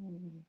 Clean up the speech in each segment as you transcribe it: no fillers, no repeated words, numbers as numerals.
Mm.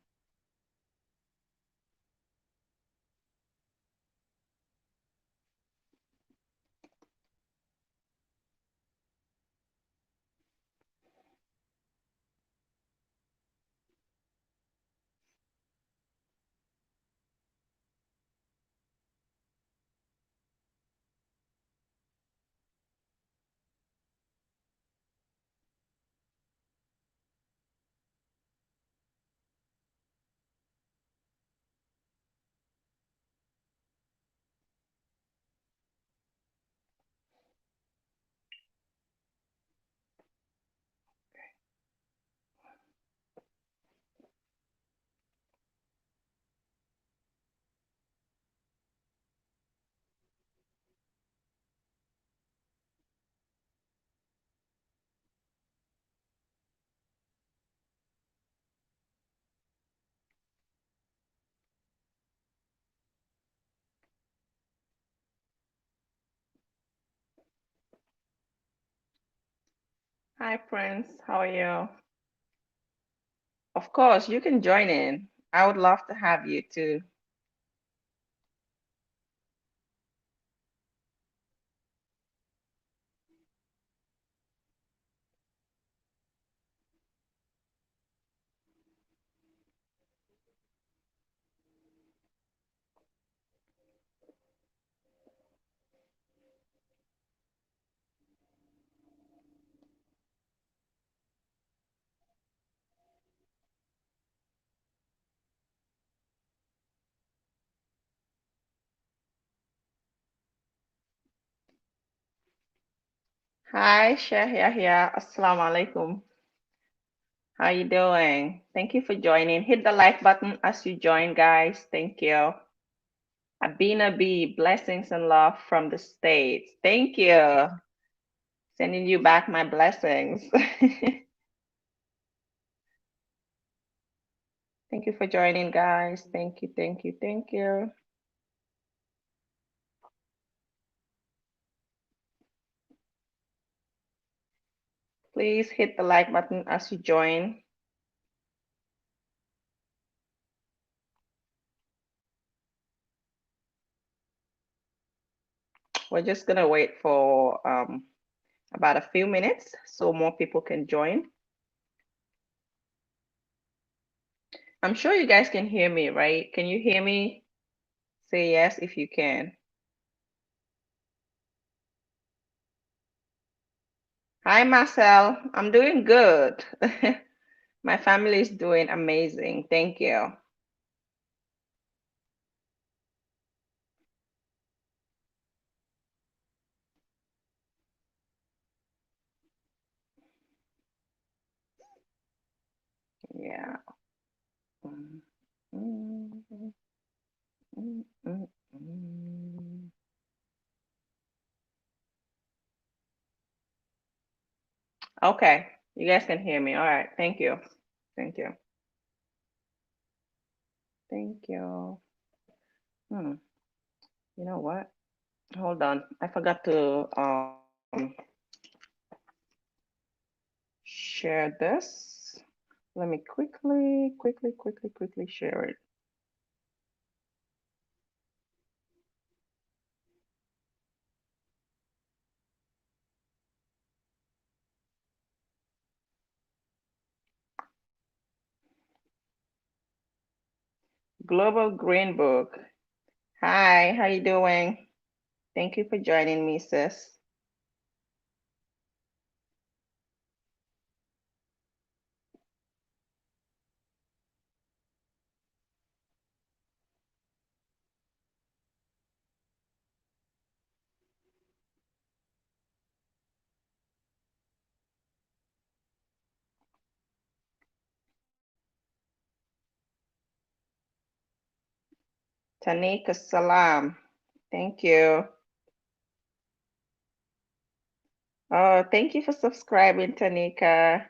Hi, Prince. How are you? Of course, you can join in. I would love to have you too. Hi, Sheikh Yahya. Assalamu alaikum. How you doing? Thank you for joining. Hit the like button as you join, guys. Thank you. Abina B, blessings and love from the States. Thank you. Sending you back my blessings. Thank you for joining, guys. Thank you, thank you, thank you. Please hit the like button as you join. We're just gonna wait for about a few minutes so more people can join. I'm sure you guys can hear me, right? Can you hear me? Say yes if you can. Hi, Marcel. I'm doing good. My family is doing amazing. Thank you. Yeah. Mm, mm, mm, mm, mm. Okay, you guys can hear me. All right. Thank you. Thank you. Thank you. Hmm. You know what? Hold on. I forgot to share this. Let me quickly share it. Global Green Book. Hi, how you doing? Thank you for joining me, sis. Tanika Salam. Thank you. Oh, thank you for subscribing, Tanika.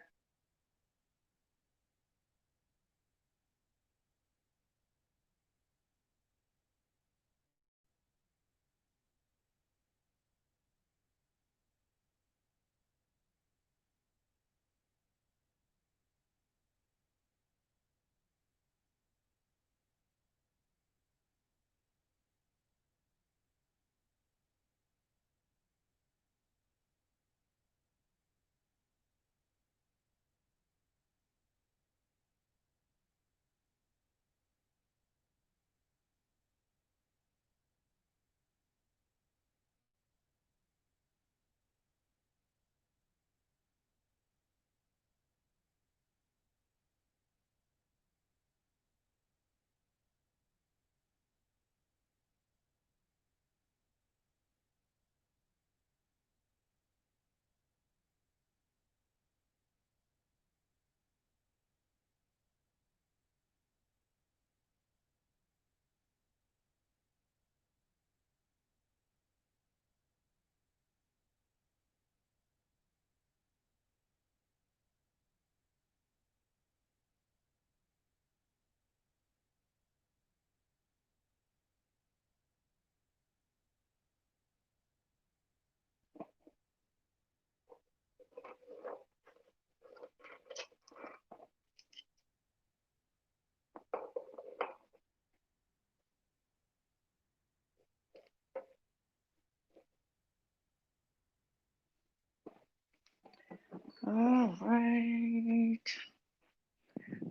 right.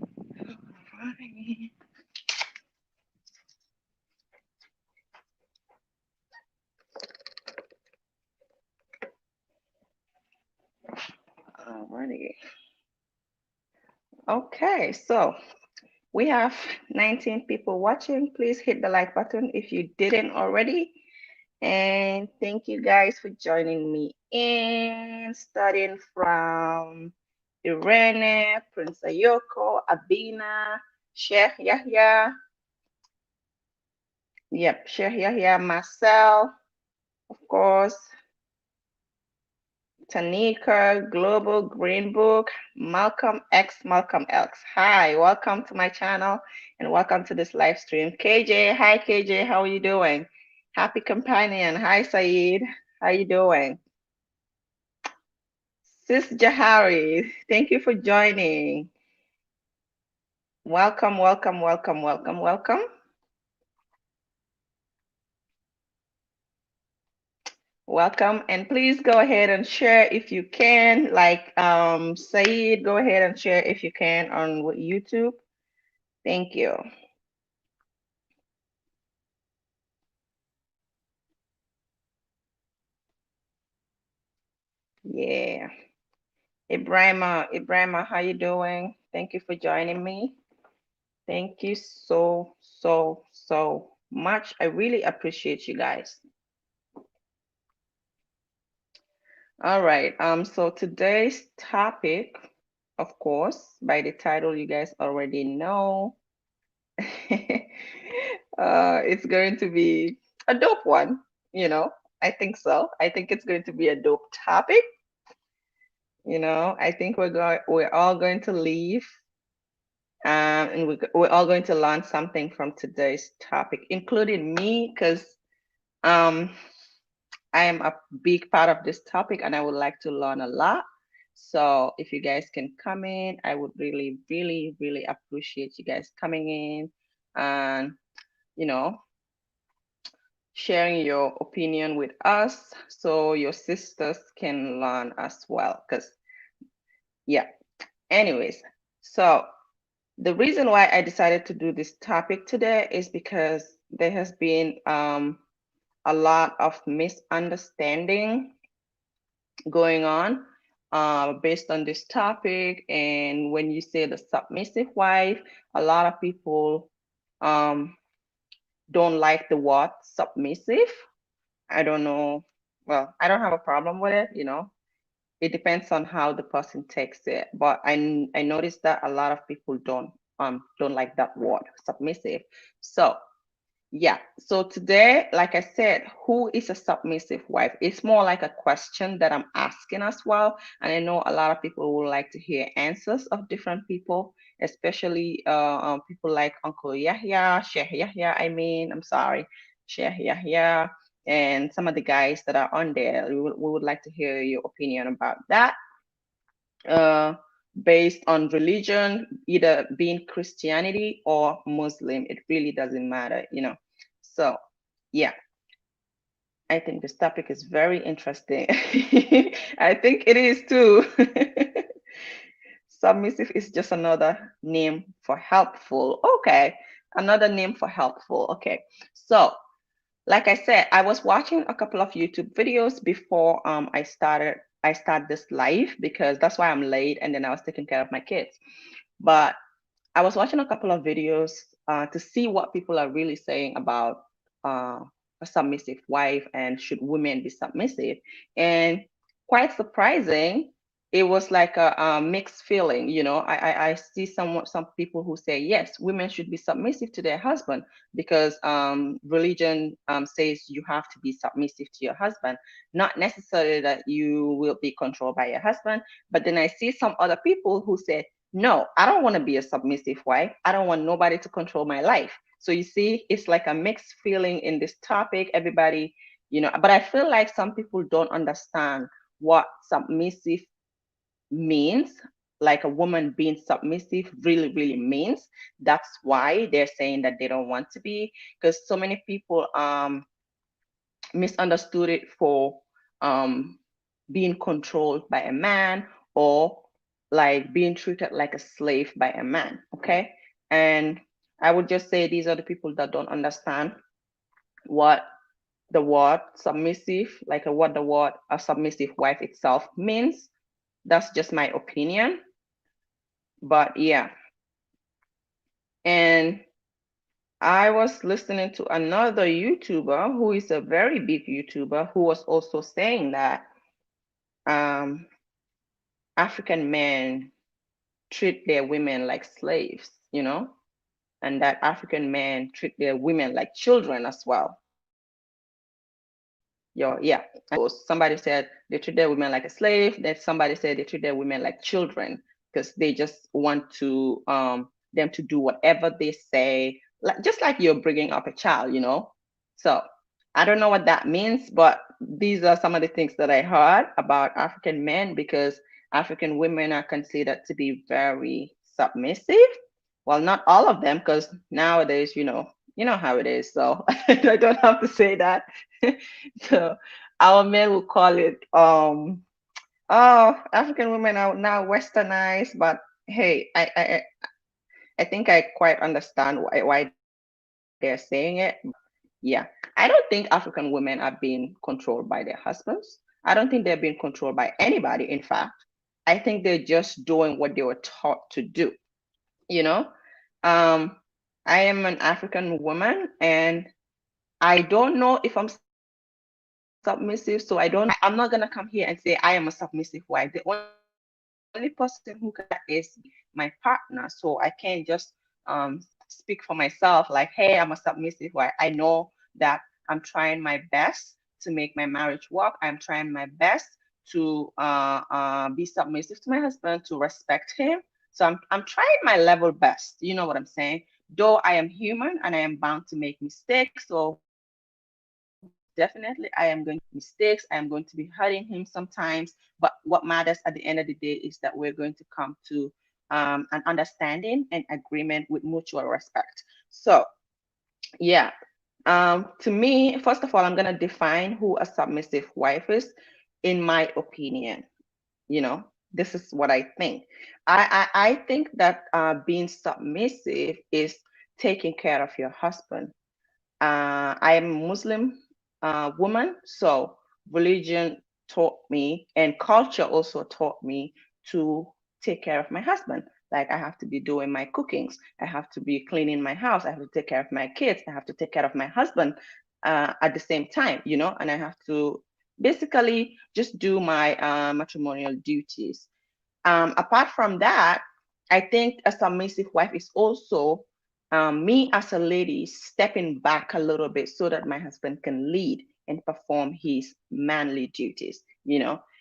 All right. Alrighty. Okay, so we have 19 people watching. Please hit the like button if you didn't already. And thank you guys for joining me in, starting from Irene, Prince Ayoko, Abina, Sheikh Yahya. Yep, Sheikh Yahya, Marcel, of course, Tanika, Global, Green Book, Malcolm X, Malcolm X. Hi, welcome to my channel and welcome to this live stream. KJ, hi KJ, how are you doing? Happy companion. Hi Saeed, how you doing? Sis Jahari, thank you for joining. Welcome, welcome, welcome, welcome, welcome. Welcome, and please go ahead and share if you can. Like Saeed, go ahead and share if you can on YouTube. Thank you. Yeah. Ibrahima, how you doing? Thank you for joining me. Thank you so, so, so much. I really appreciate you guys. All right. So today's topic, of course, by the title, you guys already know. It's going to be a dope one, you know. I think so. I think it's going to be a dope topic. You know, I think we're all going to leave, and we're all going to learn something from today's topic, including me, because um, I am a big part of this topic and I would like to learn a lot. So if you guys can come in, I would really, really, really appreciate you guys coming in and, you know, sharing your opinion with us so your sisters can learn as well. Because, yeah, anyways, so the reason why I decided to do this topic today is because there has been a lot of misunderstanding going on based on this topic. And when you say the submissive wife, a lot of people don't like the word submissive. I don't know. Well, I don't have a problem with it, you know. It depends on how the person takes it. But I noticed that a lot of people don't like that word, submissive. So yeah, so today, like I said, who is a submissive wife? It's more like a question that I'm asking as well. And I know a lot of people would like to hear answers of different people, especially people like Uncle Yahya, Sheikh Yahya, I'm sorry, Sheikh Yahya, and some of the guys that are on there. We would like to hear your opinion about that. Based on religion, either being Christianity or Muslim. It really doesn't matter, you know. So, yeah, I think this topic is very interesting. I think it is too. Submissive is just another name for helpful. Okay, another name for helpful. Okay, so like I said, I was watching a couple of YouTube videos before I start this live because that's why I'm late, and then I was taking care of my kids. But I was watching a couple of videos to see what people are really saying about a submissive wife and should women be submissive. And quite surprising, it was like a mixed feeling. You know, I see some people who say yes, women should be submissive to their husband because religion says you have to be submissive to your husband, not necessarily that you will be controlled by your husband. But then I see some other people who say, no, I don't want to be a submissive wife. I don't want nobody to control my life. So you see, it's like a mixed feeling in this topic. Everybody, you know, but I feel like some people don't understand what submissive means, like a woman being submissive really, really means. That's why they're saying that they don't want to be, because so many people misunderstood it for being controlled by a man or like being treated like a slave by a man. Okay. And I would just say these are the people that don't understand what the word submissive, like what the word a submissive wife itself means. That's just my opinion. But yeah. And I was listening to another YouTuber who is a very big YouTuber who was also saying that um, African men treat their women like slaves, and that African men treat their women like children as well. Yeah. So somebody said they treat their women like a slave. Then somebody said they treat their women like children because they just want to them to do whatever they say, like just like you're bringing up a child. So I don't know what that means, but these are some of the things that I heard about African men because African women are considered to be very submissive. Well, not all of them, because nowadays, you know how it is. So I don't have to say that. So our men will call it oh, African women are now westernized, but hey, I think I quite understand why they're saying it. Yeah, I don't think African women are being controlled by their husbands. I don't think they're being controlled by anybody. In fact, I think they're just doing what they were taught to do. You know, um, I am an African woman, and I don't know if I'm submissive, so I'm not gonna come here and say I am a submissive wife. The only person who can is my partner. So I can't just speak for myself like, hey, I'm a submissive wife. I know that I'm trying my best to make my marriage work. I'm trying my best to be submissive to my husband, to respect him. So I'm trying my level best. You know what I'm saying? Though I am human and I am bound to make mistakes, so definitely I am going to make mistakes. I am going to be hurting him sometimes. But what matters at the end of the day is that we're going to come to an understanding and agreement with mutual respect. So yeah, to me, first of all, I'm gonna define who a submissive wife is, in my opinion. This is what I think. I think that being submissive is taking care of your husband. I am a Muslim woman, so religion taught me and culture also taught me to take care of my husband. Like I have to be doing my cookings, I have to be cleaning my house, I have to take care of my kids, I have to take care of my husband at the same time, and I have to basically just do my matrimonial duties. Apart from that, I think a submissive wife is also me as a lady stepping back a little bit so that my husband can lead and perform his manly duties.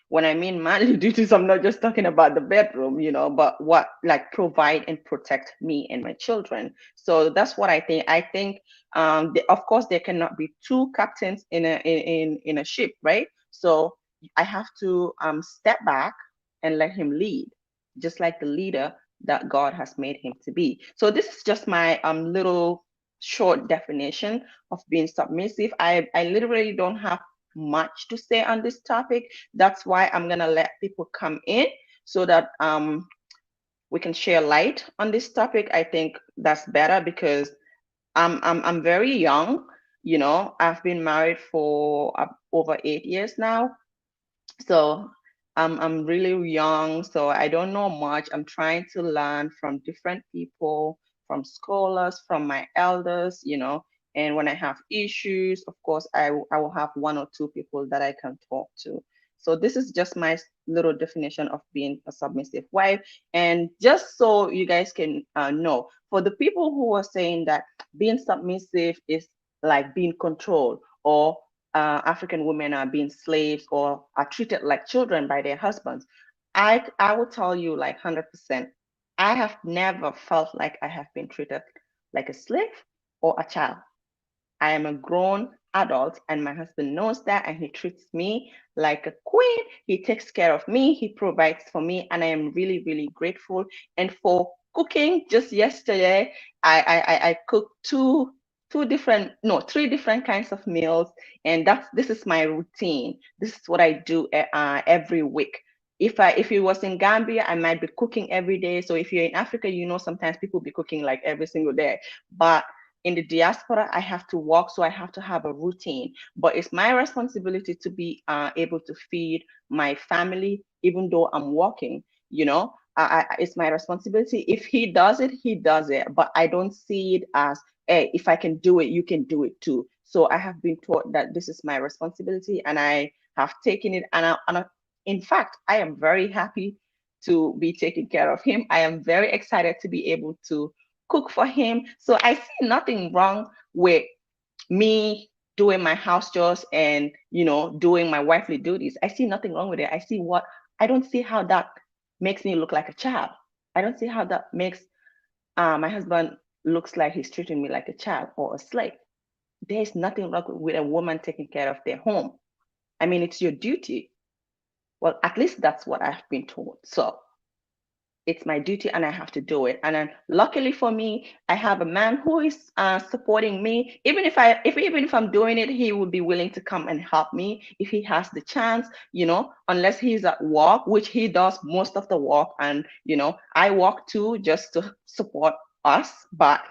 When I mean manly duties, I'm not just talking about the bedroom, but what like provide and protect me and my children. So that's what I think. I think, of course, there cannot be two captains in a ship, right? So I have to step back and let him lead, just like the leader that God has made him to be. So this is just my little short definition of being submissive. I literally don't have much to say on this topic. That's why I'm gonna let people come in so that we can share light on this topic. I think that's better because I'm very young. I've been married for over 8 years now, so I'm really young, so I don't know much. I'm trying to learn from different people, from scholars, from my elders. And when I have issues, of course, I will have one or two people that I can talk to. So this is just my little definition of being a submissive wife. And just so you guys can know, for the people who are saying that being submissive is like being controlled, or African women are being slaves or are treated like children by their husbands, I will tell you like 100%. I have never felt like I have been treated like a slave or a child. I am a grown adult, and my husband knows that, and he treats me like a queen. He takes care of me, he provides for me, and I am really, really grateful. And for cooking, just yesterday, I cooked three different kinds of meals, and this is my routine. This is what I do every week. If it was in Gambia, I might be cooking every day. So if you're in Africa, sometimes people be cooking like every single day. But in the diaspora, I have to work, so I have to have a routine. But it's my responsibility to be able to feed my family, even though I'm working. It's my responsibility. If he does it, he does it. But I don't see it as, hey, if I can do it, you can do it too. So I have been taught that this is my responsibility, and I have taken it. In fact, I am very happy to be taking care of him. I am very excited to be able to cook for him. So I see nothing wrong with me doing my house chores and, doing my wifely duties. I see nothing wrong with it. I don't see how that makes me look like a child. I don't see how that makes my husband looks like he's treating me like a child or a slave. There's nothing wrong with a woman taking care of their home. I mean, it's your duty. Well, at least that's what I've been told. So it's my duty and I have to do it. And then luckily for me, I have a man who is supporting me. Even if I'm doing it, he would be willing to come and help me if he has the chance, unless he's at work, which he does most of the work. And, I work too, just to support us. But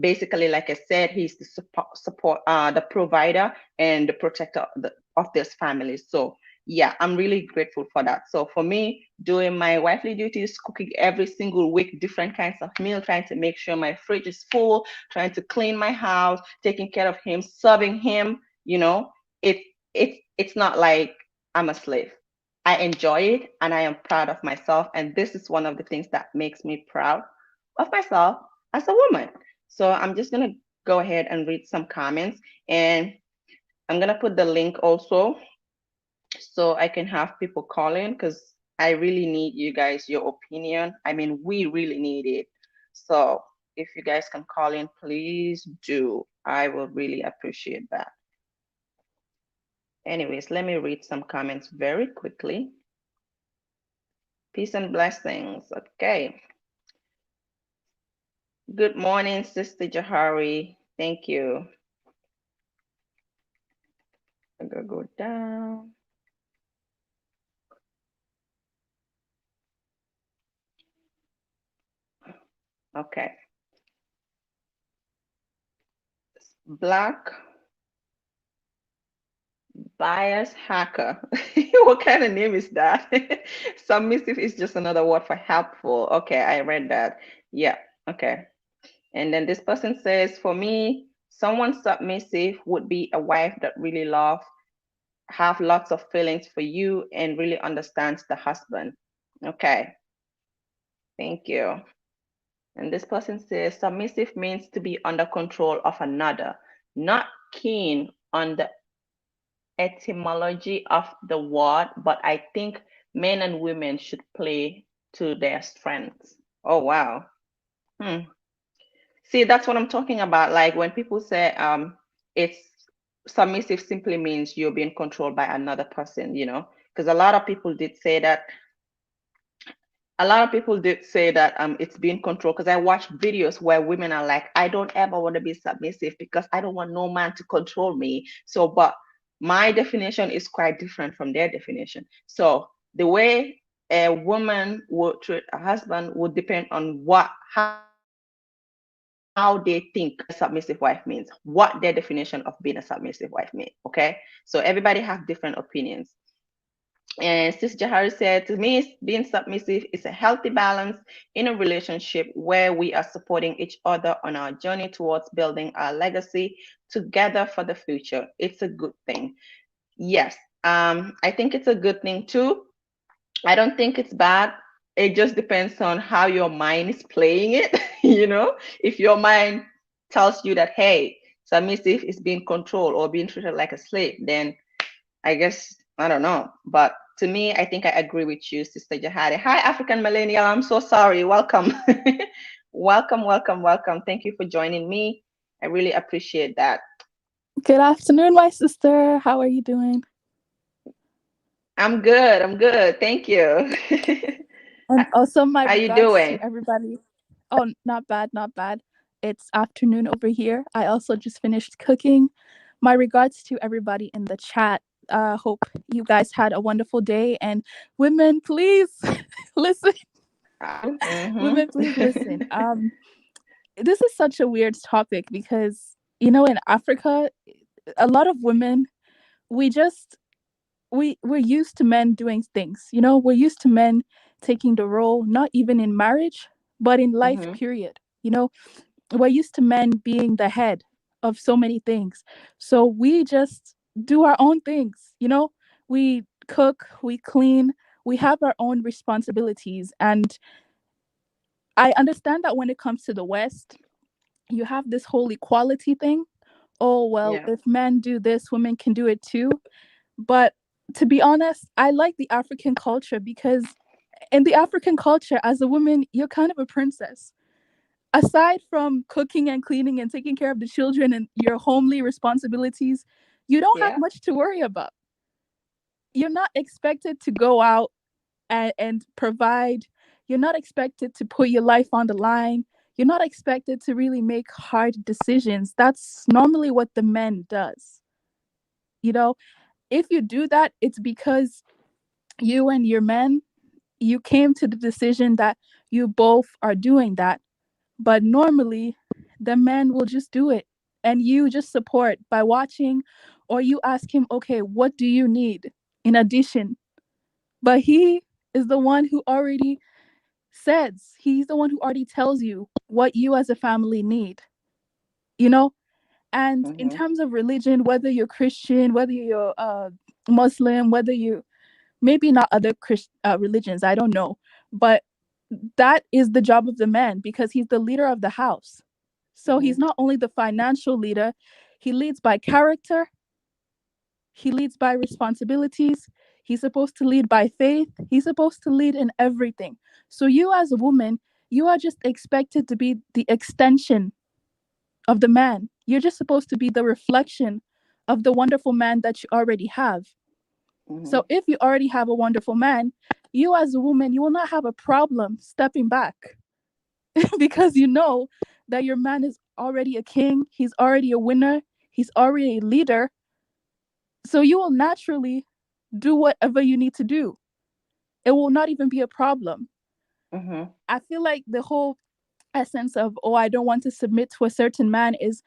basically, like I said, he's the the provider and the protector of this family. So yeah, I'm really grateful for that. So for me, doing my wifely duties, cooking every single week, different kinds of meal, trying to make sure my fridge is full, trying to clean my house, taking care of him, serving him, it it's not like I'm a slave. I enjoy it and I am proud of myself. And this is one of the things that makes me proud of myself as a woman. So I'm just gonna go ahead and read some comments, and I'm gonna put the link also so I can have people call in, because I really need you guys, your opinion. I mean, we really need it. So if you guys can call in, please do. I will really appreciate that. Anyways, let me read some comments very quickly. Peace and blessings. Okay. Good morning, Sister Jahari. Thank you. I'm gonna go down. Okay. Black bias hacker. What kind of name is that? Submissive is just another word for helpful. Okay, I read that. Yeah, okay. And then this person says, for me, someone submissive would be a wife that really loves, have lots of feelings for you, and really understands the husband. Okay, thank you. And this person says, submissive means to be under control of another, not keen on the etymology of the word, but I think men and women should play to their strengths. Oh, wow. See, that's what I'm talking about. Like when people say it's submissive simply means you're being controlled by another person, because a lot of people did say that. A lot of people did say that it's being controlled, because I watch videos where women are like, I don't ever want to be submissive because I don't want no man to control me. So, but my definition is quite different from their definition. So the way a woman would treat a husband would depend on how they think a submissive wife means, what their definition of being a submissive wife means. Okay, so everybody have different opinions. And Sis Jahari said, to me, being submissive is a healthy balance in a relationship where we are supporting each other on our journey towards building our legacy together for the future. It's a good thing. Yes, I think it's a good thing too. I don't think it's bad. It just depends on how your mind is playing it. If your mind tells you that, hey, submissive is being controlled or being treated like a slave, then I guess, I don't know. But to me, I think I agree with you, Sister Jahadi. Hi, African Millennial. I'm so sorry. Welcome. Welcome, welcome, welcome. Thank you for joining me. I really appreciate that. Good afternoon, my sister. How are you doing? I'm good. I'm good. Thank you. And also my How you regards to doing? everybody. Oh, not bad, not bad. It's afternoon over here. I also just finished cooking. My regards to everybody in the chat. Hope you guys had a wonderful day. And women, please listen. Women, please listen. Mm-hmm. This is such a weird topic because in Africa, a lot of women, we just we're used to men doing things. We're used to men taking the role, not even in marriage, but in life. Mm-hmm. Period. We're used to men being the head of so many things. So we just do our own things. We cook, we clean, we have our own responsibilities. And I understand that when it comes to the West, you have this whole equality thing. Oh, well, Yeah. if men do this, women can do it too. But to be honest, I like the African culture because in the African culture, as a woman, you're kind of a princess. Aside from cooking and cleaning and taking care of the children and your homely responsibilities, you don't have Yeah. much to worry about. You're not expected to go out and provide. You're not expected to put your life on the line. You're not expected to really make hard decisions. That's normally what the men does. You know, if you do that, it's because you and your men, you came to the decision that you both are doing that. But normally, the man will just do it. And you just support by watching, or you ask him, okay, what do you need in addition? But he is the one who already says, he's the one who already tells you what you as a family need, you know? And in Mm-hmm. terms of religion, whether you're Christian, whether you're Muslim, whether you maybe not other religions, I don't know. But that is the job of the man because he's the leader of the house. So he's Mm-hmm. not only the financial leader, he leads by character, he leads by responsibilities, he's supposed to lead by faith, he's supposed to lead in everything. So you as a woman, you are just expected to be the extension of the man. You're just supposed to be the reflection of the wonderful man that you already have. Mm-hmm. So if you already have a wonderful man, you as a woman, you will not have a problem stepping back because you know that your man is already a king, he's already a winner, he's already a leader. So you will naturally do whatever you need to do. It will not even be a problem. Mm-hmm. I feel like the whole essence of, oh, I don't want to submit to a certain man is,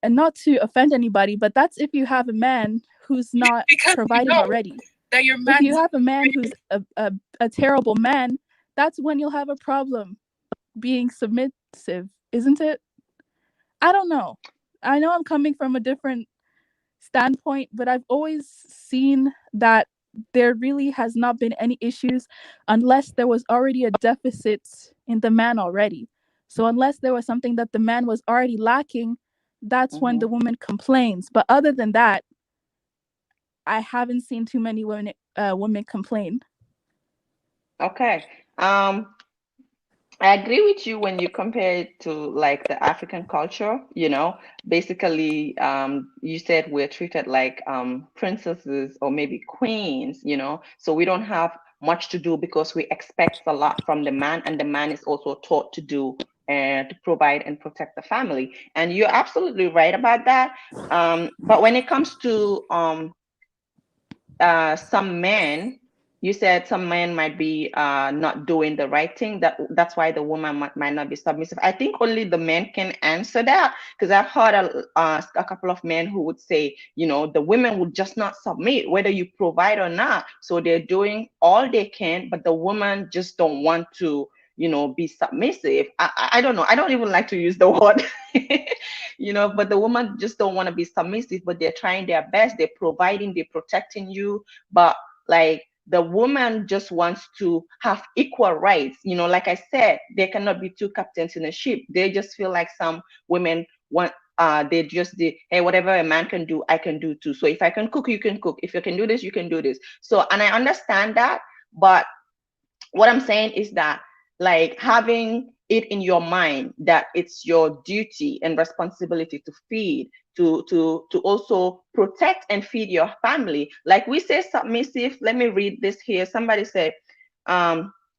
and not to offend anybody, but that's if you have a man who's not Because you providing know already. that your If man you is. have a man who's a terrible man, that's when you'll have a problem being submissive, isn't it? I don't know. I know I'm coming from a different standpoint, but I've always seen that there really has not been any issues unless there was already a deficit in the man already. So unless there was something that the man was already lacking, that's when Mm-hmm. the woman complains. But other than that, I haven't seen too many women complain. Okay. Um, I agree with you when you compare it to like the African culture, basically, you said we're treated like princesses or maybe queens, so we don't have much to do because we expect a lot from the man, and the man is also taught to do and to provide and protect the family. And you're absolutely right about that. But when it comes to some men, you said some men might be not doing the right thing. That's why the woman might not be submissive. I think only the men can answer that, because I've heard a couple of men who would say, the women would just not submit whether you provide or not. So they're doing all they can, but the woman just don't want to, be submissive. I don't know. I don't even like to use the word, but the woman just don't want to be submissive, but they're trying their best. They're providing, they're protecting you, but like the woman just wants to have equal rights. Like I said, there cannot be two captains in a ship. They just feel like some women want, they just did, hey, whatever a man can do, I can do too. So if I can cook, you can cook. If you can do this, you can do this. So, and I understand that, but what I'm saying is that, like, having it in your mind that it's your duty and responsibility to feed, to also protect and feed your family. Like we say submissive. Let me read this here. Somebody said,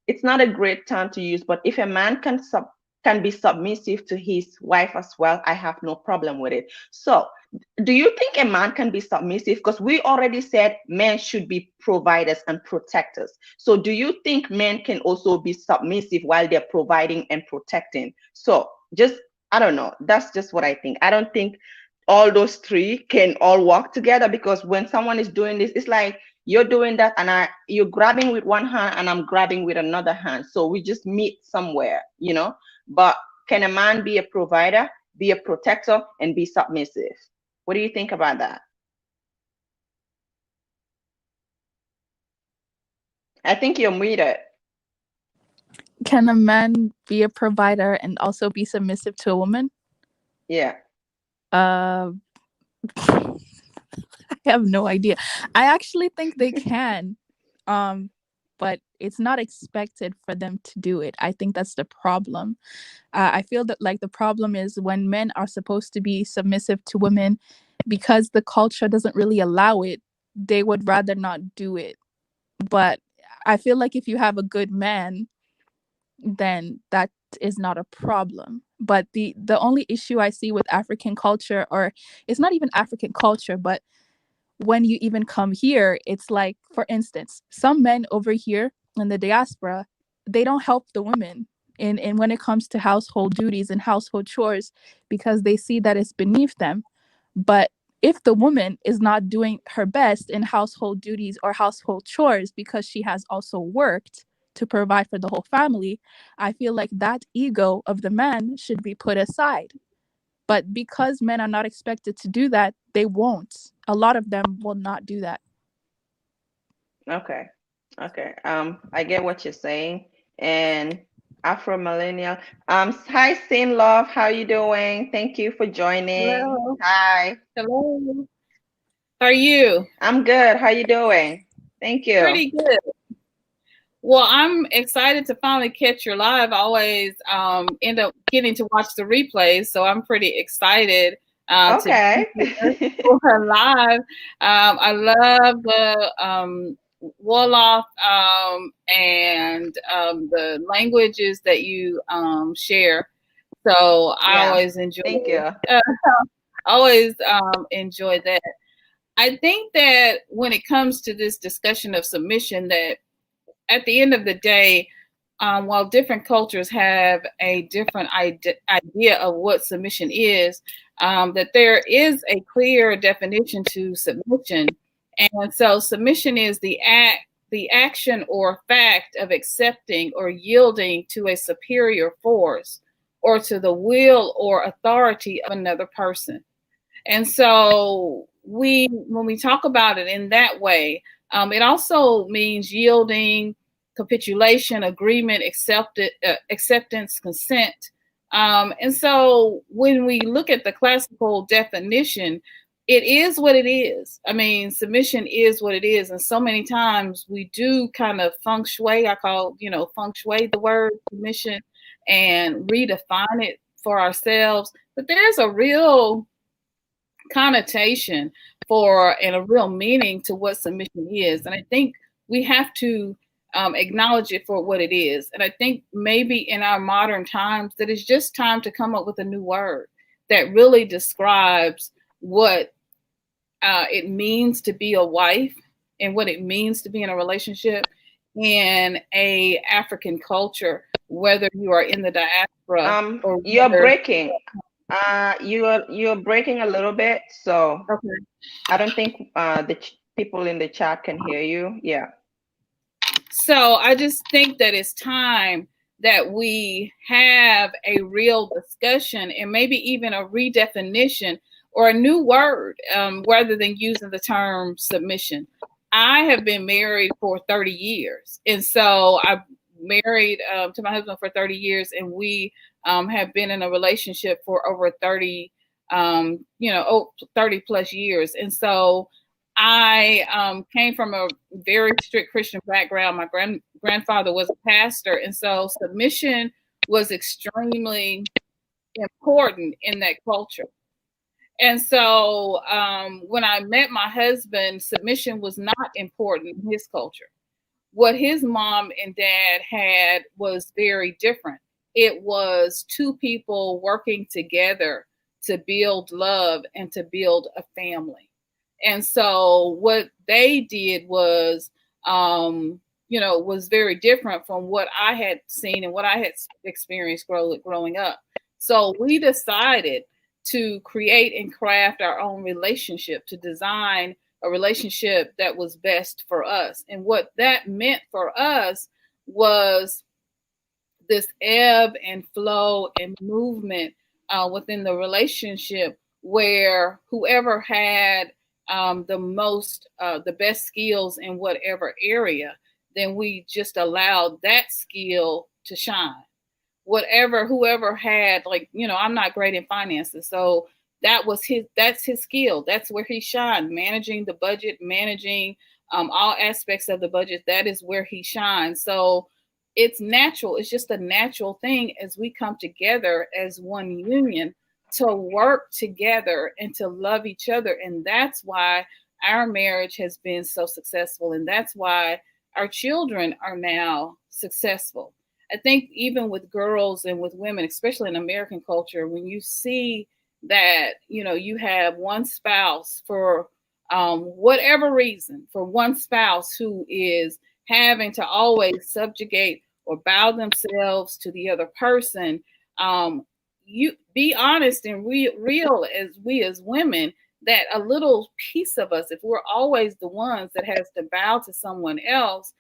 it's not a great term to use, but if a man can be submissive to his wife as well, I have no problem with it. So do you think a man can be submissive? Because we already said men should be providers and protectors. So do you think men can also be submissive while they're providing and protecting? So just, I don't know. That's just what I think. I don't think all those three can all work together, because when someone is doing this, it's like you're doing that and you're grabbing with one hand and I'm grabbing with another hand. So we just meet somewhere, you know? But can a man be a provider, be a protector, and be submissive? What do you think about that? I think you're muted. Can a man be a provider and also be submissive to a woman? Yeah. I have no idea. I actually think they can, but it's not expected for them to do it. I think that's the problem. I feel that like the problem is when men are supposed to be submissive to women, because the culture doesn't really allow it, they would rather not do it. But I feel like if you have a good man, then that is not a problem. But the only issue I see with African culture, or it's not even African culture, but when you even come here, it's like, for instance, some men over here in the diaspora, they don't help the women in when it comes to household duties and household chores, because they see that it's beneath them. But if the woman is not doing her best in household duties or household chores because she has also worked to provide for the whole family, I feel like that ego of the man should be put aside. But because men are not expected to do that, they won't. A lot of them will not do that. Okay. Okay. I get what you're saying. And Afro Millennial. Hi, Sin Love. How you doing? Thank you for joining. Hello. Hi. Hello. How are you? I'm good. How you doing? Thank you. Pretty good. Well, I'm excited to finally catch your live. I always end up getting to watch the replays, so I'm pretty excited Okay. to be for live. I love the Wolof and the languages that you share. So I Yeah. always enjoy. Thank you. Always enjoy that. I think that when it comes to this discussion of submission, that at the end of the day, while different cultures have a different idea of what submission is, that there is a clear definition to submission. And so submission is the action or fact of accepting or yielding to a superior force or to the will or authority of another person. And so when we talk about it in that way, it also means yielding, capitulation, agreement, acceptance, consent. And so when we look at the classical definition, it is what it is. I mean, submission is what it is. And so many times we do kind of feng shui, I call, feng shui the word submission, and redefine it for ourselves. But there's a real connotation for and a real meaning to what submission is. And I think we have to acknowledge it for what it is. And I think maybe in our modern times that it's just time to come up with a new word that really describes what it means to be a wife and what it means to be in a relationship in a African culture, whether you are in the diaspora or you're breaking. You're breaking a little bit, so okay. I don't think the people in the chat can hear you. Yeah. So I just think that it's time that we have a real discussion and maybe even a redefinition or a new word rather than using the term submission. I have been married for 30 years. And so I married to my husband for 30 years, and we have been in a relationship for over 30 plus years. And so I came from a very strict Christian background. My grandfather was a pastor, and so submission was extremely important in that culture. And so when I met my husband, submission was not important in his culture. What his mom and dad had was very different. It was two people working together to build love and to build a family. And so what they did was, was very different from what I had seen and what I had experienced growing up. So we decided to create and craft our own relationship, to design a relationship that was best for us. And what that meant for us was this ebb and flow and movement within the relationship, where whoever had the best skills in whatever area, then we just allowed that skill to shine. Whoever had, I'm not great in finances, so that's his skill. That's where he shined, managing the budget, managing all aspects of the budget. That is where he shines. So it's natural. It's just a natural thing as we come together as one union to work together and to love each other. And that's why our marriage has been so successful. And that's why our children are now successful. I think even with girls and with women, especially in American culture, when you see that, you have one spouse for whatever reason, for one spouse who is having to always subjugate or bow themselves to the other person, you be honest and real as we as women, that a little piece of us, if we're always the ones that has to bow to someone else,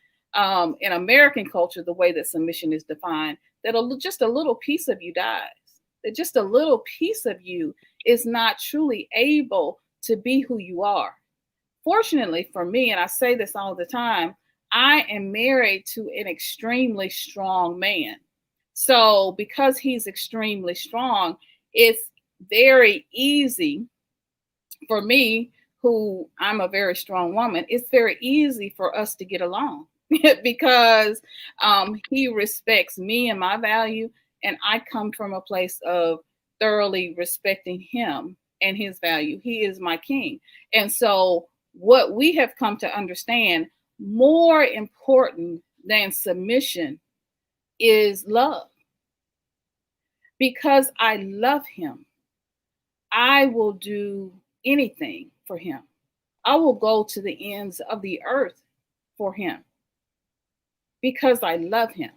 in American culture, the way that submission is defined, that just a little piece of you dies. That just a little piece of you is not truly able to be who you are. Fortunately for me, and I say this all the time, I am married to an extremely strong man. So because he's extremely strong, it's very easy for me, who I'm a very strong woman, it's very easy for us to get along because he respects me and my value, and I come from a place of thoroughly respecting him and his value. He is my king. And so what we have come to understand, more important than submission, is love. Because I love him, I will do anything for him. I will go to the ends of the earth for him because I love him.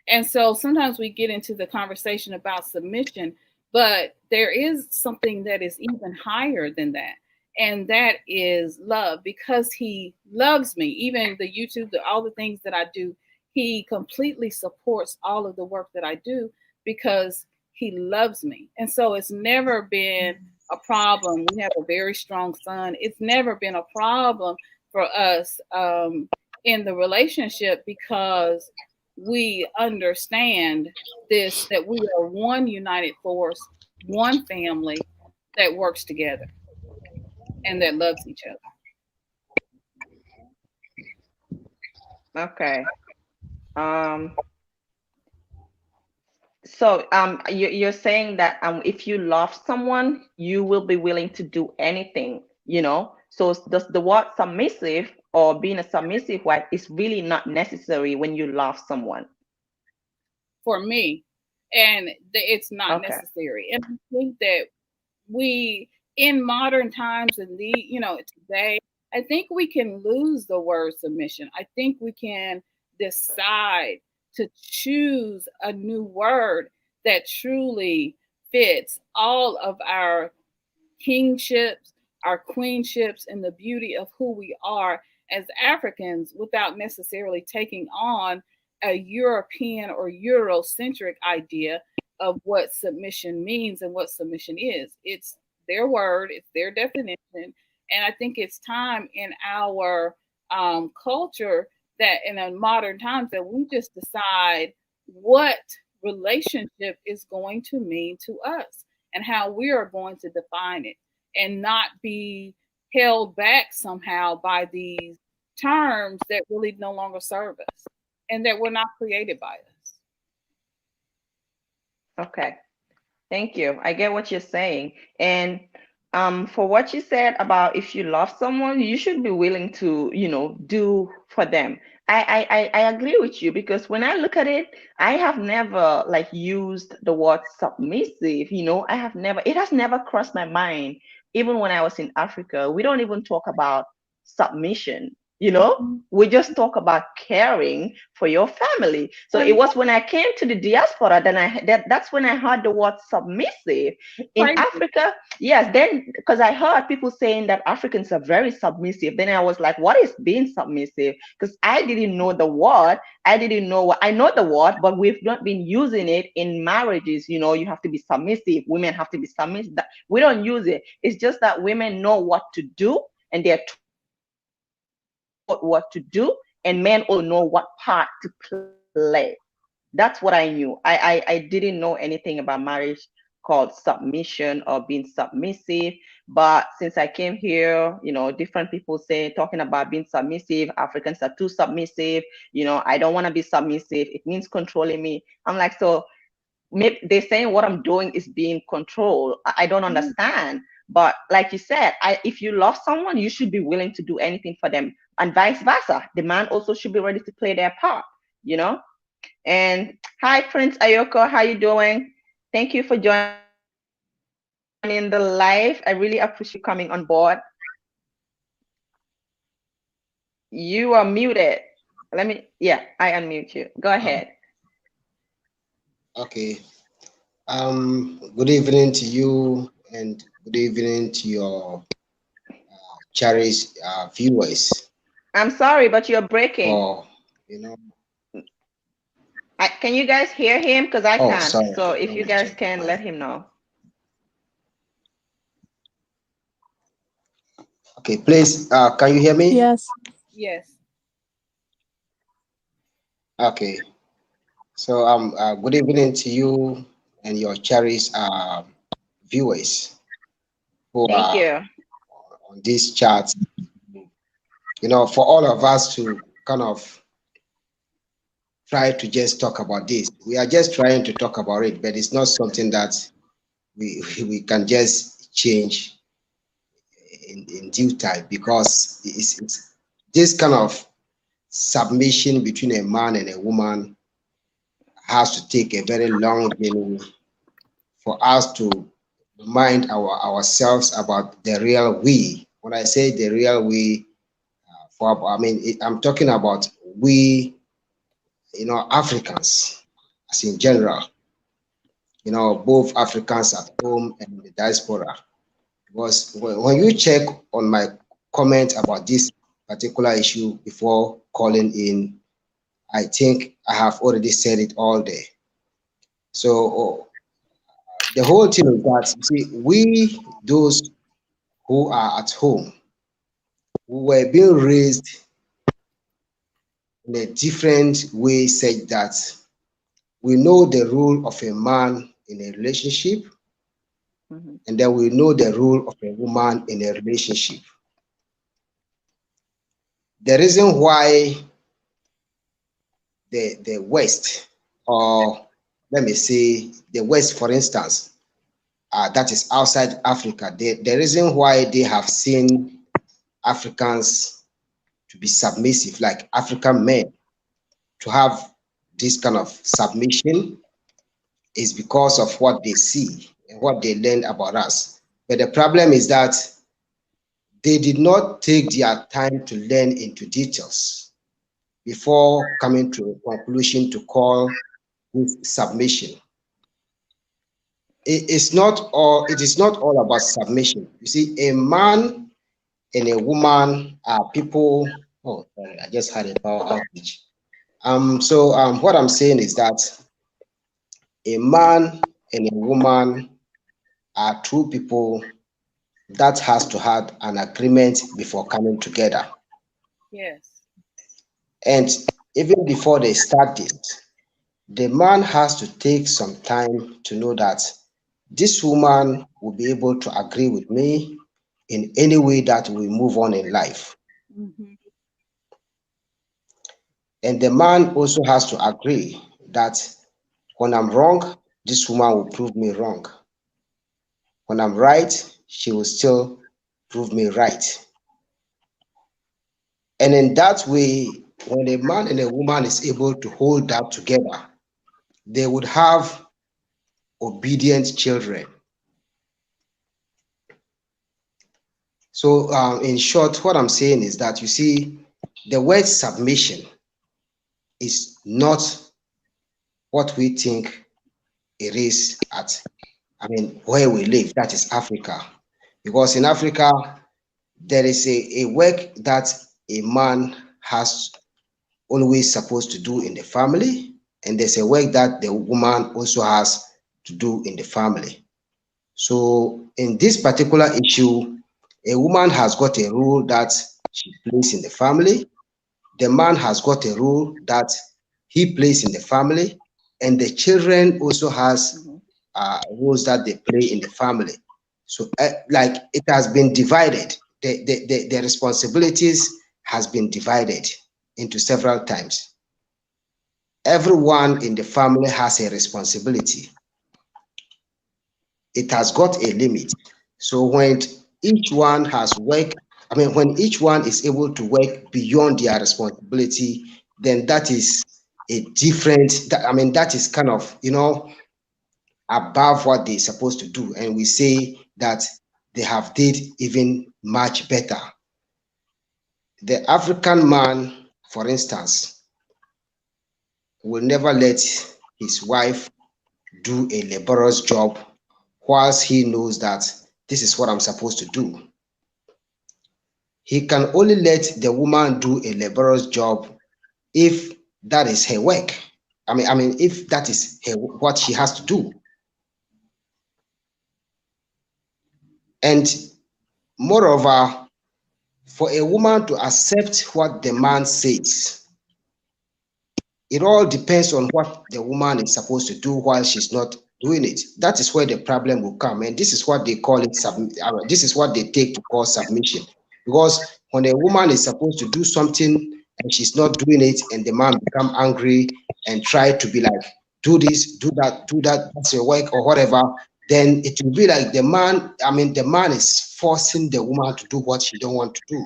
And so sometimes we get into the conversation about submission, but there is something that is even higher than that. And that is love, because he loves me. Even the YouTube, all the things that I do, he completely supports all of the work that I do because he loves me. And so it's never been a problem. We have a very strong son. It's never been a problem for us in the relationship, because we understand this, that we are one united force, one family that works together and that loves each other. Okay. So you're saying that if you love someone, you will be willing to do anything, So the word submissive or being a submissive wife is really not necessary when you love someone. For me, and it's not necessary. And I think that we, in modern times and today, I think we can lose the word submission. I think we can decide to choose a new word that truly fits all of our kingships, our queenships, and the beauty of who we are as Africans, without necessarily taking on a European or Eurocentric idea of what submission means and what submission is. It's their word, it's their definition. And I think it's time in our culture, that in a modern times, that we just decide what relationship is going to mean to us and how we are going to define it, and not be held back somehow by these terms that really no longer serve us and that were not created by us. Okay. Thank you. I get what you're saying. And for what you said about if you love someone, you should be willing to, do for them. I agree with you, because when I look at it, I have never like used the word submissive. I have never, it has never crossed my mind. Even when I was in Africa, we don't even talk about submission. We just talk about caring for your family. So it was when I came to the diaspora, then that's when I heard the word submissive. In Africa, yes, then because I heard people saying that Africans are very submissive. Then I was like, what is being submissive? Because I didn't know the word. I didn't know what I know the word, but we've not been using it in marriages. You have to be submissive. Women have to be submissive. We don't use it. It's just that women know what to do, and they're what to do, and men also know what part to play. That's what I knew. I didn't know anything about marriage called submission or being submissive. But since I came here, different people talking about being submissive. Africans are too submissive. I don't want to be submissive. It means controlling me. I'm like, so maybe they're saying what I'm doing is being controlled. I don't understand. But like you said, if you love someone, you should be willing to do anything for them, and vice versa. The man also should be ready to play their part. And hi, Prince Ayoko, how you doing? Thank you for joining the live. I really appreciate you coming on board. You are muted. I unmute you. Go ahead. Okay. Good evening to you, and good evening to your cherished viewers. I'm sorry, but you're breaking. For can you guys hear him? Because I can't. Sorry. So if you guys can, let him know. Okay, please, can you hear me? Yes. Yes. Okay. So good evening to you and your cherished viewers who Thank you. on this chat. For all of us to kind of try to just talk about this. We are just trying to talk about it, but it's not something that we can just change in due time, because it's this kind of submission between a man and a woman has to take a very long journey for us to remind ourselves about the real we. When I say the real we, I'm talking about we, Africans, as in general, both Africans at home and the diaspora. Because when you check on my comment about this particular issue before calling in, I think I have already said it all day. So the whole thing is that, you see, we, those who are at home, who were being raised in a different way, such that we know the role of a man in a relationship, and then we know the role of a woman in a relationship. The reason why the West, or let me say the West, for instance, that is outside Africa, the reason why they have seen Africans to be submissive, like African men, to have this kind of submission, is because of what they see and what they learn about us. But the problem is that they did not take their time to learn into details before coming to a conclusion to call this submission. It is not all about submission. You see, a man and a woman are people. Oh, sorry, I just had a power outage. What I'm saying is that a man and a woman are two people that has to have an agreement before coming together. Yes. And even before they start this, the man has to take some time to know that this woman will be able to agree with me in any way that we move on in life. And the man also has to agree that when I'm wrong, this woman will prove me wrong. When I'm right, she will still prove me right. And in that way, when a man and a woman is able to hold that together, they would have obedient children. So in short, what I'm saying is that, you see, the word submission is not what we think it is where we live, that is Africa. Because in Africa, there is a work that a man has always supposed to do in the family, and there's a work that the woman also has to do in the family. So in this particular issue, a woman has got a role that she plays in the family. The man has got a role that he plays in the family, and the children also has roles that they play in the family. So like it has been divided. The responsibilities has been divided into several times. Everyone in the family has a responsibility. It has got a limit. So when each one has work, when each one is able to work beyond their responsibility, then that is a different, that is kind of, above what they're supposed to do. And we say that they have did even much better. The African man, for instance, will never let his wife do a laborious job whilst he knows that this is what I'm supposed to do. He can only let the woman do a laborious job if that is her work. If that is what she has to do. And moreover, for a woman to accept what the man says, it all depends on what the woman is supposed to do while she's not doing it. That is where the problem will come. And this is what they call it, this is what they take to call submission. Because when a woman is supposed to do something and she's not doing it, and the man become angry and try to be like, do this, do that, that's your work or whatever, then it will be like the man is forcing the woman to do what she don't want to do.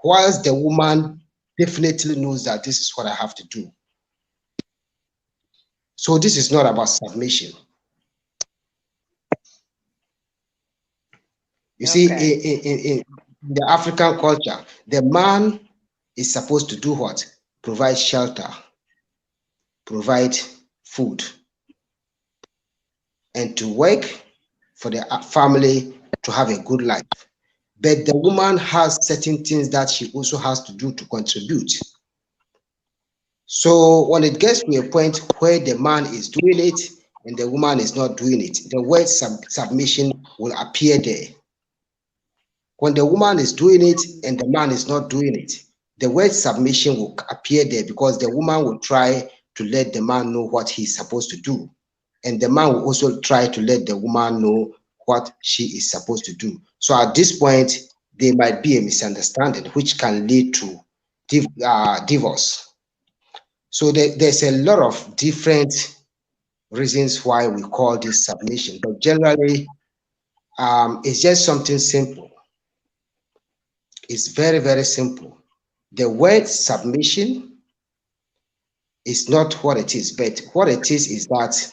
Whilst the woman definitely knows that this is what I have to do. So this is not about submission. You see, in the African culture, the man is supposed to do what? Provide shelter, provide food, and to work for the family to have a good life. But the woman has certain things that she also has to do to contribute. So when it gets to a point where the man is doing it and the woman is not doing it, the word submission will appear there. When the woman is doing it and the man is not doing it, the word submission will appear there, because the woman will try to let the man know what he's supposed to do. And the man will also try to let the woman know what she is supposed to do. So at this point, there might be a misunderstanding which can lead to divorce. So there's a lot of different reasons why we call this submission, but generally, it's just something simple. It's very, very simple. The word submission is not what it is, but what it is that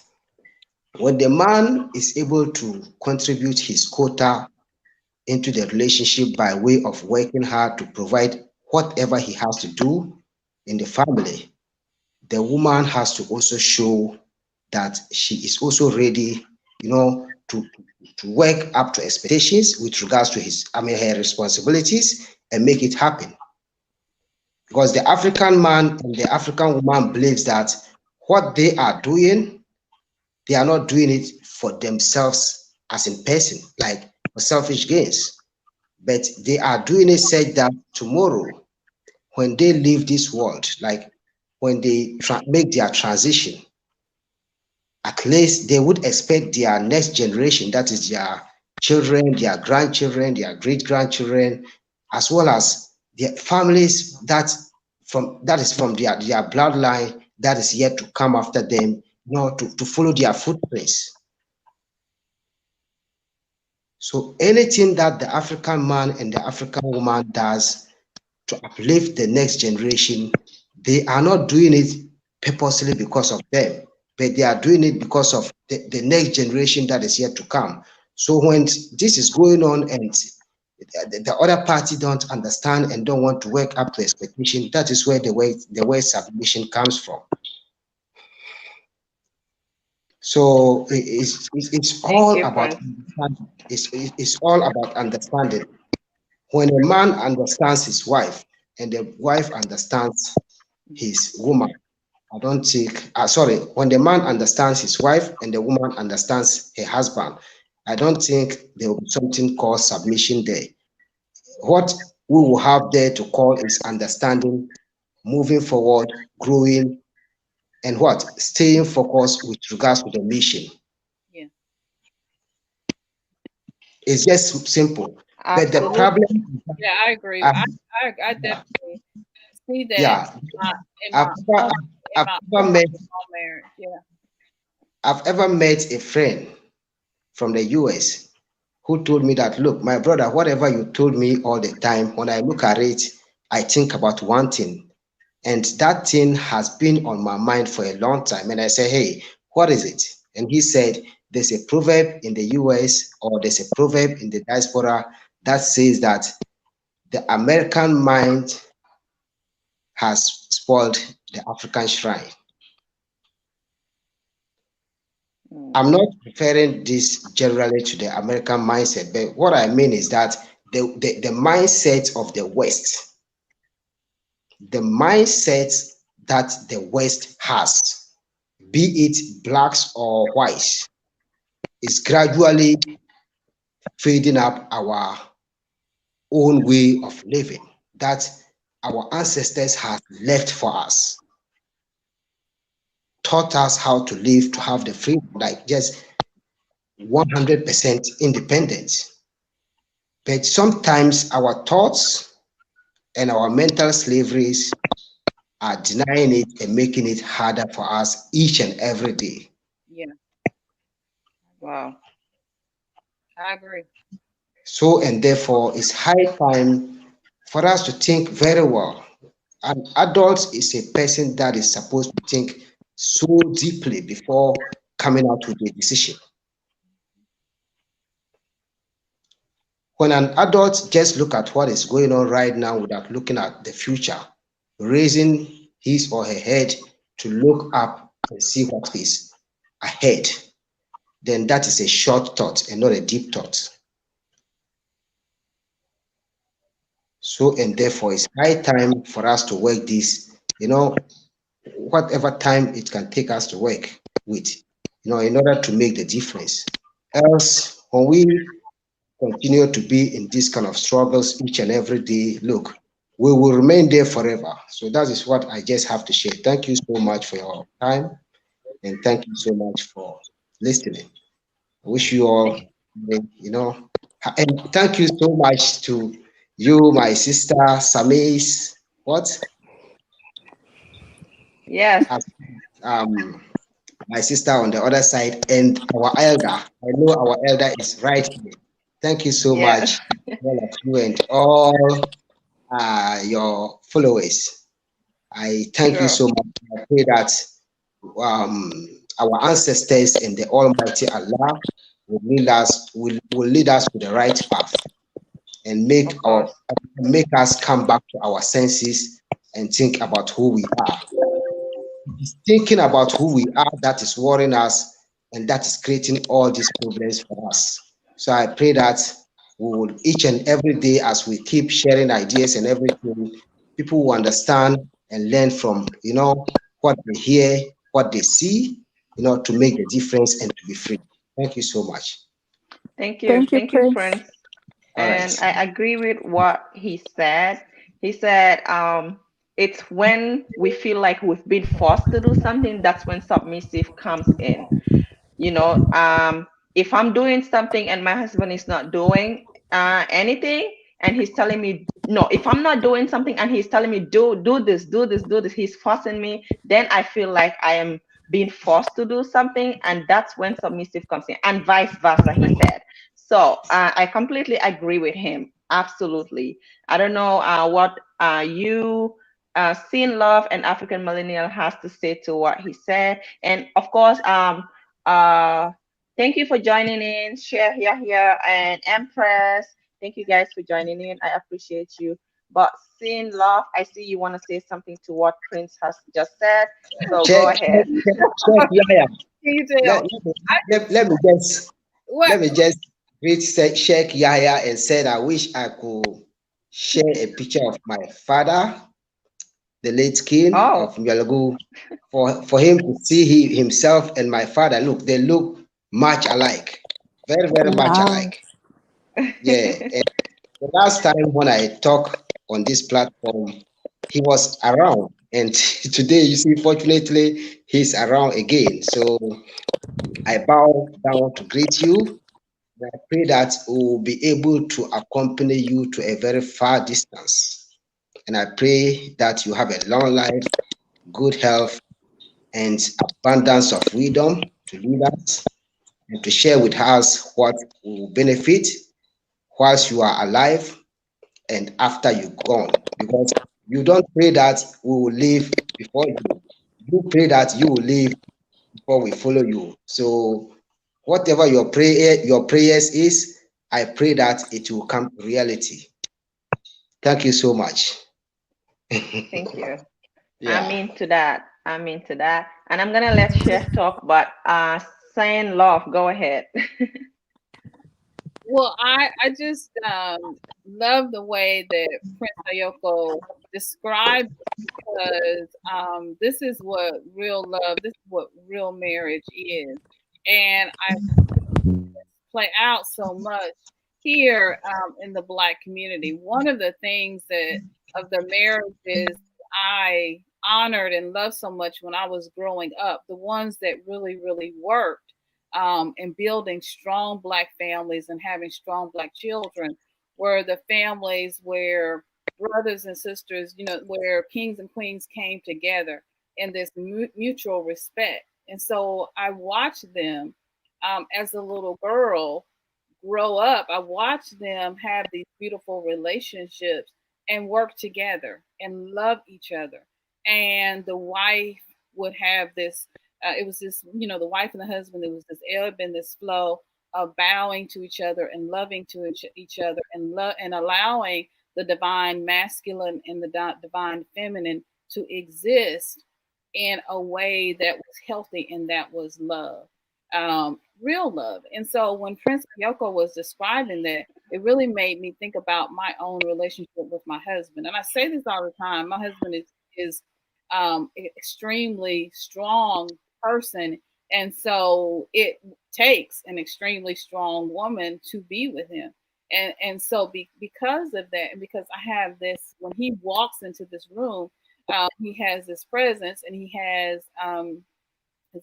when the man is able to contribute his quota into the relationship by way of working hard to provide whatever he has to do in the family, the woman has to also show that she is also ready, to work up to expectations with regards to her responsibilities and make it happen. Because the African man and the African woman believes that what they are doing, they are not doing it for themselves as in person, like for selfish gains, but they are doing it such that tomorrow, when they leave this world, like when they make their transition, at least they would expect their next generation, that is their children, their grandchildren, their great-grandchildren, as well as their families that is from their bloodline that is yet to come after them, to follow their footprints. So anything that the African man and the African woman does to uplift the next generation, they are not doing it purposely because of them, but they are doing it because of the next generation that is yet to come. So when this is going on and the other party don't understand and don't want to work up to expectation, that is where the way submission comes from. So it's all about understanding. It's all about understanding. When a man understands his wife and the wife understands his woman, I don't think, sorry, when the man understands his wife and the woman understands her husband, I don't think there will be something called submission there. What we will have there to call is understanding, moving forward, growing, and what? Staying focused with regards to the mission. Yeah. It's just simple. But the Absolutely. problem, Yeah, I agree. I've, I definitely see that yeah, in I've my ever, own I've ever met, marriage. Yeah. I've ever met a friend from the US who told me that, look, my brother, whatever you told me all the time, when I look at it, I think about one thing. And that thing has been on my mind for a long time. And I say, hey, what is it? And he said, there's a proverb in the US or there's a proverb in the diaspora that says that the American mind has spoiled the African shrine. I'm not referring this generally to the American mindset, but what I mean is that the mindset of the West, the mindset that the West has, be it blacks or whites, is gradually fading up our own way of living that our ancestors have left for us, taught us how to live, to have the freedom, like just 100% independence. But sometimes our thoughts and our mental slaveries are denying it and making it harder for us each and every day. Yeah. Wow. I agree. So, and therefore, it's high time for us to think very well. An adult is a person that is supposed to think so deeply before coming out with a decision. When an adult just look at what is going on right now without looking at the future, raising his or her head to look up and see what is ahead, then that is a short thought and not a deep thought. So, and therefore, it's high time for us to work this, whatever time it can take us to work with, in order to make the difference. Else, when we continue to be in these kind of struggles each and every day, look, we will remain there forever. So that is what I just have to share. Thank you so much for your time and thank you so much for listening. I wish you all, and thank you so much to you, my sister, Samis, what? Yes. Um, my sister on the other side, and our elder. I know our elder is right here. Thank you so Yes. much, all of you, and all your followers. I thank you Sure. so much. I pray that um, our ancestors and the Almighty Allah will lead us to the right path and Of course. make us come back to our senses and think about who we are. It's thinking about who we are that is worrying us and that is creating all these problems for us. So I pray that we will each and every day as we keep sharing ideas and everything, people will understand and learn from what they hear, what they see, to make the difference and to be free. Thank you so much. Thank you. Thank you, Thank you, Prince. Prince. All And right. I agree with what he said. He said, it's when we feel like we've been forced to do something, that's when submissive comes in. If I'm doing something and my husband is not doing anything, and he's telling me no, if I'm not doing something and he's telling me do this, do this, do this, he's forcing me, then I feel like I am being forced to do something, and that's when submissive comes in, and vice versa, he said. So I completely agree with him. Absolutely. I don't know what you Seeing Love and African Millennial has to say to what he said. And of course, thank you for joining in, Share here and Empress. Thank you guys for joining in. I appreciate you. But Seeing Love, I see you want to say something to what Prince has just said. So go ahead. Yeah. Detail. Let me just greet Sheikh Yahya and said I wish I could share a picture of my father, the late king of Mialagu, for him to see himself and my father. Look, they look much alike, very, very much alike. Yeah. And the last time when I talked on this platform, he was around, and today, you see, fortunately, he's around again. So I bow down to greet you. I pray that we will be able to accompany you to a very far distance. And I pray that you have a long life, good health, and abundance of wisdom to lead us and to share with us what will benefit whilst you are alive and after you're gone. Because you don't pray that we will live before you. You pray that you will live before we follow you. So whatever your prayers is, I pray that it will come to reality. Thank you so much. Thank you. Yeah. I'm into that. I'm into that. And I'm gonna let Chef talk, but Saying Love, go ahead. Well, I just love the way that Prince Ayoko described it, because this is what real love, this is what real marriage is, and I play out so much here in the Black community. One of the things that of the marriages I honored and loved so much when I was growing up, the ones that really, really worked in building strong Black families and having strong Black children, were the families where brothers and sisters, where kings and queens came together in this mutual respect. And so I watched them as a little girl grow up. I watched them have these beautiful relationships and work together and love each other. And the wife would have this, it was this, the wife and the husband, it was this ebb and this flow of bowing to each other and loving to each other and allowing the divine masculine and the divine feminine to exist in a way that was healthy and that was love, real love. And so when Prince Yoko was describing that, it really made me think about my own relationship with my husband. And I say this all the time. My husband is extremely strong person, and so it takes an extremely strong woman to be with him. And so because of that, and because I have this, when he walks into this room, he has this presence, and he's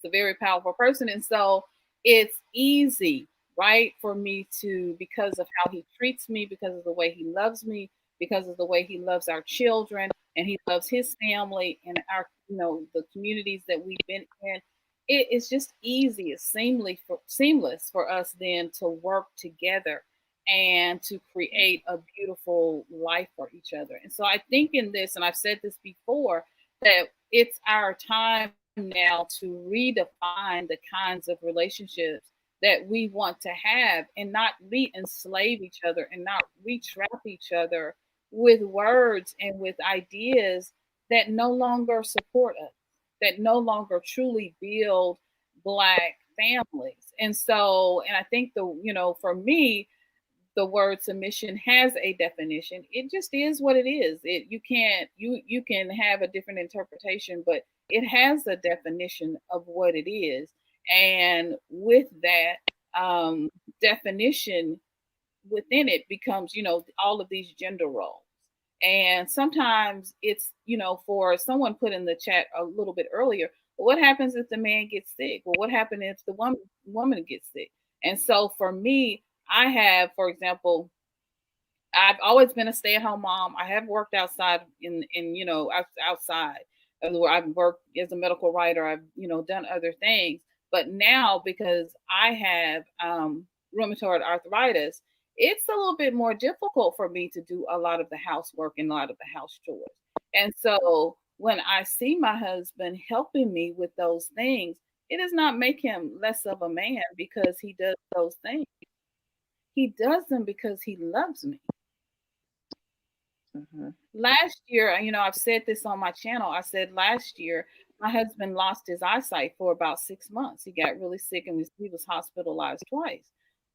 a very powerful person. And so it's easy, right, for me to, because of how he treats me, because of the way he loves me, because of the way he loves our children, and he loves his family and our, the communities that we've been in. It's just easy, it's seamless for us then to work together and to create a beautiful life for each other. And so I think in this, and I've said this before, that it's our time now to redefine the kinds of relationships that we want to have, and not re-enslave each other and not re-trap each other with words and with ideas that no longer support us, that no longer truly build Black families. And so, and I think for me, the word submission has a definition. It just is what it is. You can have a different interpretation, but it has a definition of what it is. And with that definition within it becomes, all of these gender roles. And sometimes it's, for someone put in the chat a little bit earlier, well, what happens if the man gets sick? Well, what happens if the woman gets sick? And so for me, I have, for example, I've always been a stay-at-home mom. I have worked outside outside. I've worked as a medical writer. I've, done other things. But now, because I have rheumatoid arthritis, it's a little bit more difficult for me to do a lot of the housework and a lot of the house chores. And so when I see my husband helping me with those things, it does not make him less of a man because he does those things. He does them because he loves me. Mm-hmm. Last year, I've said this on my channel. I said last year, my husband lost his eyesight for about 6 months. He got really sick and he was hospitalized twice.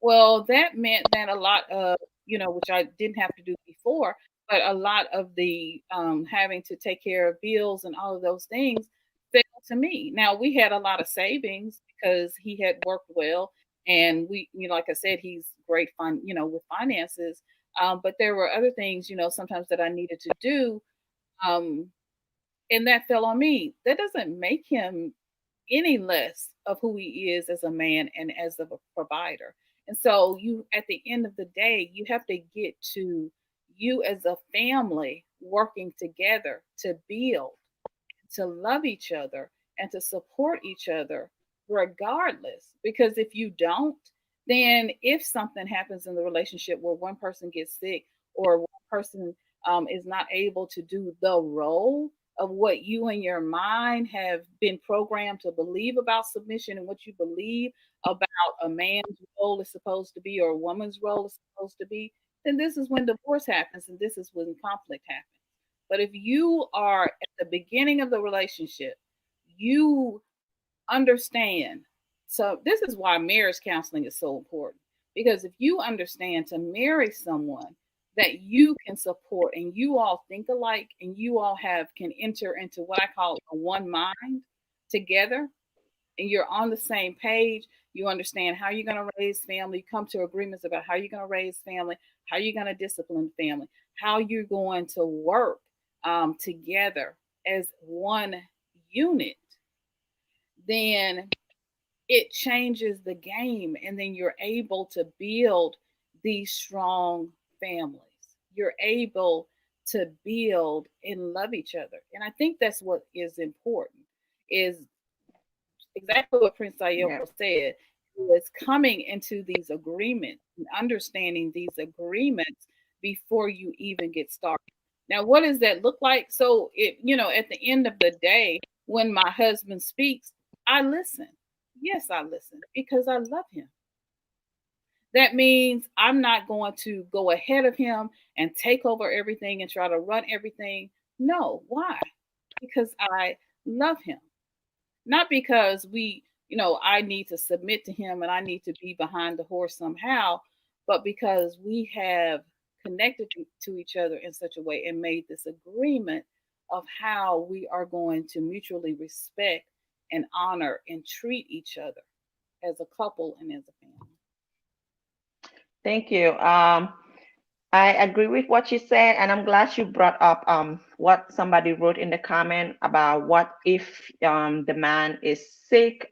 Well, that meant that a lot of, which I didn't have to do before, but a lot of the having to take care of bills and all of those things fell to me. Now, we had a lot of savings because he had worked well. And we, like I said, he's great with finances. But there were other things, sometimes that I needed to do. Um, and that fell on me. That doesn't make him any less of who he is as a man and as a provider. And so at the end of the day, you have to get to you as a family working together to build, to love each other and to support each other regardless. Because if you don't, then if something happens in the relationship where one person gets sick or one person is not able to do the role of what you in your mind have been programmed to believe about submission and what you believe about a man's role is supposed to be or a woman's role is supposed to be, then this is when divorce happens and this is when conflict happens. But if you are at the beginning of the relationship, you understand. So, this is why marriage counseling is so important. Because if you understand to marry someone that you can support and you all think alike and you all can enter into what I call a one mind together, and you're on the same page, you understand how you're going to raise family, you come to agreements about how you're going to raise family, how you're going to discipline family, how you're going to work together as one unit, then it changes the game. And then you're able to build these strong families. You're able to build and love each other. And I think that's what is important, is exactly what Prince Yeah. Ayoko said, is coming into these agreements and understanding these agreements before you even get started. Now, what does that look like? So, at the end of the day, when my husband speaks, I listen. Yes, I listen because I love him. That means I'm not going to go ahead of him and take over everything and try to run everything. No, why? Because I love him. Not because I need to submit to him and I need to be behind the horse somehow, but because we have connected to each other in such a way and made this agreement of how we are going to mutually respect and honor and treat each other as a couple and as a family. Thank you. I agree with what you said, and I'm glad you brought up what somebody wrote in the comment about what if the man is sick,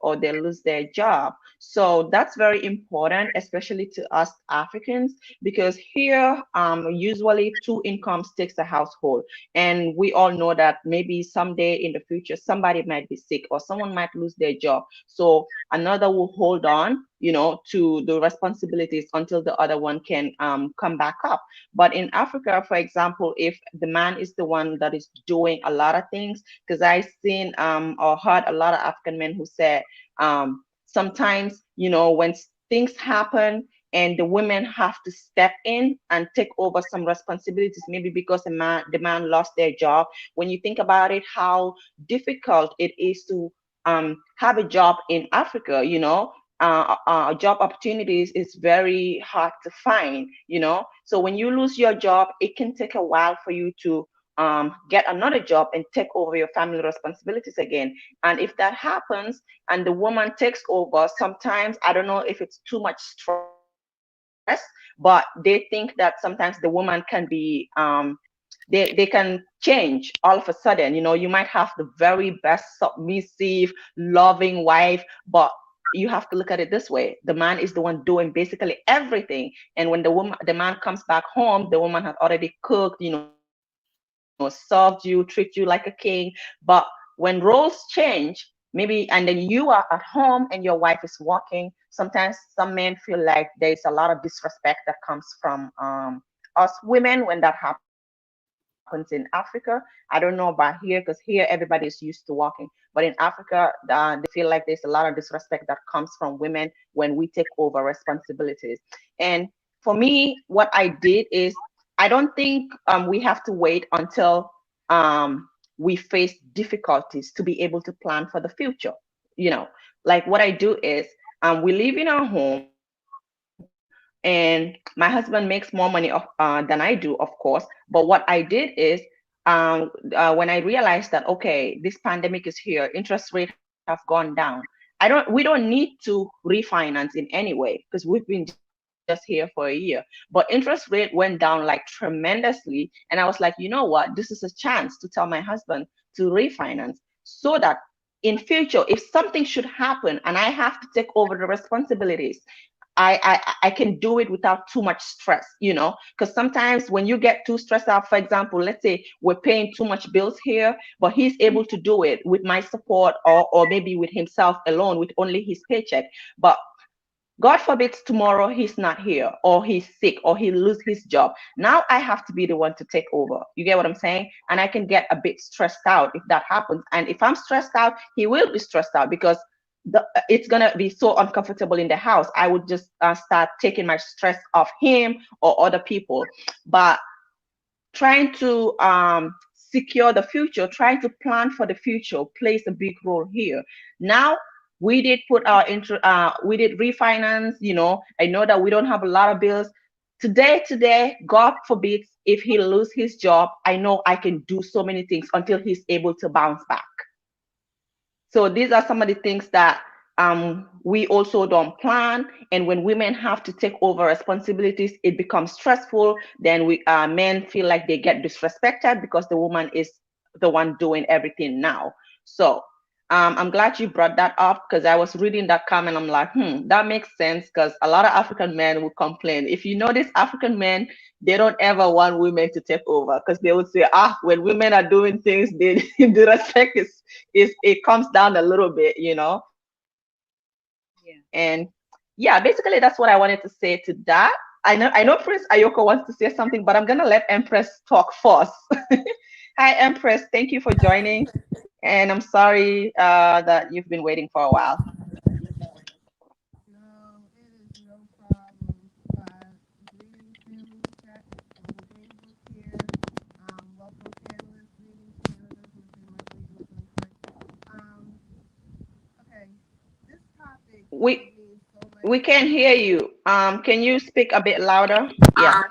or they lose their job. So that's very important, especially to us Africans, because here usually two incomes takes a household, and we all know that maybe someday in the future somebody might be sick or someone might lose their job. So another will hold on, to the responsibilities until the other one can come back up. But in Africa, for example, if the man is the one that is doing a lot of things, because I've seen or heard a lot of African men who said sometimes, when things happen and the women have to step in and take over some responsibilities, maybe because the man lost their job. When you think about it, how difficult it is to have a job in Africa, job opportunities is very hard to find, So when you lose your job, it can take a while for you to get another job and take over your family responsibilities again. And if that happens and the woman takes over, sometimes, I don't know if it's too much stress, but they think that sometimes the woman can be they can change all of a sudden. You might have the very best submissive loving wife, but you have to look at it this way: the man is the one doing basically everything, and when the man comes back home, the woman has already cooked, served you, treat you like a king. But when roles change, maybe, and then you are at home and your wife is working, sometimes some men feel like there's a lot of disrespect that comes from us women when that happens. happens in Africa. I don't know about here, because here everybody is used to walking. But in Africa, they feel like there's a lot of disrespect that comes from women when we take over responsibilities. And for me, what I did is, I don't think we have to wait until we face difficulties to be able to plan for the future. You know, like what I do is, we live in our home, and my husband makes more money than I do, of course. But what I did is, when I realized that, okay, this pandemic is here, interest rates have gone down. We don't need to refinance in any way, because we've been just here for a year. But interest rate went down like tremendously, and I was like, you know what? This is a chance to tell my husband to refinance, so that in future, if something should happen and I have to take over the responsibilities, I can do it without too much stress, because sometimes when you get too stressed out, for example, let's say we're paying too much bills here, but he's able to do it with my support, or maybe with himself alone with only his paycheck. But God forbid tomorrow he's not here, or he's sick, or he lose his job. Now I have to be the one to take over. You get what I'm saying? And I can get a bit stressed out if that happens. And if I'm stressed out, he will be stressed out, because it's gonna be so uncomfortable in the house. I would just start taking my stress off him or other people. But trying to secure the future, trying to plan for the future plays a big role here. Now, we did put we did refinance. I know that we don't have a lot of bills. Today, God forbid, if he lose his job, I know I can do so many things until he's able to bounce back. So these are some of the things that we also don't plan. And when women have to take over responsibilities, it becomes stressful. Then men feel like they get disrespected because the woman is the one doing everything now. So I'm glad you brought that up, because I was reading that comment. I'm like, that makes sense, because a lot of African men will complain. If you notice, African men, they don't ever want women to take over, because they would say, when women are doing things, the respect is it comes down a little bit. And yeah, basically that's what I wanted to say to that. I know Prince Ayoko wants to say something, but I'm gonna let Empress talk first. Hi, Empress. Thank you for joining. And I'm sorry that you've been waiting for a while. No, it is no problem. Greetings, family chat. James is here. Welcome, panelists. Greetings, panelists. Okay, this topic We means so much we to can't me. hear you. Can you speak a bit louder? Yeah.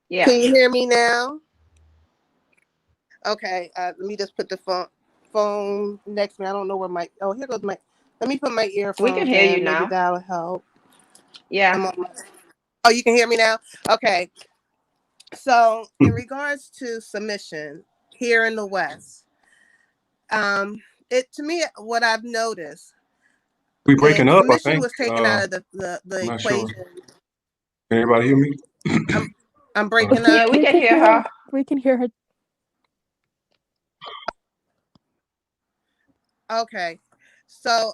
Yeah. Can you hear me now? Okay, let me just put the phone next to me. I don't know where my. Oh, here goes my. Let me put my We can earphones hear you in. Maybe now. that'll help. Yeah. I'm on my, oh, you can hear me now? Okay. So, in regards to submission here in the West, it to me, what I've noticed, We breaking up, I submission think. was taken out of the I'm not sure. equation. Can everybody hear me? I'm breaking Yeah, up. we can hear her. We can hear her. Okay. So,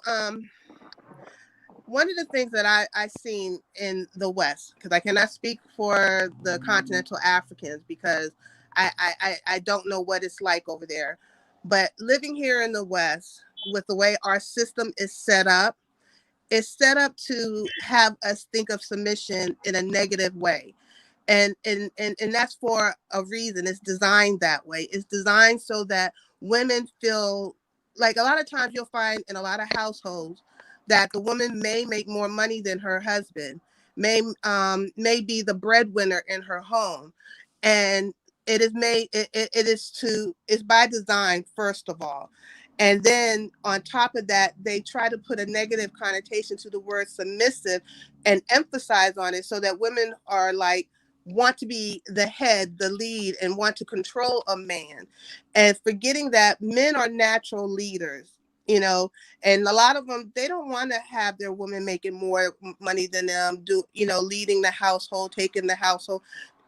one of the things that I seen in the West, because I cannot speak for the continental Africans because I don't know what it's like over there, but living here in the West with the way our system is set up, it's set up to have us think of submission in a negative way. And that's for a reason. It's designed that way. It's designed so that women feel like, a lot of times you'll find in a lot of households that the woman may make more money than her husband, may be the breadwinner in her home. And it is made it's by design, first of all. And then on top of that, they try to put a negative connotation to the word submissive and emphasize on it so that women are like, want to be the head, the lead, and want to control a man, and forgetting that men are natural leaders, and a lot of them, they don't want to have their woman making more money than them, leading the household, taking the household.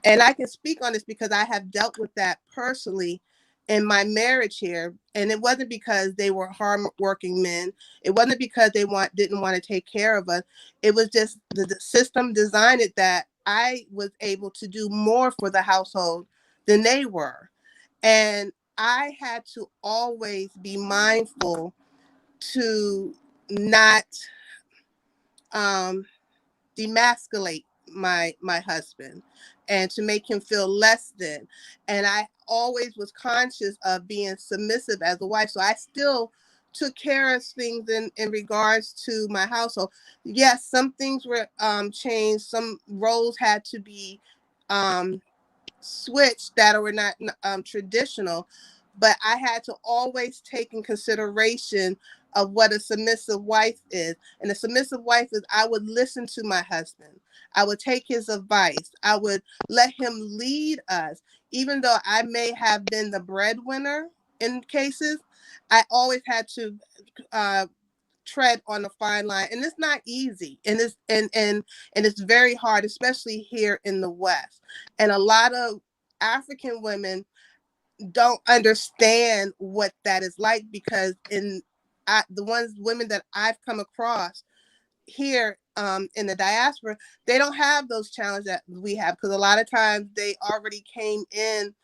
And I can speak on this because I have dealt with that personally in my marriage here. And it wasn't because they were hardworking men. It wasn't because they didn't want to take care of us. It was just the system designed it that I was able to do more for the household than they were. And I had to always be mindful to not demasculate my husband and to make him feel less than. And I always was conscious of being submissive as a wife. So I still took care of things in regards to my household. Yes, some things were changed. Some roles had to be switched that were not traditional, but I had to always take in consideration of what a submissive wife is. And a submissive wife is, I would listen to my husband. I would take his advice. I would let him lead us. Even though I may have been the breadwinner in cases, I always had to tread on a fine line, and it's not easy, and it's very hard, especially here in the West. And a lot of African women don't understand what that is like, because the women that I've come across here in the diaspora, they don't have those challenges that we have, because a lot of times they already came in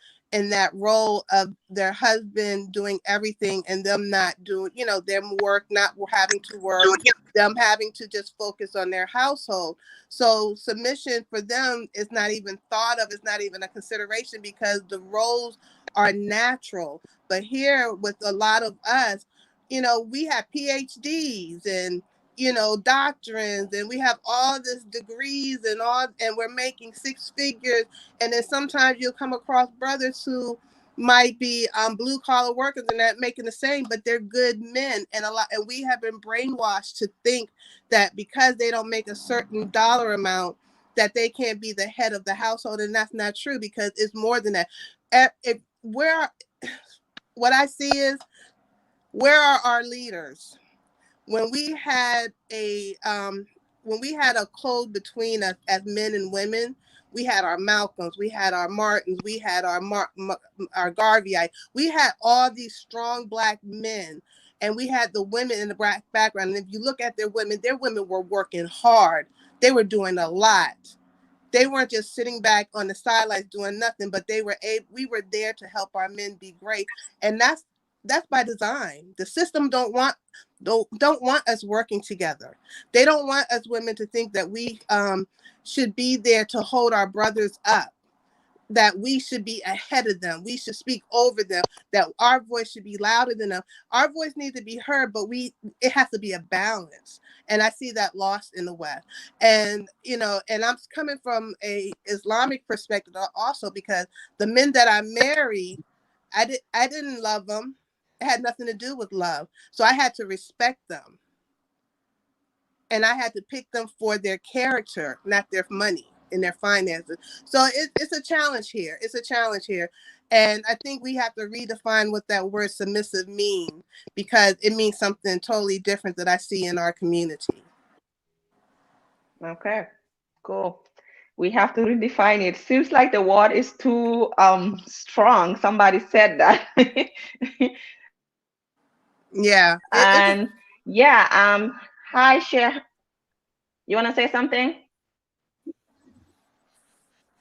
that role of their husband doing everything and them not doing, them work, not having to work, them having to just focus on their household. So submission for them is not even thought of, it's not even a consideration, because the roles are natural. But here with a lot of us, we have PhDs and doctrines, and we have all this degrees and we're making six figures. And then sometimes you'll come across brothers who might be blue collar workers and not making the same, but they're good men. And we have been brainwashed to think that because they don't make a certain dollar amount, that they can't be the head of the household. And that's not true, because it's more than that. What I see is, where are our leaders? When we had a code between us as men and women, we had our Malcolms, we had our Martins, we had our Garvey, we had all these strong Black men, and we had the women in the Black background. And if you look at their women were working hard. They were doing a lot. They weren't just sitting back on the sidelines doing nothing, but we were there to help our men be great. And that's by design. The system don't want us working together. They don't want us women to think that we should be there to hold our brothers up, that we should be ahead of them, we should speak over them, that our voice should be louder than them. Our voice needs to be heard, but it has to be a balance. And I see that lost in the West. And and I'm coming from a Islamic perspective also, because the men that I married, I didn't love them. It had nothing to do with love. So I had to respect them. And I had to pick them for their character, not their money and their finances. So it's a challenge here. It's a challenge here. And I think we have to redefine what that word submissive means, because it means something totally different that I see in our community. Okay, cool. We have to redefine it. Seems like the word is too strong. Somebody said that. Yeah. And yeah, hi Cher. You wanna say something?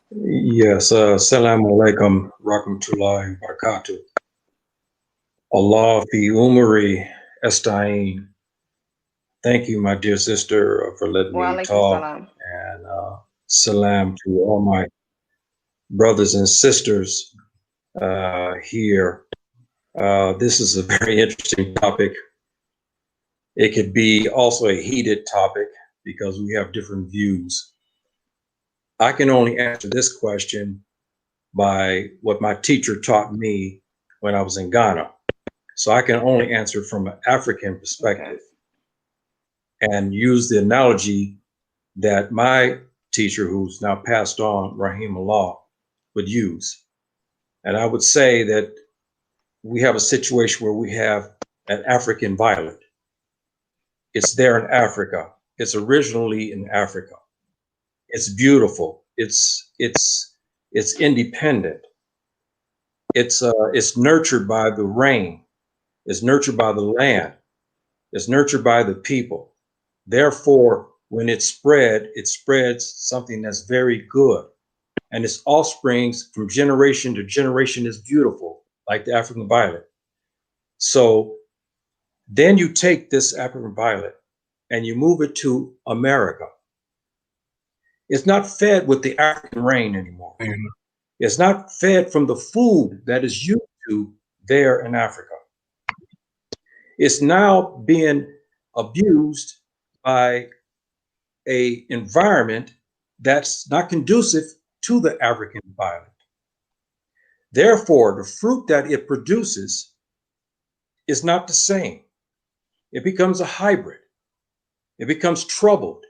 Yes, Assalamu alaikum, rahmatullahi wa barakatuh. Allah fi umri esta'in. Thank you, my dear sister, for letting Wa me alaikum talk. salam. And salam to all my brothers and sisters here. This is a very interesting topic. It could be also a heated topic because we have different views. I can only answer this question by what my teacher taught me when I was in Ghana. So I can only answer from an African perspective and use the analogy that my teacher, who's now passed on, Rahim Allah, would use. And I would say that we have a situation where we have an African violet. It's there in Africa. It's originally in Africa. It's beautiful. It's independent. It's nurtured by the rain. It's nurtured by the land. It's nurtured by the people. Therefore, when it spreads something that's very good. and its offsprings from generation to generation is beautiful, like the African violet. So then you take this African violet and you move it to America. It's not fed with the African rain anymore. Mm-hmm. It's not fed from the food that is used to there in Africa. It's now being abused by an environment that's not conducive to the African violet. Therefore, the fruit that it produces is not the same. It becomes a hybrid. It becomes troubled.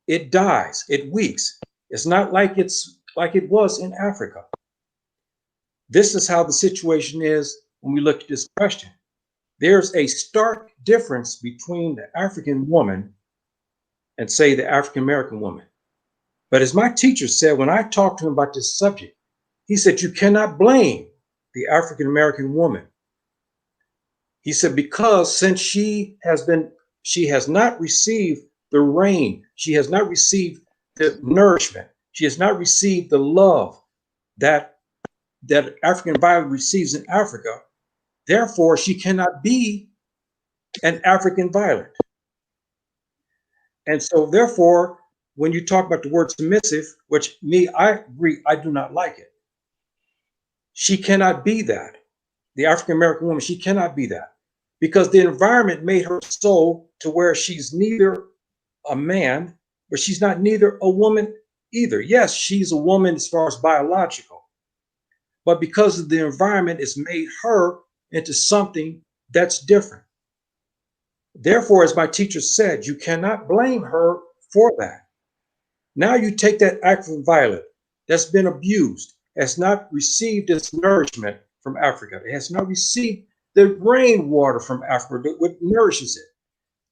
It dies. It weaks. It's not like it was in Africa. This is how the situation is when we look at this question. There's a stark difference between the African woman and, say, the African American woman. But as my teacher said, when I talked to him about this subject, he said, you cannot blame the African American woman. He said, because since she has not received the rain, she has not received the nourishment, she has not received the love that African violet receives in Africa, therefore she cannot be an African violet. And so therefore, when you talk about the word submissive, which I agree, I do not like it. She cannot be that. The African American woman, she cannot be that, because the environment made her so to where she's neither a man, but she's not neither a woman either. Yes, she's a woman as far as biological, but because of the environment, it's made her into something that's different. Therefore, as my teacher said, you cannot blame her for that. Now you take that African violet that's been abused, has not received its nourishment from Africa, it has not received the rainwater from Africa that nourishes it.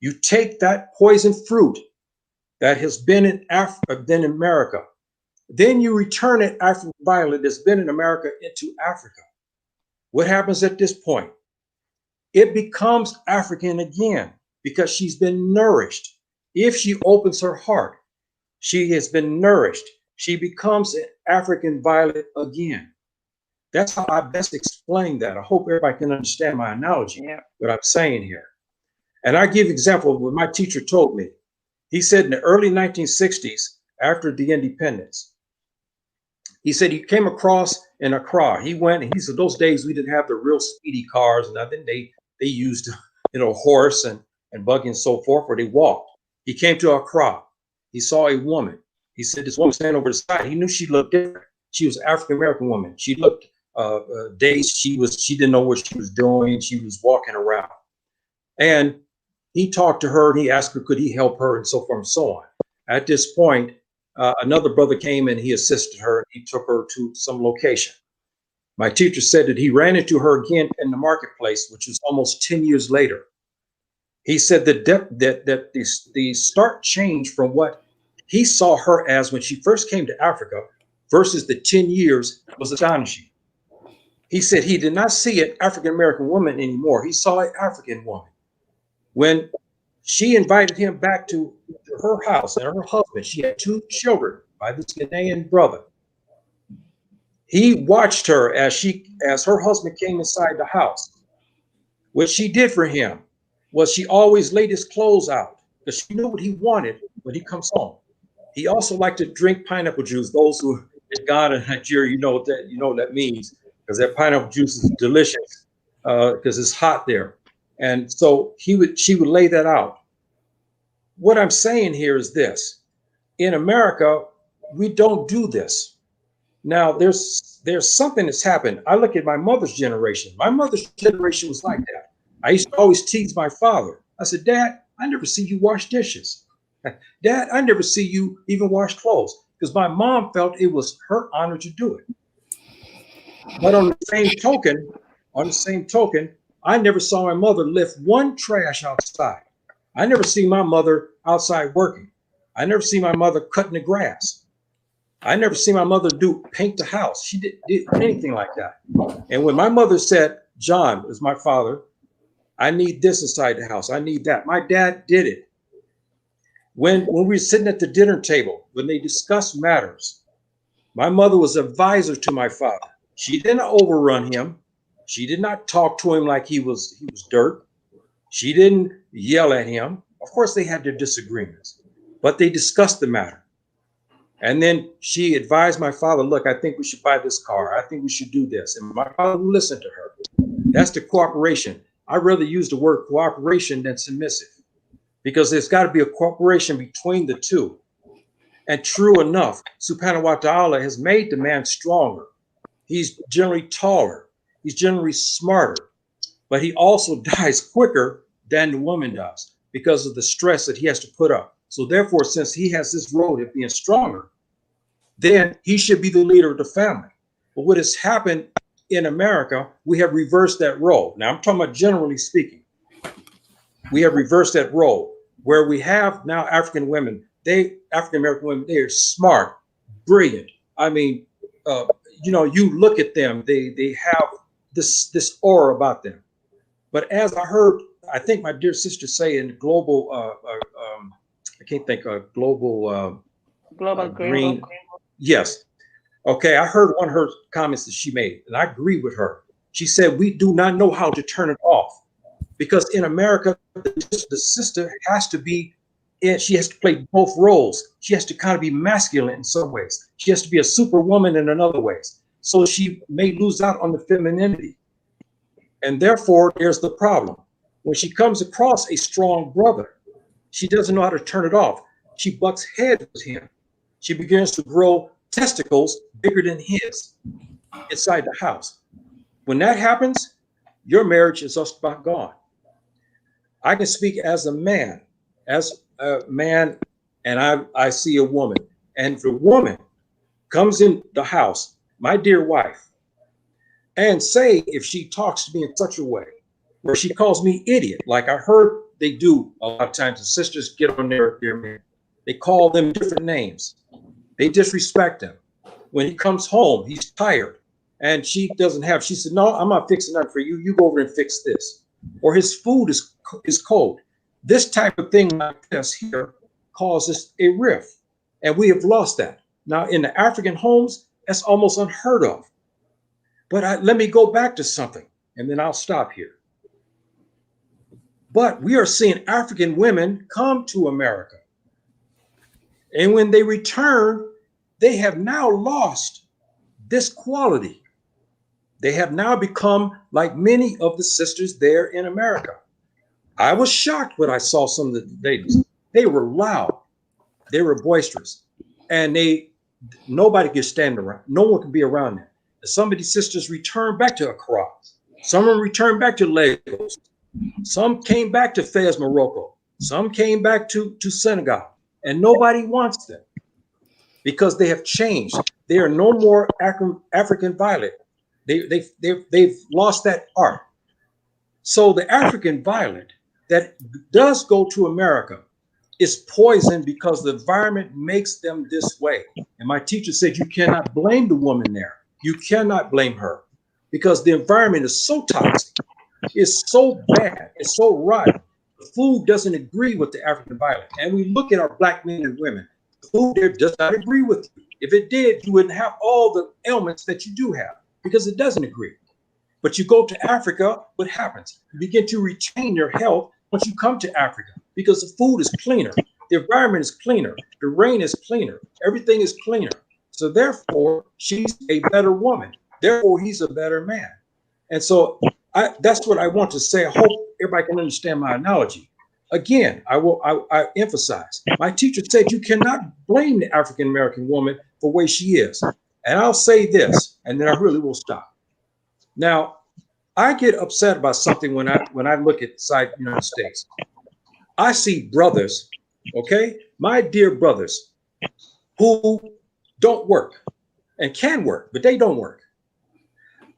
You take that poison fruit that has been in Africa, then in America, then you return it, African violet that's been in America, into Africa. What happens at this point? It becomes African again because she's been nourished. If she opens her heart, she has been nourished. She becomes an African violet again. That's how I best explain that. I hope everybody can understand my analogy, what I'm saying here. And I give example of what my teacher told me. He said in the early 1960s, after the independence, he said he came across in Accra. He went and he said those days we didn't have the real speedy cars and nothing. They used, horse and buggy and so forth, or they walked. He came to Accra. He saw a woman. He said this woman standing over the side. He knew she looked different. She was an African American woman. She looked dazed. She didn't know what she was doing. She was walking around. And he talked to her and he asked her, could he help her and so forth and so on. At this point, another brother came and he assisted her and he took her to some location. My teacher said that he ran into her again in the marketplace, which was almost 10 years later. He said that the stark change from what he saw her as when she first came to Africa versus the 10 years was astonishing. He said he did not see an African-American woman anymore. He saw an African woman. When she invited him back to her house and her husband, she had 2 children by this Ghanaian brother. He watched her as her husband came inside the house. What she did for him was she always laid his clothes out because she knew what he wanted when he comes home. He also liked to drink pineapple juice. Those who had gone to Nigeria, you know what that means, because that pineapple juice is delicious because it's hot there. And so she would lay that out. What I'm saying here is this: in America, we don't do this. Now, there's something that's happened. I look at my mother's generation. My mother's generation was like that. I used to always tease my father. I said, Dad, I never see you wash dishes. Dad, I never see you even wash clothes, because my mom felt it was her honor to do it. But on the same token, I never saw my mother lift one trash outside. I never see my mother outside working. I never see my mother cutting the grass. I never see my mother paint the house. She did anything like that. And when my mother said, John is my father, I need this inside the house, I need that, my dad did it. When we were sitting at the dinner table, when they discussed matters, My mother was advisor to my father. She didn't overrun him. She did not talk to him like he was dirt. She didn't yell at him. Of course, they had their disagreements, but they discussed the matter. And then she advised my father, look, I think we should buy this car. I think we should do this. And my father listened to her. That's the cooperation. I'd rather use the word cooperation than submissive, because there's got to be a cooperation between the two. And true enough, Subhanahu wa ta'ala has made the man stronger. He's generally taller. He's generally smarter, but he also dies quicker than the woman does because of the stress that he has to put up. So therefore, since he has this role of being stronger, then he should be the leader of the family. But what has happened in America, we have reversed that role. Now I'm talking about generally speaking. We have reversed that role where we have now African women, African-American women, they are smart, brilliant. I mean, you look at them, they have this aura about them. But as I heard, I think my dear sister say in global, I can't think of global green. Yes. Okay. I heard one of her comments that she made, and I agree with her. She said, we do not know how to turn it off, because in America, the sister has to be, she has to play both roles. She has to kind of be masculine in some ways. She has to be a superwoman in another ways. So she may lose out on the femininity. And therefore, there's the problem. When she comes across a strong brother, she doesn't know how to turn it off. She butts heads with him. She begins to grow testicles bigger than his inside the house. When that happens, your marriage is just about gone. I can speak as a man, and I see a woman, and the woman comes in the house, my dear wife, and say if she talks to me in such a way where she calls me idiot, like I heard they do a lot of times, the sisters get on their men, they call them different names, they disrespect them. When he comes home, he's tired, and she said, no, I'm not fixing that for you. You go over and fix this. Or his food is cold. This type of thing like this here causes a rift, and we have lost that. Now in the African homes, that's almost unheard of. But let me go back to something, and then I'll stop here. But we are seeing African women come to America, and when they return, they have now lost this quality. They have now become like many of the sisters there in America. I was shocked when I saw some of the ladies. They were loud, they were boisterous, and nobody could stand around. No one could be around them. And some of these sisters returned back to Accra. Some of them returned back to Lagos. Some came back to Fez, Morocco. Some came back to Senegal, and nobody wants them because they have changed. They are no more African violet. They've lost that art. So the African violet that does go to America is poisoned because the environment makes them this way. And my teacher said you cannot blame the woman there. You cannot blame her because the environment is so toxic. It's so bad. It's so rotten. The food doesn't agree with the African violet. And we look at our black men and women. The food there does not agree with you. If it did, you wouldn't have all the ailments that you do have because it doesn't agree. But you go to Africa, what happens? You begin to retain your health once you come to Africa because the food is cleaner. The environment is cleaner. The rain is cleaner. Everything is cleaner. So therefore, she's a better woman. Therefore, he's a better man. And so that's what I want to say. I hope everybody can understand my analogy. Again, I emphasize, my teacher said you cannot blame the African-American woman for the way she is. And I'll say this, and then I really will stop. Now, I get upset about something when I look at the United States. I see brothers, okay, my dear brothers, who don't work and can work, but they don't work.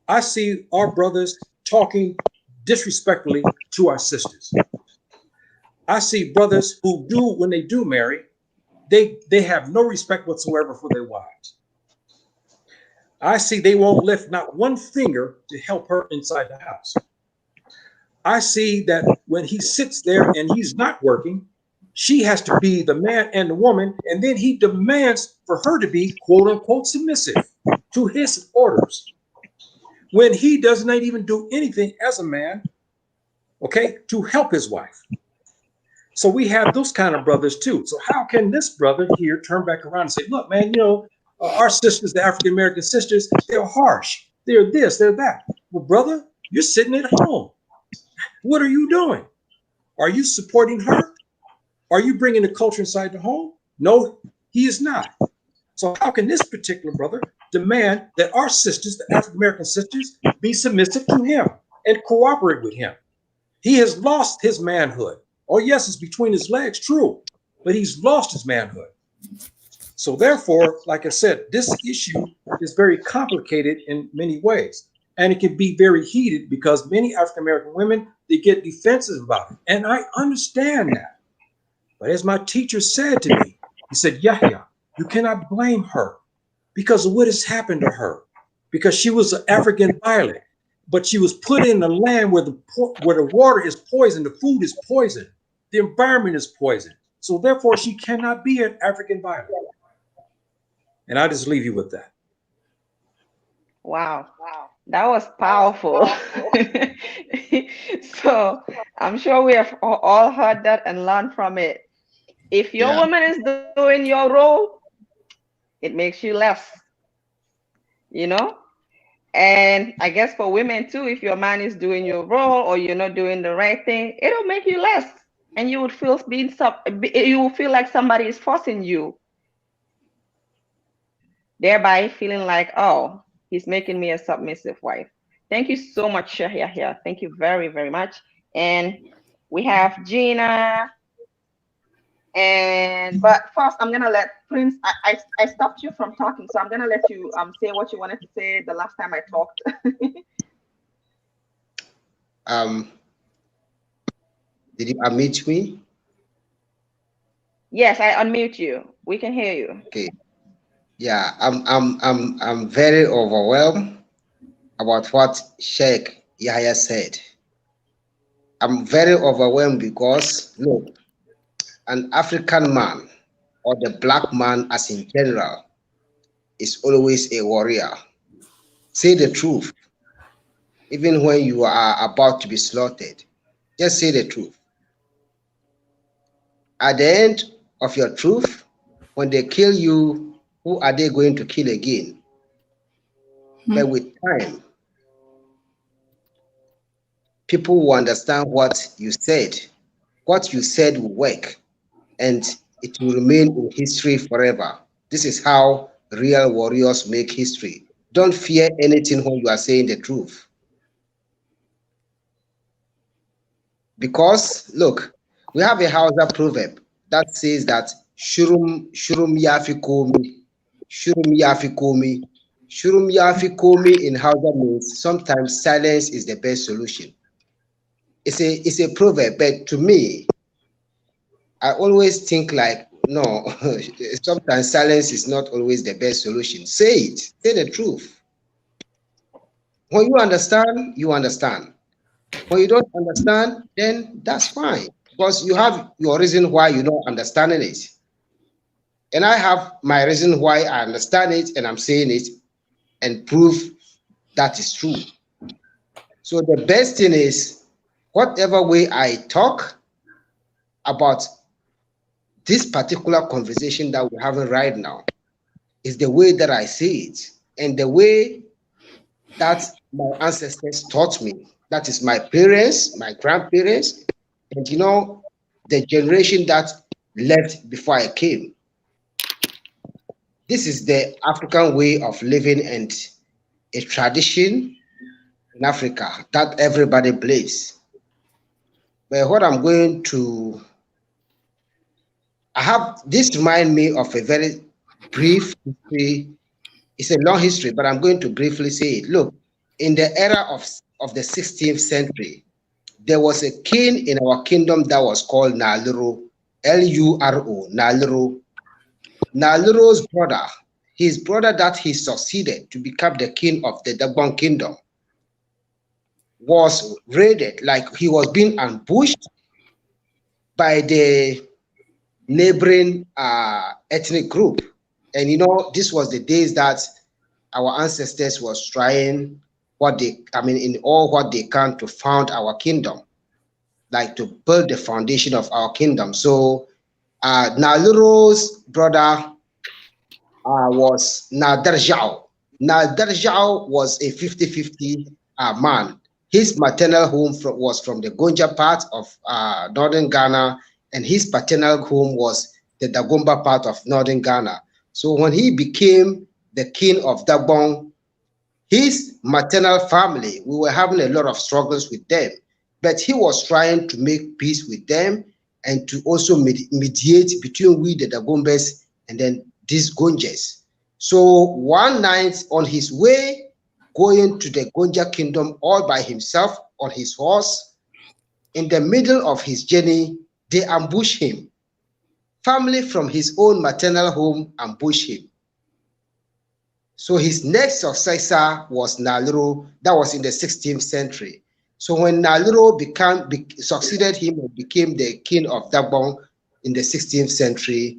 I see our brothers talking disrespectfully to our sisters. I see brothers who do, when they do marry, they have no respect whatsoever for their wives. I see they won't lift not one finger to help her inside the house. I see that when he sits there and he's not working, she has to be the man and the woman, and then he demands for her to be quote unquote submissive to his orders when he does not even do anything as a man, okay, to help his wife. So we have those kind of brothers too. So how can this brother here turn back around and say, look, man, you know, our sisters, the African-American sisters, they're harsh. They're this, they're that. Well, brother, you're sitting at home. What are you doing? Are you supporting her? Are you bringing the culture inside the home? No, he is not. So how can this particular brother demand that our sisters, the African-American sisters, be submissive to him and cooperate with him? He has lost his manhood. Oh, yes, it's between his legs, true, but he's lost his manhood. So therefore, like I said, this issue is very complicated in many ways. And it can be very heated because many African-American women, they get defensive about it. And I understand that. But as my teacher said to me, he said, Yahya, you cannot blame her because of what has happened to her, because she was an African violet, but she was put in a land where the water is poison, the food is poison, the environment is poison. So therefore, she cannot be an African violet. And I just leave you with that. Wow. That was powerful. So I'm sure we have all heard that and learned from it. If your woman is doing your role, it makes you less, you know? And I guess for women too, if your man is doing your role or you're not doing the right thing, it'll make you less. And you would feel you will feel like somebody is forcing you, thereby feeling like, oh, he's making me a submissive wife. Thank you so much, Yahya. Thank you very, very much. And we have Gina. But first, I'm gonna let Prince. I stopped you from talking, so I'm gonna let you say what you wanted to say the last time I talked. Did you unmute me? Yes, I unmute you. We can hear you. Okay. Yeah, I'm very overwhelmed about what Sheikh Yahya said. I'm very overwhelmed because look, an African man or the black man as in general is always a warrior. Say the truth. Even when you are about to be slaughtered, just say the truth. At the end of your truth, when they kill you, who are they going to kill again? But with time, people will understand what you said. What you said will work, and it will remain in history forever. This is how real warriors make history. Don't fear anything when you are saying the truth. Because, look, we have a Hausa proverb that says that Shurum yafi komi, Shurum yafi komi. Shurum yafi komi in Hausa means sometimes silence is the best solution. It's a proverb, but to me, I always think like, no, sometimes silence is not always the best solution. Say it, say the truth. When you understand, you understand. When you don't understand, then that's fine, because you have your reason why you're not understanding it. And I have my reason why I understand it, and I'm saying it and prove that is true. So the best thing is, whatever way I talk about this particular conversation that we're having right now is the way that I see it, and the way that my ancestors taught me. That is my parents, my grandparents, and you know, the generation that left before I came. This is the African way of living and a tradition in Africa that everybody believes. But what I'm going to, this remind me of a very brief history. It's a long history, but I'm going to briefly say it. Look, in the era of the 16th century, there was a king in our kingdom that was called Naluro, L-U-R-O, Naluro. Naluro's brother, his brother that he succeeded to become the king of the Dagbon kingdom, was raided, like he was being ambushed by the neighboring ethnic group. And you know, this was the days that our ancestors was trying what they, in all what they can to found our kingdom, like to build the foundation of our kingdom. So Naluro's brother was Nadarjao. Nadarjao was a 50-50 man. His maternal home was from the Gonja part of northern Ghana, and his paternal home was the Dagomba part of northern Ghana. So when he became the king of Dagbon, his maternal family, we were having a lot of struggles with them, but he was trying to make peace with them and to also mediate between we, the Dagombes, and then these Gonjas. So one night on his way going to the Gonja kingdom all by himself on his horse, in the middle of his journey, they ambush him. Family from his own maternal home ambush him. So his next successor was Naluro. That was in the 16th century. So when Naluro succeeded him and became the king of Dagbon in the 16th century,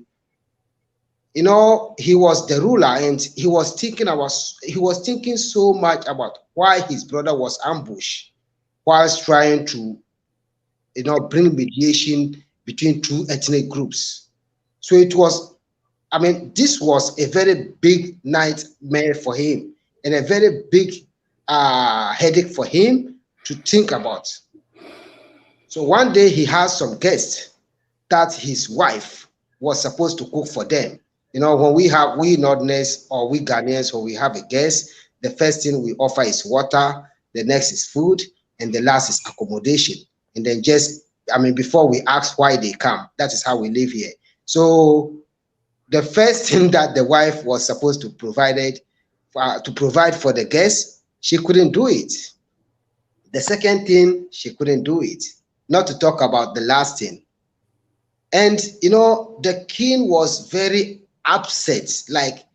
you know, he was the ruler, and he was thinking so much about why his brother was ambushed whilst trying to, you know, bring mediation between two ethnic groups. So it was, this was a very big nightmare for him and a very big headache for him to think about. So one day he has some guests that his wife was supposed to cook for them. You know, when we Northerners or we Ghanaians, when we have a guest, the first thing we offer is water, the next is food, and the last is accommodation. And then before we ask why they come, that is how we live here. So the first thing that the wife was supposed to provide for the guests, she couldn't do it. The second thing, she couldn't do it. Not to talk about the last thing. And you know, the king was very upset, like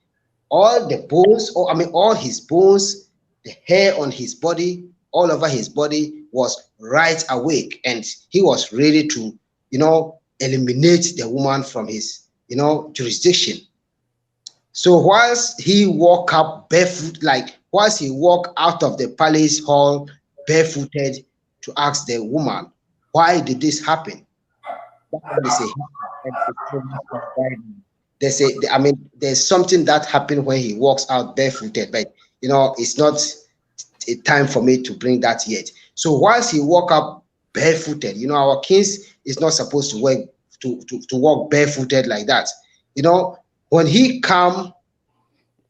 all the bones, all his bones, the hair on his body, all over his body was right awake, and he was ready to, you know, eliminate the woman from his, you know, jurisdiction. So whilst he walked up barefoot, whilst he walked out of the palace hall barefooted to ask the woman, why did this happen? They say, there's something that happened when he walks out barefooted, but you know, it's not a time for me to bring that yet. So whilst he walk up barefooted, you know, our kings is not supposed to walk barefooted like that. You know, when he come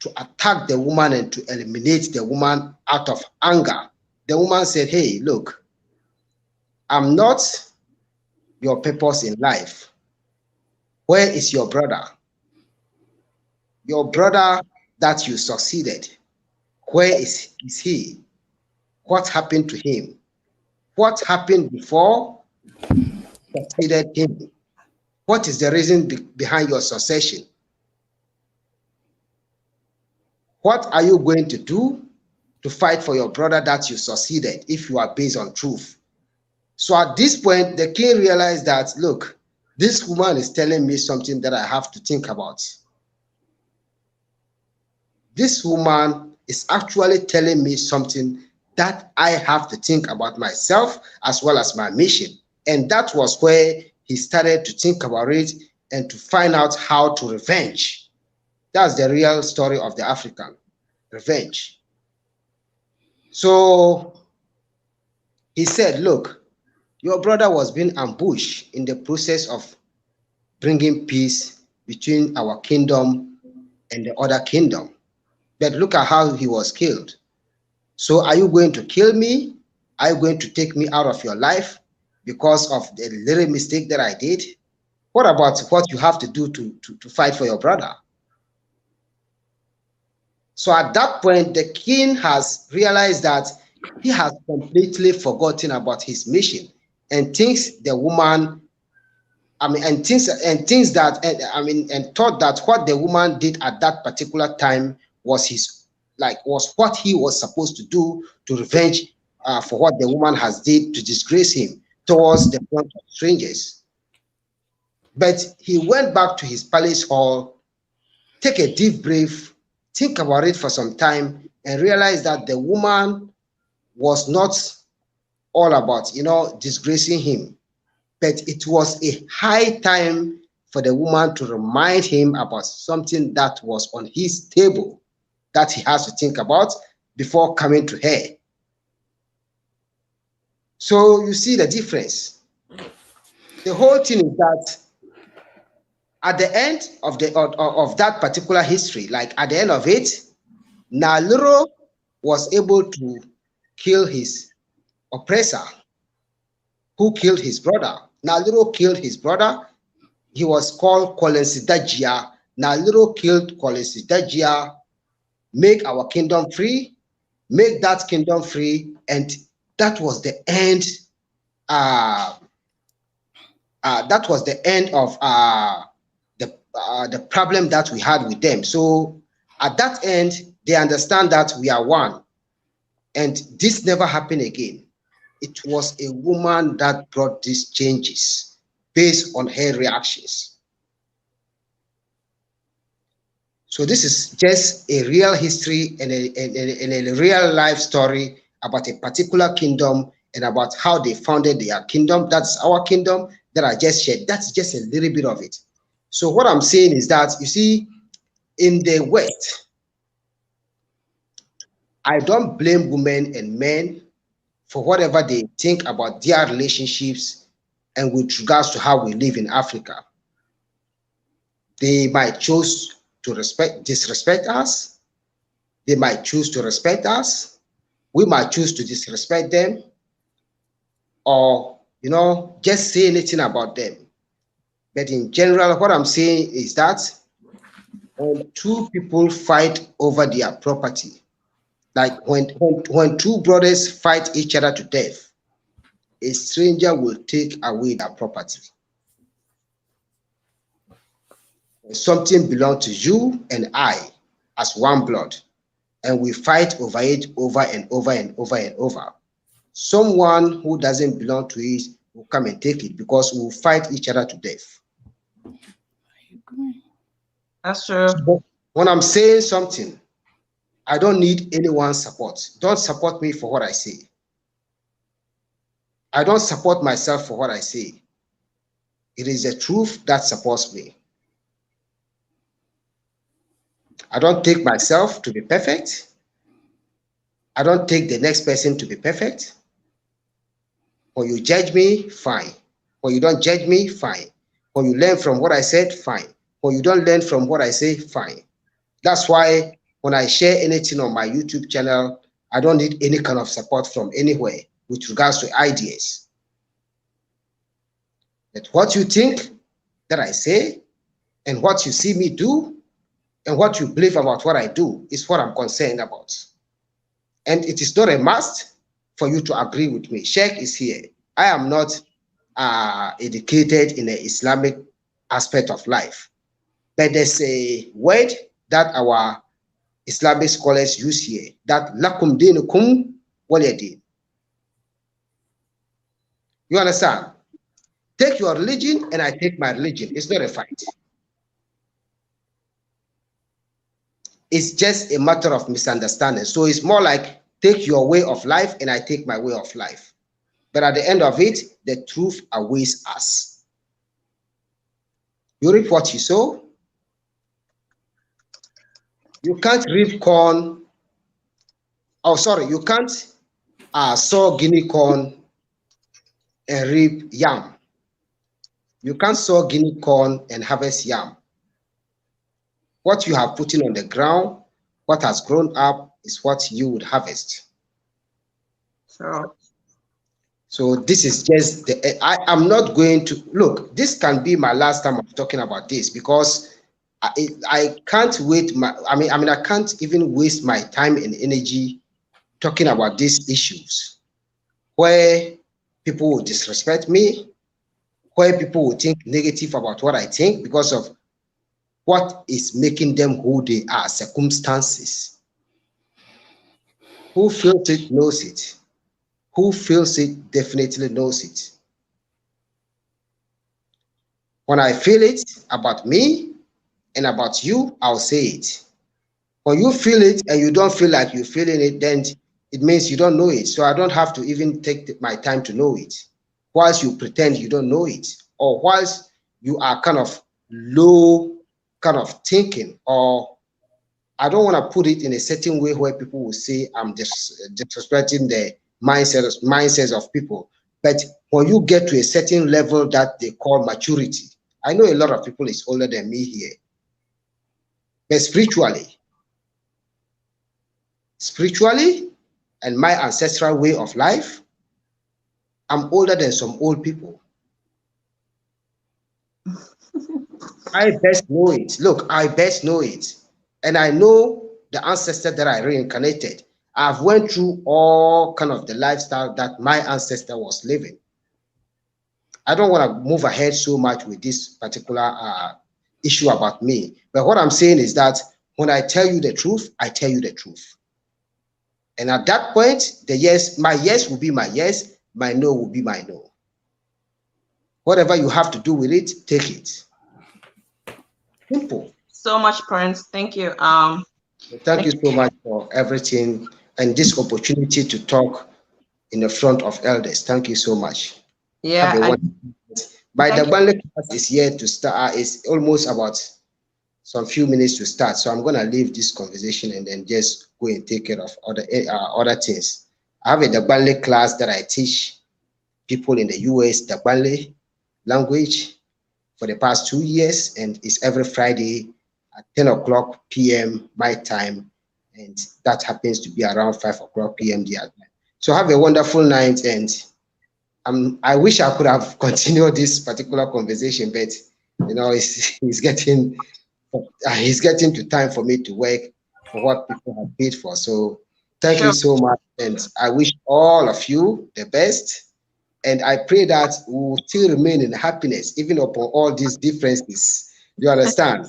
to attack the woman and to eliminate the woman out of anger, the woman said, hey, look, I'm not your purpose in life. Where is your brother? Your brother that you succeeded, where is he? What happened to him? What happened before you succeeded him? What is the reason behind your succession? What are you going to do to fight for your brother that you succeeded if you are based on truth? So at this point, the king realized that, look, this woman is telling me something that I have to think about. This woman is actually telling me something that I have to think about myself as well as my mission. And that was where he started to think about it and to find out how to revenge. That's the real story of the African, revenge. So he said, look, your brother was being ambushed in the process of bringing peace between our kingdom and the other kingdom. But look at how he was killed. So are you going to kill me? Are you going to take me out of your life because of the little mistake that I did? What about what you have to do to fight for your brother? So at that point, the king has realized that he has completely forgotten about his mission and thinks the woman, and thought that what the woman did at that particular time was what he was supposed to do to revenge for what the woman has did to disgrace him towards the front of strangers. But he went back to his palace hall, take a deep breath, think about it for some time, and realize that the woman was not all about, disgracing him. But it was a high time for the woman to remind him about something that was on his table that he has to think about before coming to her. So you see the difference. The whole thing is that at the end of that particular history, like at the end of it, Naluro was able to kill his oppressor, who killed his brother. Naluro killed his brother. He was called Kolensidajia. Naluro killed Kolensidajia, make our kingdom free, make that kingdom free, and that was the end. That was the end of the problem that we had with them. So at that end, they understand that we are one, and this never happened again. It was a woman that brought these changes based on her reactions. So this is just a real history and a real life story about a particular kingdom and about how they founded their kingdom. That's our kingdom that I just shared. That's just a little bit of it. So what I'm saying is that, you see, in the West, I don't blame women and men for whatever they think about their relationships and with regards to how we live in Africa. They might choose to disrespect us. They might choose to respect us. We might choose to disrespect them, or just say anything about them. But in general, what I'm saying is that when two people fight over their property, like when two brothers fight each other to death, a stranger will take away their property. Something belongs to you and I as one blood, and we fight over it over and over and over and over. Someone who doesn't belong to it will come and take it because we'll fight each other to death. That's true. So when I'm saying something, I don't need anyone's support. Don't support me for what I say. I don't support myself for what I say. It is the truth that supports me. I don't take myself to be perfect. I don't take the next person to be perfect. When you judge me, fine. When you don't judge me, fine. When you learn from what I said, fine. When you don't learn from what I say, fine. That's why when I share anything on my YouTube channel, I don't need any kind of support from anywhere with regards to ideas. But what you think that I say and what you see me do and what you believe about what I do is what I'm concerned about. And it is not a must for you to agree with me. Sheikh is here. I am not educated in the Islamic aspect of life. But there's a word that our Islamic scholars use here, that lakum dinukum waliyadin. You understand? Take your religion and I take my religion. It's not a fight. It's just a matter of misunderstanding. So it's more like take your way of life and I take my way of life. But at the end of it, the truth awaits us. You reap what you sow. You can't reap corn. Oh, sorry, you can't sow guinea corn and reap yam. You can't sow guinea corn and harvest yam. What you have put in on the ground, what has grown up, is what you would harvest. So this is just I am not going to look. This can be my last time of talking about this because I can't wait. I can't even waste my time and energy talking about these issues where people will disrespect me, where people will think negative about what I think because of what is making them who they are, circumstances. Who feels it knows it. Who feels it definitely knows it. When I feel it about me and about you, I'll say it. When you feel it and you don't feel like you're feeling it, then it means you don't know it. So I don't have to even take my time to know it. Whilst you pretend you don't know it, or whilst you are kind of low kind of thinking, or I don't want to put it in a certain way where people will say I'm disrespecting the mindsets of people. But when you get to a certain level that they call maturity, I know a lot of people is older than me here, but spiritually, and my ancestral way of life, I'm older than some old people. I best know it. Look, I best know it. And I know the ancestor that I reincarnated. I've went through all kind of the lifestyle that my ancestor was living. I don't want to move ahead so much with this particular issue about me. But what I'm saying is that when I tell you the truth, I tell you the truth. And at that point, my yes will be my yes, my no will be my no. Whatever you have to do with it, take it. Simple. So much, Prince. Thank you. Thank you so much for everything and this opportunity to talk in the front of elders. Thank you so much. Yeah. By the Banle class is here to start. It's almost about some few minutes to start. So I'm going to leave this conversation and then just go and take care of other things. I have a Dabanle class that I teach people in the US Dabanle language for the past 2 years, and it's every Friday at 10 o'clock p.m. my time, and that happens to be around 5 o'clock p.m. their time. So have a wonderful night, and I wish I could have continued this particular conversation, but you know, he's getting to time for me to work for what people have paid for. So thank you so much, and I wish all of you the best. And I pray that we will still remain in happiness, even upon all these differences. You understand?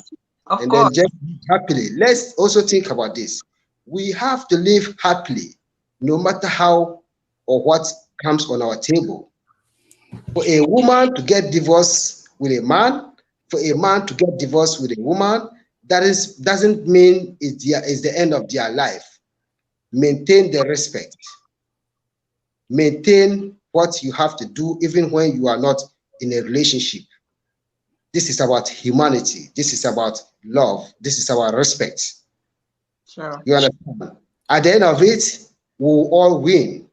Of course. Then just live happily. Let's also think about this. We have to live happily, no matter how or what comes on our table. For a woman to get divorced with a man, for a man to get divorced with a woman, doesn't mean it's the end of their life. Maintain the respect. Maintain what you have to do even when you are not in a relationship. This is about humanity. This is about love. This is about respect. Sure. You understand? At the end of it, we'll all win.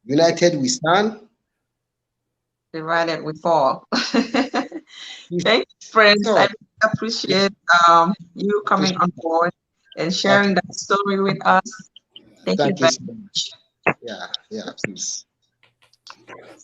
United we stand. Divided we fall. Thank you, friends. I appreciate you coming on board and sharing that story with us. Thank you very much. Yeah, please.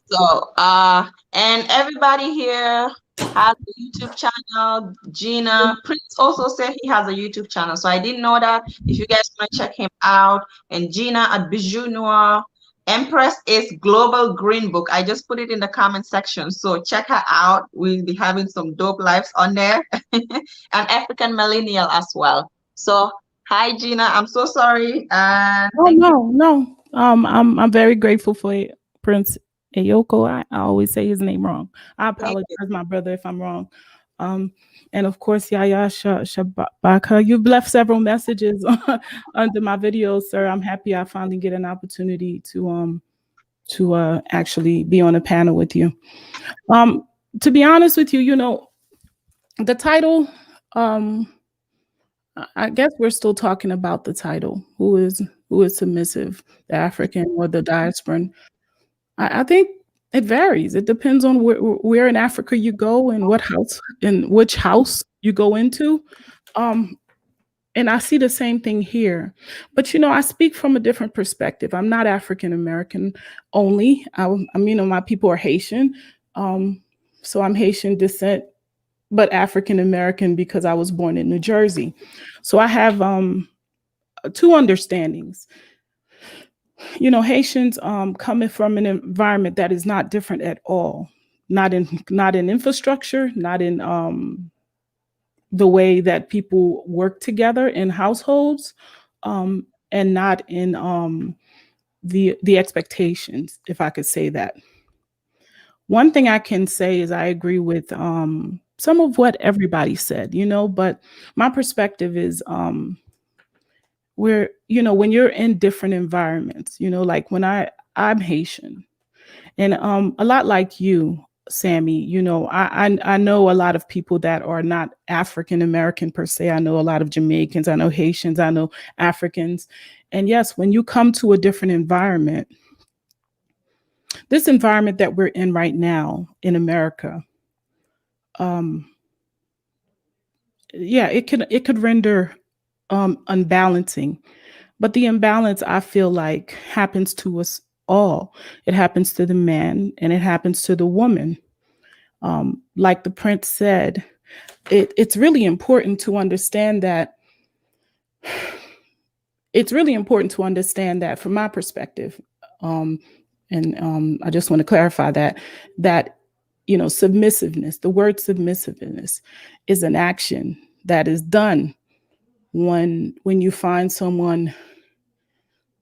So, and everybody here has a YouTube channel. Gina, Prince also said he has a YouTube channel. So I didn't know that. If you guys want to check him out, and Gina at Bijou Noir. Empress is Global Green Book. I just put it in the comment section. So check her out. We'll be having some dope lives on there. And African Millennial as well. So hi, Gina. I'm so sorry. No. I'm very grateful for it, Prince Ayoko. I always say his name wrong. I apologize, my brother, if I'm wrong. And of course, Yaya Shabaka, you've left several messages under my videos, sir. I'm happy I finally get an opportunity to actually be on a panel with you. To be honest with you, you know, the title, I guess we're still talking about the title. Who is submissive, the African or the diasporan? I think it varies. It depends on where in Africa you go and which house you go into. And I see the same thing here. But, you know, I speak from a different perspective. I'm not African American only. You know, my people are Haitian. So I'm Haitian descent, but African American because I was born in New Jersey. So I have two understandings. You know, Haitians coming from an environment that is not different at all, not in infrastructure, not in the way that people work together in households, and not in the expectations, if I could say that. one thing I can say is I agree with some of what everybody said, but my perspective is where, when you're in different environments, like when I'm Haitian, and a lot like you, Sammy, I know a lot of people that are not African American per se. I know a lot of Jamaicans, I know Haitians, I know Africans. And yes, when you come to a different environment, this environment that we're in right now in America, yeah, it could render unbalancing. But the imbalance, I feel like, happens to us all. It happens to the man and it happens to the woman. Like the prince said, it's really important to understand that. It's really important to understand that from my perspective, and I just want to clarify that submissiveness, the word submissiveness, is an action that is done when you find someone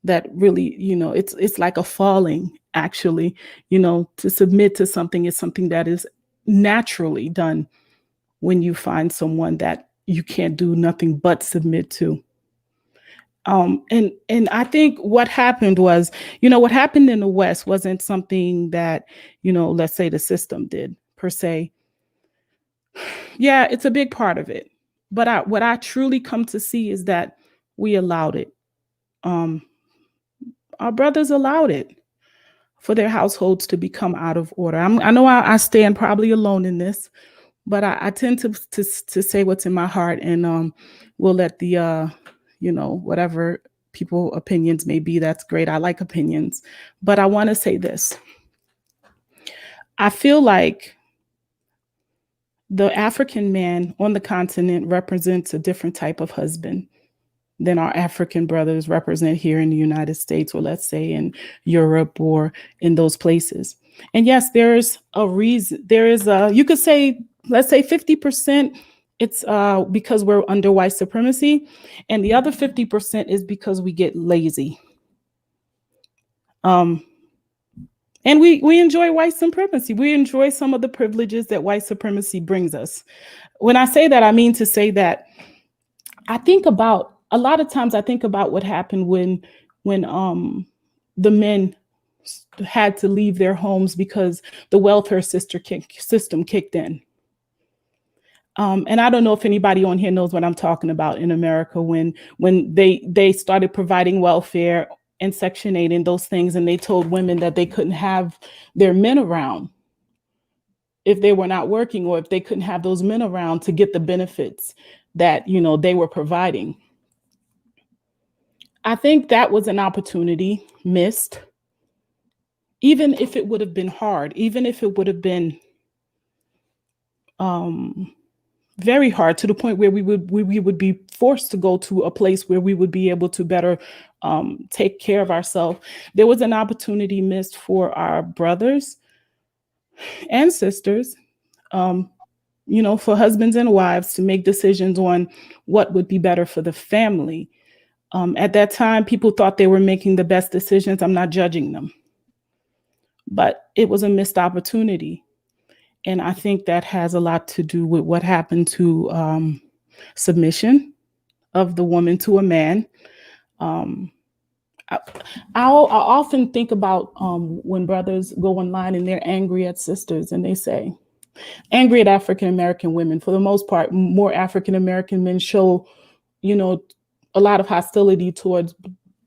that really, it's like a falling, actually. To submit to something is something that is naturally done when you find someone that you can't do nothing but submit to. And I think what happened was, what happened in the West wasn't something that, let's say the system did per se. Yeah, it's a big part of it. But what I truly come to see is that we allowed it. Our brothers allowed it for their households to become out of order. I know I stand probably alone in this, but I tend to say what's in my heart, and we'll let the whatever people opinions may be. That's great. I like opinions, but I want to say this. I feel like the African man on the continent represents a different type of husband than our African brothers represent here in the United States, or let's say in Europe or in those places. And yes, there's a reason. You could say, let's say 50%, it's because we're under white supremacy. And the other 50% is because we get lazy. And we enjoy white supremacy. We enjoy some of the privileges that white supremacy brings us. When I say that, I mean to say that a lot of times I think about what happened when the men had to leave their homes because the welfare system kicked in. And I don't know if anybody on here knows what I'm talking about in America when they started providing welfare and Section 8 and those things, and they told women that they couldn't have their men around if they were not working, or if they couldn't have those men around to get the benefits that they were providing. I think that was an opportunity missed, even if it would have been hard, even if it would have been very hard, to the point where we would be forced to go to a place where we would be able to better take care of ourselves. There was an opportunity missed for our brothers and sisters, for husbands and wives to make decisions on what would be better for the family. At that time, people thought they were making the best decisions. I'm not judging them, but it was a missed opportunity. And I think that has a lot to do with what happened to submission of the woman to a man. I often think about when brothers go online and they're angry at sisters, and they say, angry at African American women. For the most part, more African American men show, a lot of hostility towards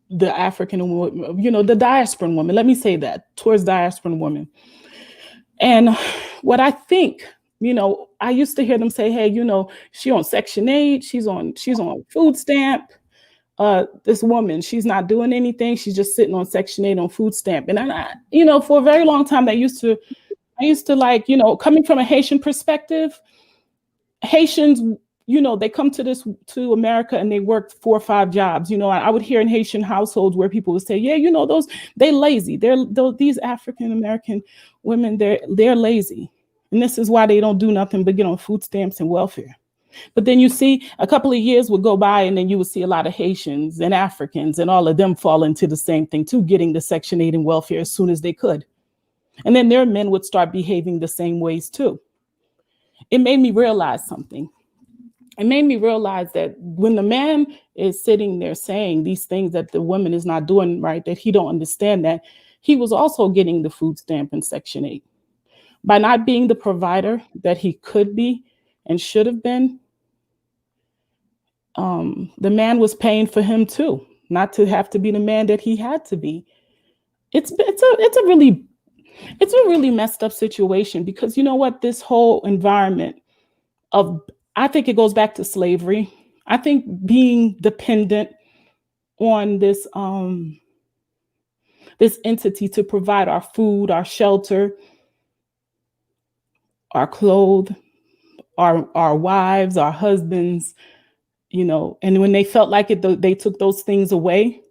the African, the diaspora woman. Let me say that, towards diaspora women. And what I think, I used to hear them say, hey, she on Section 8, she's on food stamp. This woman, she's not doing anything. She's just sitting on Section 8 on food stamp. And I for a very long time, I used to like, coming from a Haitian perspective, Haitians, they come to America and they work 4 or 5 jobs. I would hear in Haitian households where people would say, yeah, they lazy. These African American women, they're lazy. And this is why they don't do nothing but get on food stamps and welfare. But then you see a couple of years would go by, and then you would see a lot of Haitians and Africans and all of them fall into the same thing too, getting the Section 8 and welfare as soon as they could. And then their men would start behaving the same ways too. It made me realize something. It made me realize that when the man is sitting there saying these things that the woman is not doing right, that he don't understand that, he was also getting the food stamp in Section 8. By not being the provider that he could be and should have been, the man was paying for him too, not to have to be the man that he had to be. It's a really messed up situation, because you know what, this whole environment of, I think it goes back to slavery. I think being dependent on this entity to provide our food, our shelter, our clothes, our wives, our husbands, you know, and when they felt like it, they took those things away.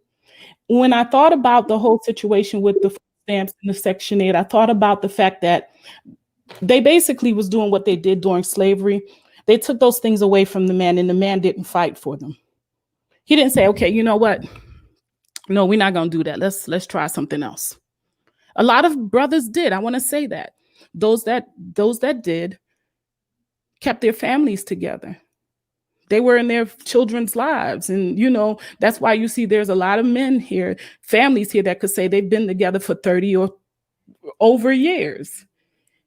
When I thought about the whole situation with the food stamps and the Section 8, I thought about the fact that they basically was doing what they did during slavery. They took those things away from the man, and the man didn't fight for them. He didn't say, okay, you know what? No, we're not going to do that. Let's try something else. A lot of brothers did. I want to say that. Those that did kept their families together. They were in their children's lives. And, you know, that's why you see there's a lot of men here, families here that could say they've been together for 30 or over years.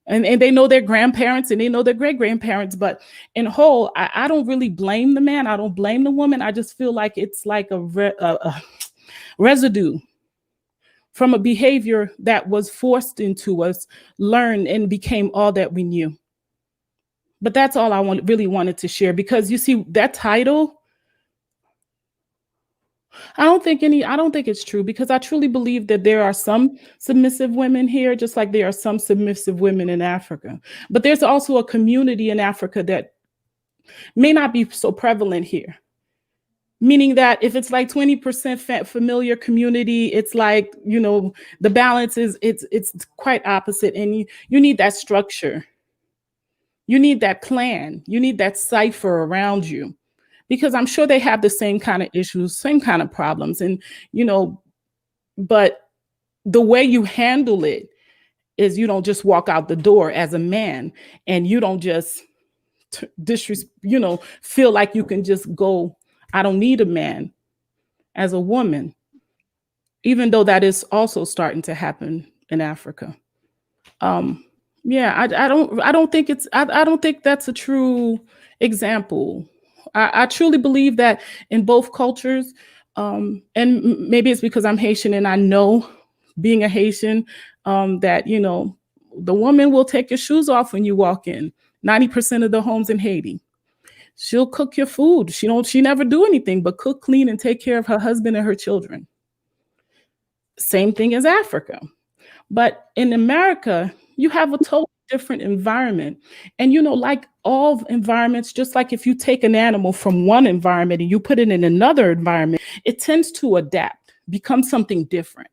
And they know their grandparents and they know their great-grandparents. But in whole, I don't really blame the man. I don't blame the woman. I just feel like it's like a residue from a behavior that was forced into us, learned, and became all that we knew. But that's all I really wanted to share, because you see that title, I don't think it's true, because I truly believe that there are some submissive women here, just like there are some submissive women in Africa. But there's also a community in Africa that may not be so prevalent here. Meaning that if it's like 20% familiar community, it's like, you know, the balance is, it's quite opposite. And you need that structure. You need that plan. You need that cipher around you, because I'm sure they have the same kind of issues, same kind of problems. And, you know, but the way you handle it is you don't just walk out the door as a man, and you don't just feel like you can just go, I don't need a man, as a woman, even though that is also starting to happen in Africa. Yeah, I don't think that's a true example. I truly believe that in both cultures, and maybe it's because I'm Haitian and I know, being a Haitian, that, you know, the woman will take your shoes off when you walk in. 90% of the homes in Haiti, she'll cook your food. She never do anything but cook, clean, and take care of her husband and her children. Same thing as Africa. But in America, you have a totally different environment. And, you know, like all environments, just like if you take an animal from one environment and you put it in another environment, it tends to adapt, become something different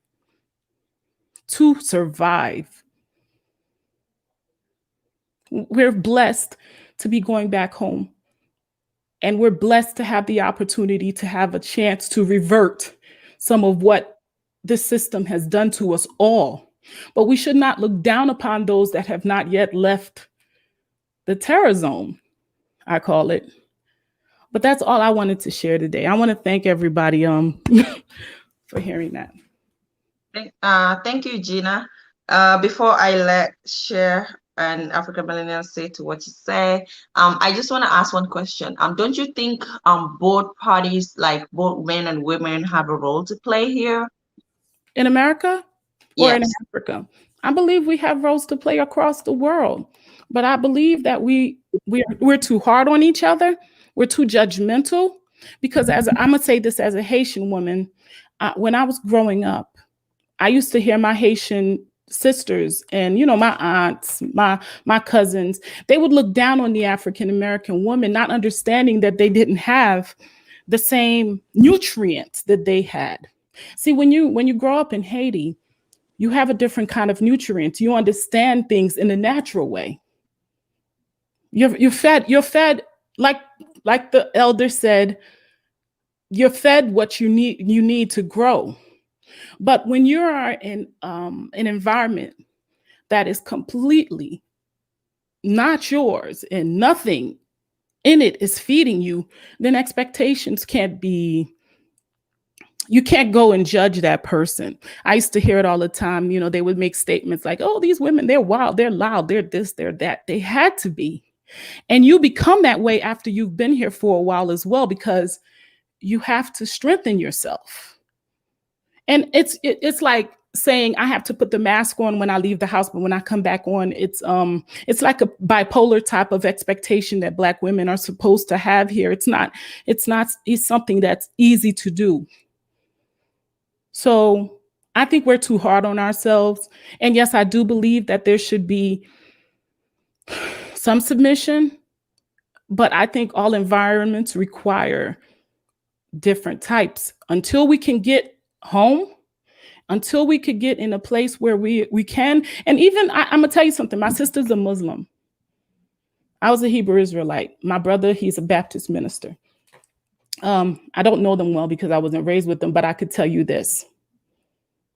to survive. We're blessed to be going back home. And we're blessed to have the opportunity to have a chance to revert some of what the system has done to us all. But we should not look down upon those that have not yet left the terror zone, I call it. But that's all I wanted to share today. I want to thank everybody for hearing that. Thank you, Gina. Before I let Cher and African Millennial say to what you say, I just want to ask one question. Don't you think both parties, like both men and women, have a role to play here? In America? Or in Africa? I believe we have roles to play across the world, but I believe that we're too hard on each other. We're too judgmental, because I'm gonna say this as a Haitian woman, when I was growing up, I used to hear my Haitian sisters and, you know, my aunts, my cousins, they would look down on the African American woman, not understanding that they didn't have the same nutrients that they had. See, when you grow up in Haiti, you have a different kind of nutrients. You understand things in a natural way. You're fed like the elder said, you're fed what you need to grow. But when you are in an environment that is completely not yours and nothing in it is feeding you, then expectations can't be, you can't go and judge that person. I used to hear it all the time. You know, they would make statements like, oh, these women, they're wild, they're loud, they're this, they're that. They had to be. And you become that way after you've been here for a while as well, because you have to strengthen yourself. And it's like saying I have to put the mask on when I leave the house, but when I come back on, it's like a bipolar type of expectation that Black women are supposed to have here. It's something that's easy to do. So I think we're too hard on ourselves. And yes, I do believe that there should be some submission, but I think all environments require different types. Until we can get home, until we could get in a place where we can, and even I'm gonna tell you something, my sister's a Muslim. I was a Hebrew Israelite. My brother, he's a Baptist minister. I don't know them well because I wasn't raised with them, but I could tell you this.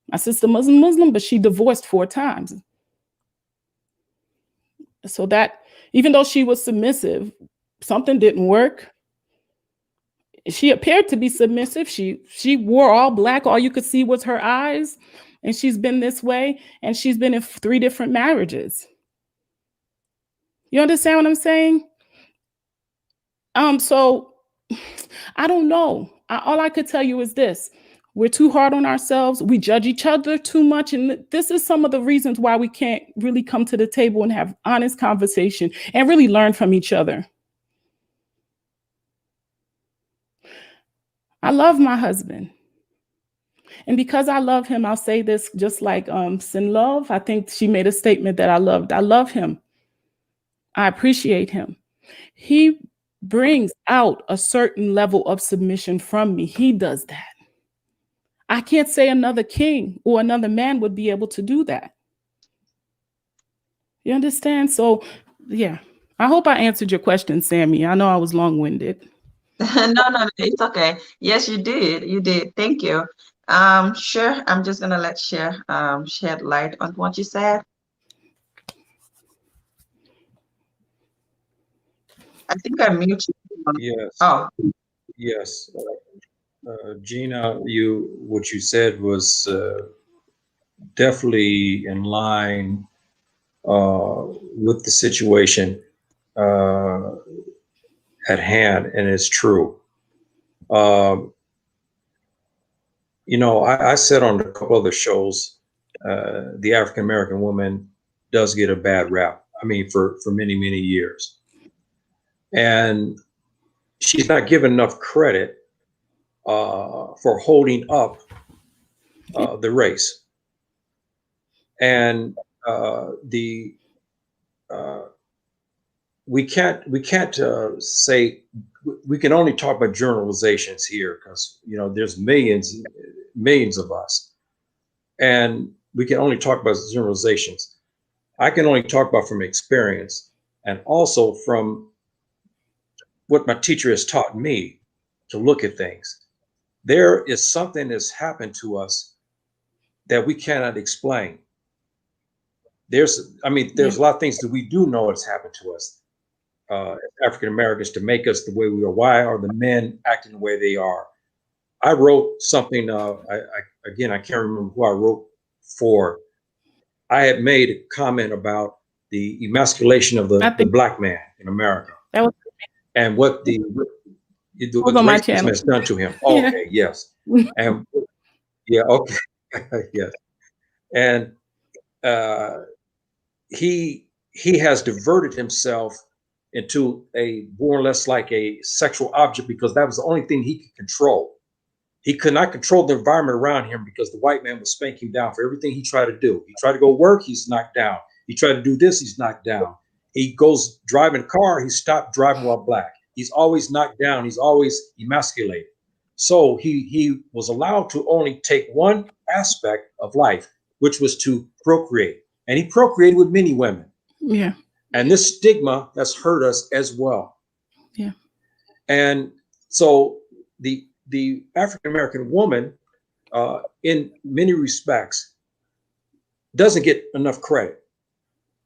My sister was Muslim, but she divorced 4 times. So that, even though she was submissive, something didn't work. She appeared to be submissive. She wore all black. All you could see was her eyes. And she's been this way. And she's been in 3 different marriages. You understand what I'm saying? So I don't know. All I could tell you is this. We're too hard on ourselves. We judge each other too much. And this is some of the reasons why we can't really come to the table and have honest conversation and really learn from each other. I love my husband. And because I love him, I'll say this just like Sin Love. I think she made a statement that I love him. I appreciate him. He brings out a certain level of submission from me. He does that. I can't say another king or another man would be able to do that. You understand? So, yeah, I hope I answered your question, Sammy. I know I was long-winded. No, it's okay. Yes, you did. You did. Thank you. Sure. I'm just gonna let Cher shed light on what you said. I think I muted you. Yes. Oh. Yes. Gina, what you said was definitely in line with the situation at hand, and it's true. You know, I said on a couple other shows, the African American woman does get a bad rap. I mean, for many, many years, and she's not given enough credit for holding up the race. And we can't say, we can only talk about generalizations here because, you know, there's millions of us, and we can only talk about generalizations. I can only talk about from experience and also from what my teacher has taught me to look at things. There is something that's happened to us that we cannot explain. There's a lot of things that we do know it's happened to us, African Americans, to make us the way we are. Why are the men acting the way they are? I wrote something, I can't remember who I wrote for. I had made a comment about the emasculation of the Black man in America. And what the racism has done to him. Oh, okay, yes. And yeah, okay, yes. And he has diverted himself into a more or less like a sexual object because that was the only thing he could control. He could not control the environment around him because the white man was spanking him down for everything he tried to do. He tried to go work, he's knocked down. He tried to do this, he's knocked down. He goes driving a car, he stopped driving while Black. He's always knocked down, he's always emasculated. So he was allowed to only take one aspect of life, which was to procreate. And he procreated with many women. Yeah. And this stigma has hurt us as well. Yeah. And so the African American woman, in many respects, doesn't get enough credit.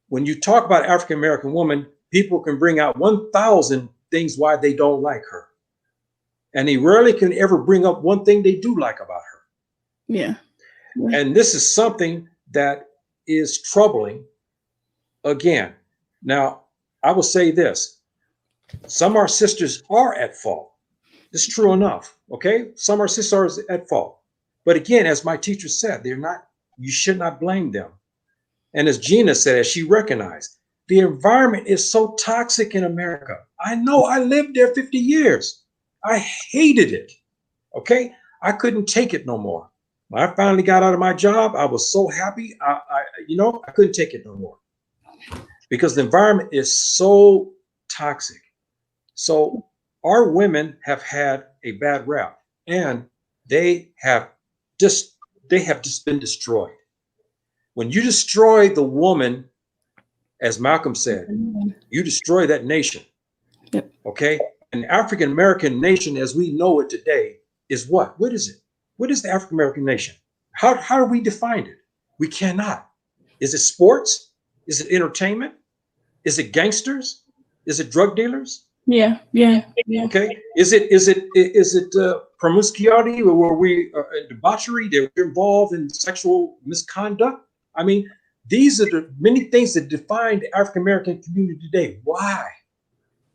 when you talk about African-American woman, people can bring out 1,000 things why they don't like her. And they rarely can ever bring up one thing they do like about her. Yeah. And this is something that is troubling again. Now, I will say this. Some of our sisters are at fault. It's true enough. Okay. Some of our sisters are at fault. But again, as my teacher said, they're not, you should not blame them. And as Gina said, as she recognized, the environment is so toxic in America. I know, I lived there 50 years. I hated it. Okay. I couldn't take it no more. When I finally got out of my job, I was so happy. I couldn't take it no more because the environment is so toxic. So our women have had a bad rap, and they have just been destroyed. When you destroy the woman, as Malcolm said, you destroy that nation. Yep. Okay. An African American nation, as we know it today, is what? What is it? What is the African American nation? How do we define it? We cannot. Is it sports? Is it entertainment? Is it gangsters? Is it drug dealers? Yeah. Okay. Is it promiscuity, or were we debauchery? They were involved in sexual misconduct. I mean, these are the many things that define the African American community today. Why?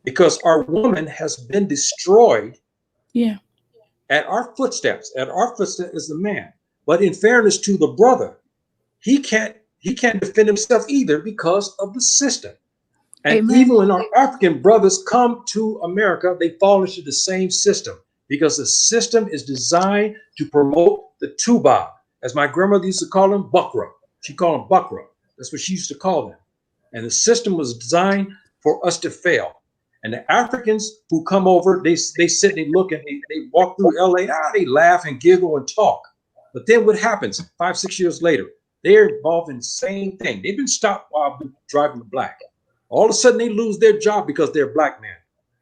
Because our woman has been destroyed. Yeah. At our footsteps is the man. But in fairness to the brother, he can't defend himself either because of the system. And Amen. even when our African brothers come to America, they fall into the same system because the system is designed to promote the tuba, as my grandmother used to call them, buckra. She called them buckra. That's what she used to call them. And the system was designed for us to fail. And the Africans who come over, they sit and they look and they walk through LA, they laugh and giggle and talk. But then what happens 5-6 years later? They're involved in the same thing. They've been stopped while driving black. All of a sudden they lose their job because they're black men.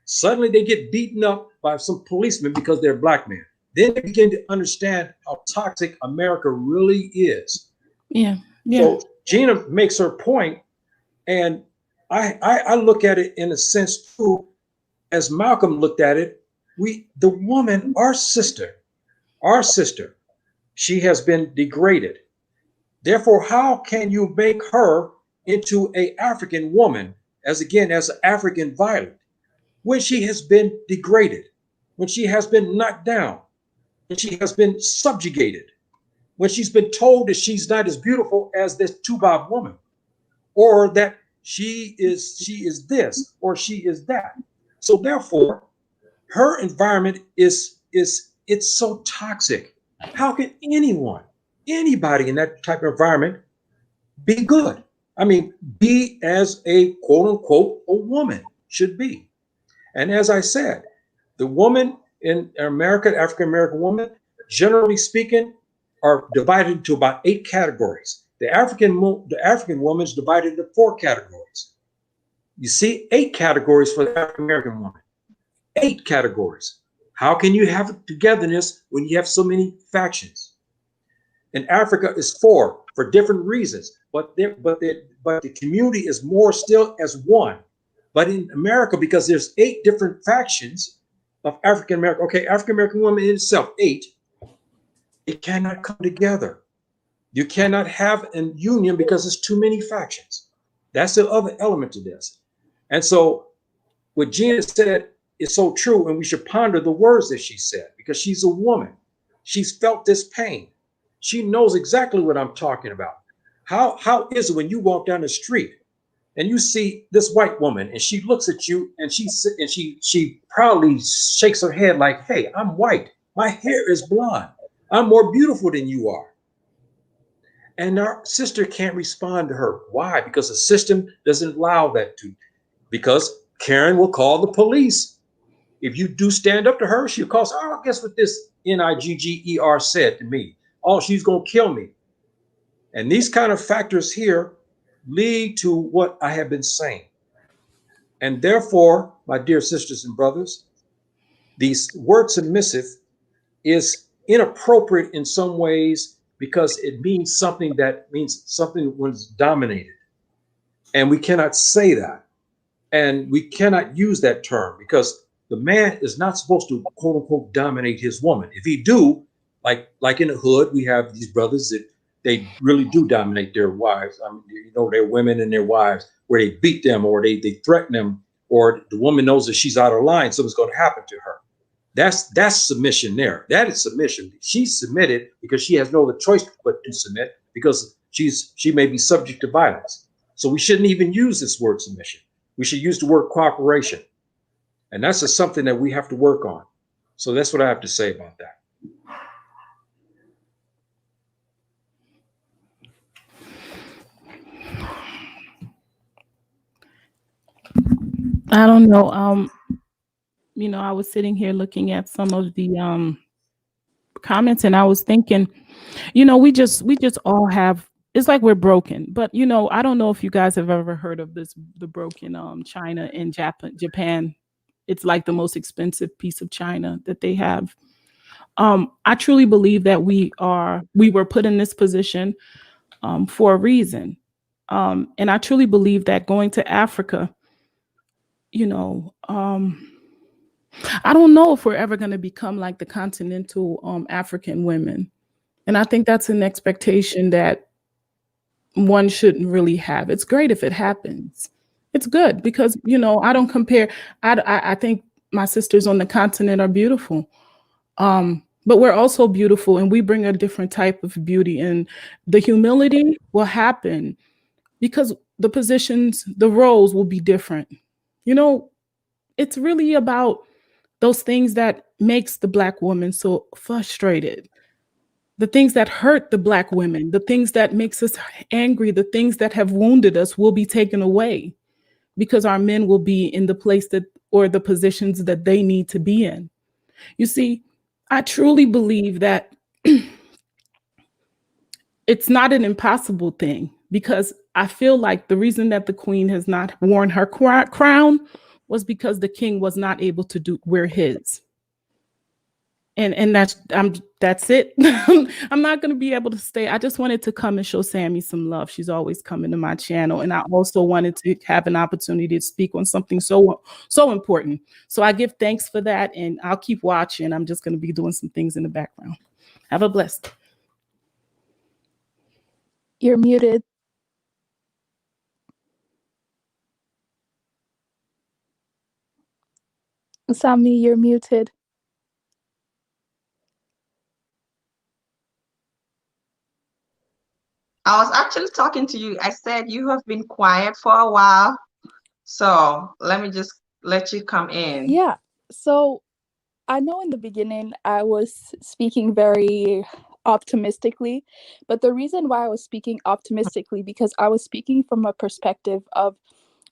Suddenly they get beaten up by some policemen because they're black men. Then they begin to understand how toxic America really is. Yeah. So Gina makes her point, and I look at it in a sense too, as Malcolm looked at it. The woman, our sister, she has been degraded. Therefore, how can you make her into an African woman, as an African violent, when she has been degraded, when she has been knocked down, when she has been subjugated, when she's been told that she's not as beautiful as this Tubac woman, or that she is this or she is that. So therefore, her environment is it's so toxic. How can anybody in that type of environment be good? I mean, be as a quote unquote a woman should be. And as I said, the woman in America, African American woman, generally speaking, are divided into about 8 categories. The African woman is divided into 4 categories. You see, 8 categories for the African American woman. 8 categories. How can you have togetherness when you have so many factions? In Africa, it's 4 for different reasons, but the community is more still as one. But in America, because there's 8 different factions of African American, African American women in itself, 8, it cannot come together. You cannot have a union because there's too many factions. That's the other element to this. And so what Gina said is so true, and we should ponder the words that she said, because she's a woman. She's felt this pain. She knows exactly what I'm talking about. How is it when you walk down the street and you see this white woman and she looks at you and she proudly shakes her head like, hey, I'm white. My hair is blonde. I'm more beautiful than you are. And our sister can't respond to her. Why? Because the system doesn't allow that to. Because Karen will call the police. If you do stand up to her, she'll call, oh, guess what this NIGGER said to me? Oh, she's going to kill me. And these kind of factors here lead to what I have been saying. And therefore, my dear sisters and brothers, these word submissive is inappropriate in some ways because it means something that means something was dominated. And we cannot say that. And we cannot use that term because the man is not supposed to quote unquote dominate his woman. If he do, like in the hood, we have these brothers that they really do dominate their wives. I mean, you know, their women and their wives, where they beat them or they threaten them, or the woman knows that she's out of line, something's going to happen to her. That's submission there. That is submission. She's submitted because she has no other choice but to submit because she may be subject to violence. So we shouldn't even use this word submission. We should use the word cooperation. And that's just something that we have to work on. So that's what I have to say about that. I don't know. You know, I was sitting here looking at some of the comments, and I was thinking, you know, we just all have, it's like we're broken. But you know, I don't know if you guys have ever heard of the broken China and Japan. It's like the most expensive piece of china that they have. I truly believe that we were put in this position for a reason. And I truly believe that going to Africa, you know, I don't know if we're ever going to become like the continental African women. And I think that's an expectation that one shouldn't really have. It's great if it happens. It's good because, you know, I don't compare. I think my sisters on the continent are beautiful. But we're also beautiful and we bring a different type of beauty, and the humility will happen because the positions, the roles will be different. You know, it's really about those things that makes the Black woman so frustrated, the things that hurt the Black women, the things that makes us angry, the things that have wounded us will be taken away because our men will be in the place that, or the positions that they need to be in. You see, I truly believe that it's not an impossible thing, because I feel like the reason that the queen has not worn her crown was because the king was not able to wear his. And that's it. I'm not going to be able to stay. I just wanted to come and show Sammy some love. She's always coming to my channel, and I also wanted to have an opportunity to speak on something so important. So I give thanks for that, and I'll keep watching. I'm just going to be doing some things in the background. Have a blessed. You're muted. Sammy, you're muted. I was actually talking to you. I said you have been quiet for a while. So let me just let you come in. Yeah. So I know in the beginning I was speaking very optimistically, but the reason why I was speaking optimistically, because I was speaking from a perspective of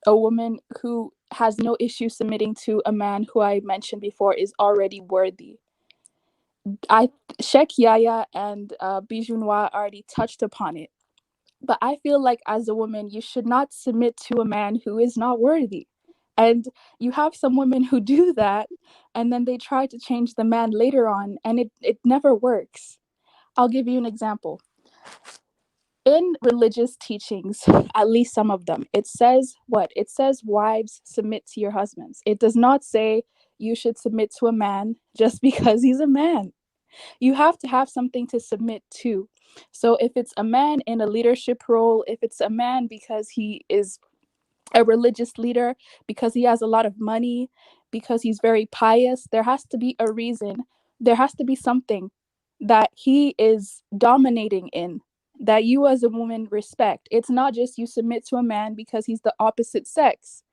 a woman who has no issue submitting to a man who I mentioned before is already worthy. Sheikh Yaya and Bijounois already touched upon it. But I feel like as a woman, you should not submit to a man who is not worthy. And you have some women who do that, and then they try to change the man later on, and it never works. I'll give you an example. In religious teachings, at least some of them, it says what? It says wives submit to your husbands. It does not say you should submit to a man just because he's a man. You have to have something to submit to. So if it's a man in a leadership role, if it's a man because he is a religious leader, because he has a lot of money, because he's very pious, there has to be a reason. There has to be something that he is dominating in, that you as a woman respect. It's not just you submit to a man because he's the opposite sex.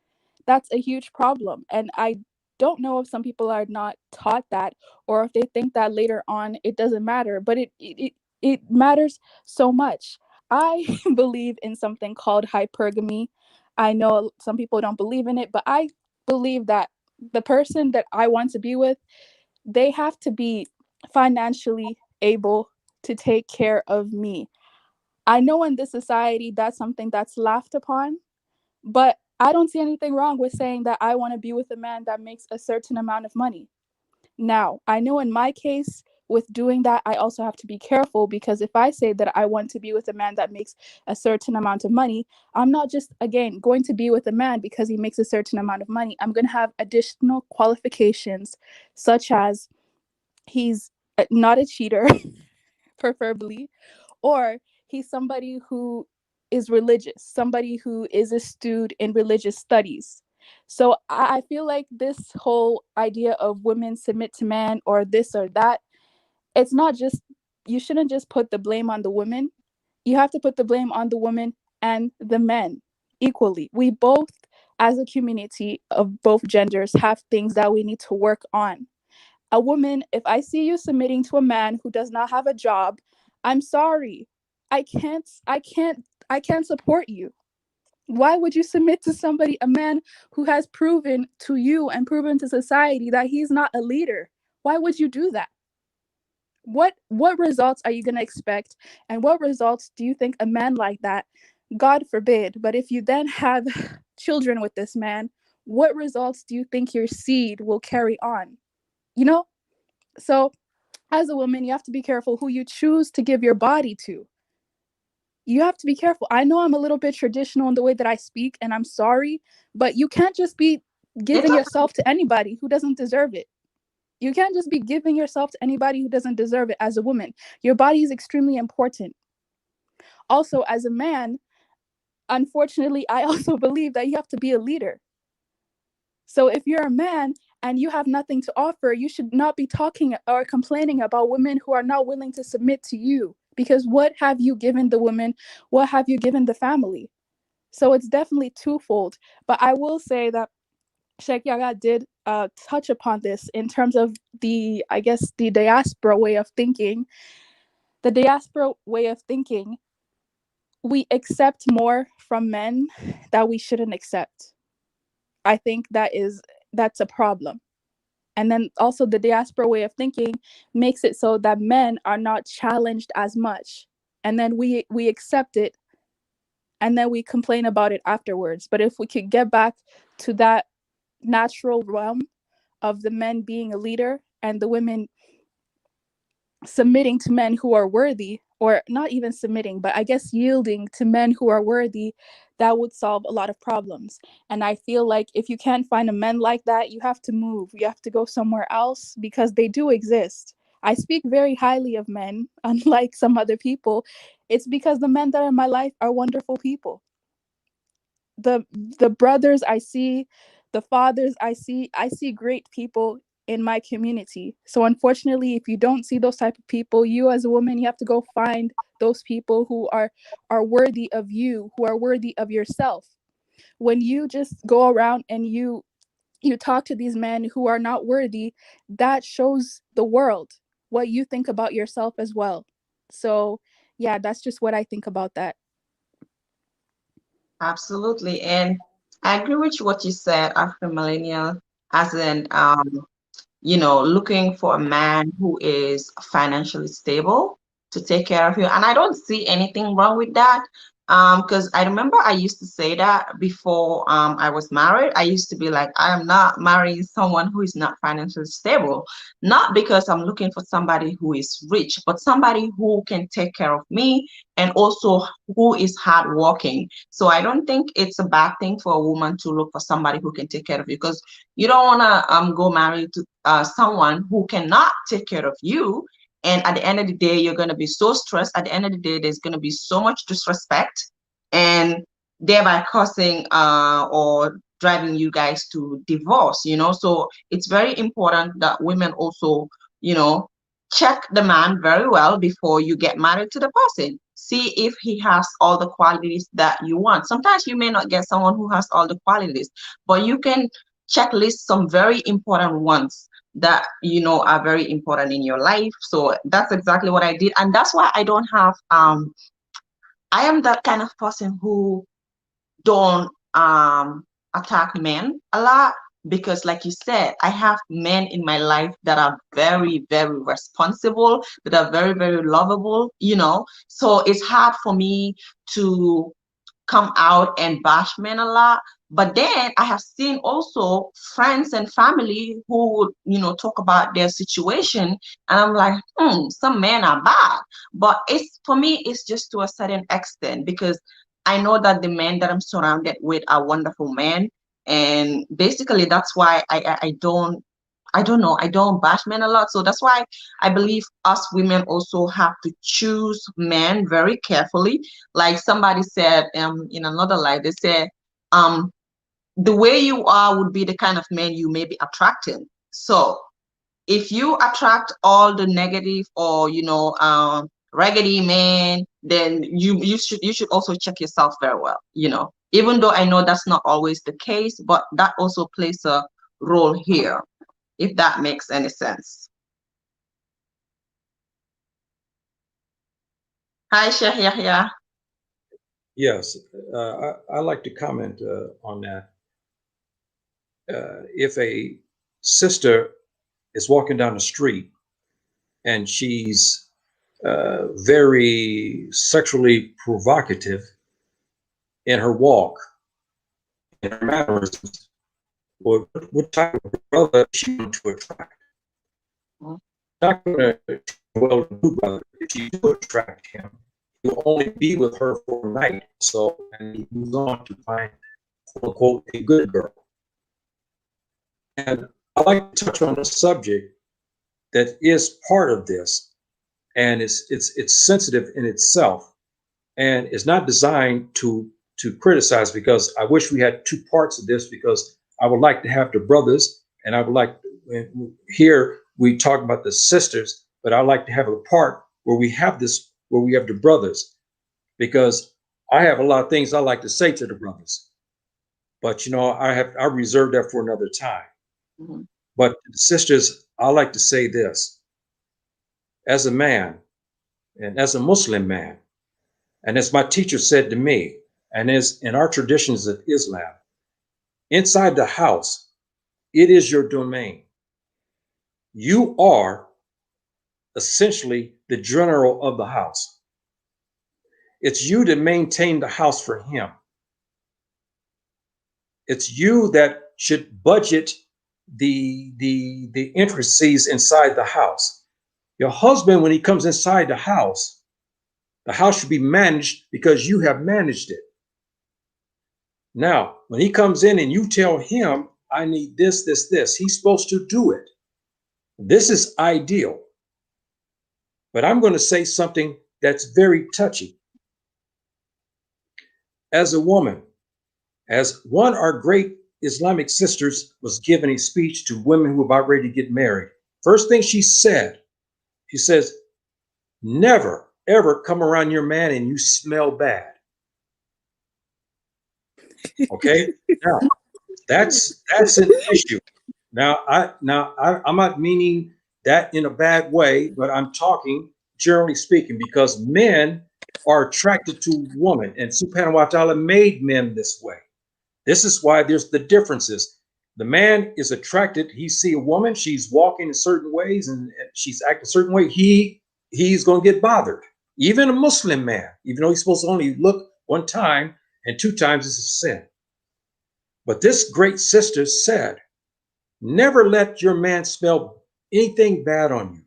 That's a huge problem. And I don't know if some people are not taught that, or if they think that later on it doesn't matter, but it matters so much. I believe in something called hypergamy. I know some people don't believe in it, but I believe that the person that I want to be with, they have to be financially able to take care of me. I know in this society that's something that's laughed upon, but I don't see anything wrong with saying that I want to be with a man that makes a certain amount of money. Now, I know in my case, with doing that, I also have to be careful, because if I say that I want to be with a man that makes a certain amount of money, I'm not just, again, going to be with a man because he makes a certain amount of money. I'm going to have additional qualifications, such as he's not a cheater, preferably, or he's somebody who is religious, somebody who is astute in religious studies. So I feel like this whole idea of women submit to man or this or that, it's not just, you shouldn't just put the blame on the women. You have to put the blame on the women and the men equally. We both, as a community of both genders, have things that we need to work on. A woman, if I see you submitting to a man who does not have a job, I'm sorry. I can't support you. Why would you submit to somebody, a man who has proven to you and proven to society that he's not a leader? Why would you do that? What results are you going to expect? And what results do you think a man like that, God forbid, but if you then have children with this man, what results do you think your seed will carry on? You know? So as a woman, you have to be careful who you choose to give your body to. You have to be careful. I know I'm a little bit traditional in the way that I speak, and I'm sorry, but you can't just be giving yourself to anybody who doesn't deserve it. You can't just be giving yourself to anybody who doesn't deserve it as a woman. Your body is extremely important. Also, as a man, unfortunately, I also believe that you have to be a leader. So if you're a man and you have nothing to offer, you should not be talking or complaining about women who are not willing to submit to you. Because what have you given the women? What have you given the family? So it's definitely twofold. But I will say that Sheikh Yaga did touch upon this in terms of the diaspora way of thinking. The diaspora way of thinking, we accept more from men that we shouldn't accept. I think that's a problem. And then also the diaspora way of thinking makes it so that men are not challenged as much. And then we accept it, and then we complain about it afterwards. But if we could get back to that natural realm of the men being a leader and the women submitting to men who are worthy, or not even submitting, but I guess yielding to men who are worthy, that would solve a lot of problems. And I feel like if you can't find a men like that, you have to move. You have to go somewhere else, because they do exist. I speak very highly of men, unlike some other people. It's because the men that are in my life are wonderful people. The brothers I see, the fathers I see great people in my community. So unfortunately, if you don't see those type of people, you as a woman, you have to go find those people who are worthy of you, who are worthy of yourself. When you just go around and you talk to these men who are not worthy, that shows the world what you think about yourself as well. So yeah, that's just what I think about that. Absolutely. And I agree with what you said, African millennial, as in, looking for a man who is financially stable to take care of you. And I don't see anything wrong with that. Because I remember I used to say that before I was married. I used to be like, I am not marrying someone who is not financially stable. Not because I'm looking for somebody who is rich, but somebody who can take care of me and also who is hardworking. So I don't think it's a bad thing for a woman to look for somebody who can take care of you, because you don't want to go marry to someone who cannot take care of you. And at the end of the day, you're going to be so stressed. At the end of the day, there's going to be so much disrespect, and thereby causing or driving you guys to divorce, So it's very important that women also, check the man very well before you get married to the person. See if he has all the qualities that you want. Sometimes you may not get someone who has all the qualities, but you can checklist some very important ones that are very important in your life. So that's exactly what I did, and that's why I don't have I am that kind of person who don't attack men a lot, because like you said, I have men in my life that are very, very responsible, that are very, very lovable, so it's hard for me to come out and bash men a lot. But then I have seen also friends and family who would, you know, talk about their situation, and I'm like, some men are bad. But it's, for me, it's just to a certain extent, because I know that the men that I'm surrounded with are wonderful men, and basically that's why I don't know, I don't bash men a lot. So that's why I believe us women also have to choose men very carefully. Like somebody said in another life, they said the way you are would be the kind of man you may be attracting. So if you attract all the negative, or you know, raggedy men, then you should also check yourself very well, you know, even though I know that's not always the case, but that also plays a role here, if that makes any sense. Hi, Sheikh Yahya. Yes, I like to comment on that. If a sister is walking down the street and she's very sexually provocative in her walk, in her mannerisms, what type of brother is she going to attract? Not going to well-to-do brother. If you do attract him, he'll only be with her for a night, so, and he moves on to find, quote unquote, a good girl. And I like to touch on a subject that is part of this, and it's sensitive in itself, and it's not designed to criticize, because I wish we had two parts of this, because I would like to have the brothers, and I would like, here we talk about the sisters, but I like to have a part where we have this, where we have the brothers, because I have a lot of things I like to say to the brothers, but you know, I reserve that for another time. Mm-hmm. But sisters, I like to say this: as a man, and as a Muslim man, and as my teacher said to me, and as in our traditions of Islam, inside the house, it is your domain. You are essentially the general of the house. It's you that maintain the house for him. It's you that should budget the intricacies inside the house. Your husband, when he comes inside the house should be managed because you have managed it. Now, when he comes in and you tell him, I need this, this, this, he's supposed to do it. This is ideal. But I'm going to say something that's very touchy. As a woman, as one of our great Islamic sisters was giving a speech to women who were about ready to get married, first thing she said, she says, never, ever come around your man and you smell bad. Okay? Now, that's an issue. Now, I'm not meaning that in a bad way, but I'm talking generally speaking, because men are attracted to women, and Subhanahu wa ta'ala made men this way. This is why there's the differences. The man is attracted, he see a woman, she's walking in certain ways and she's acting a certain way, he's going to get bothered. Even a Muslim man, even though he's supposed to only look one time, and 2 times is a sin. But this great sister said, never let your man smell anything bad on you.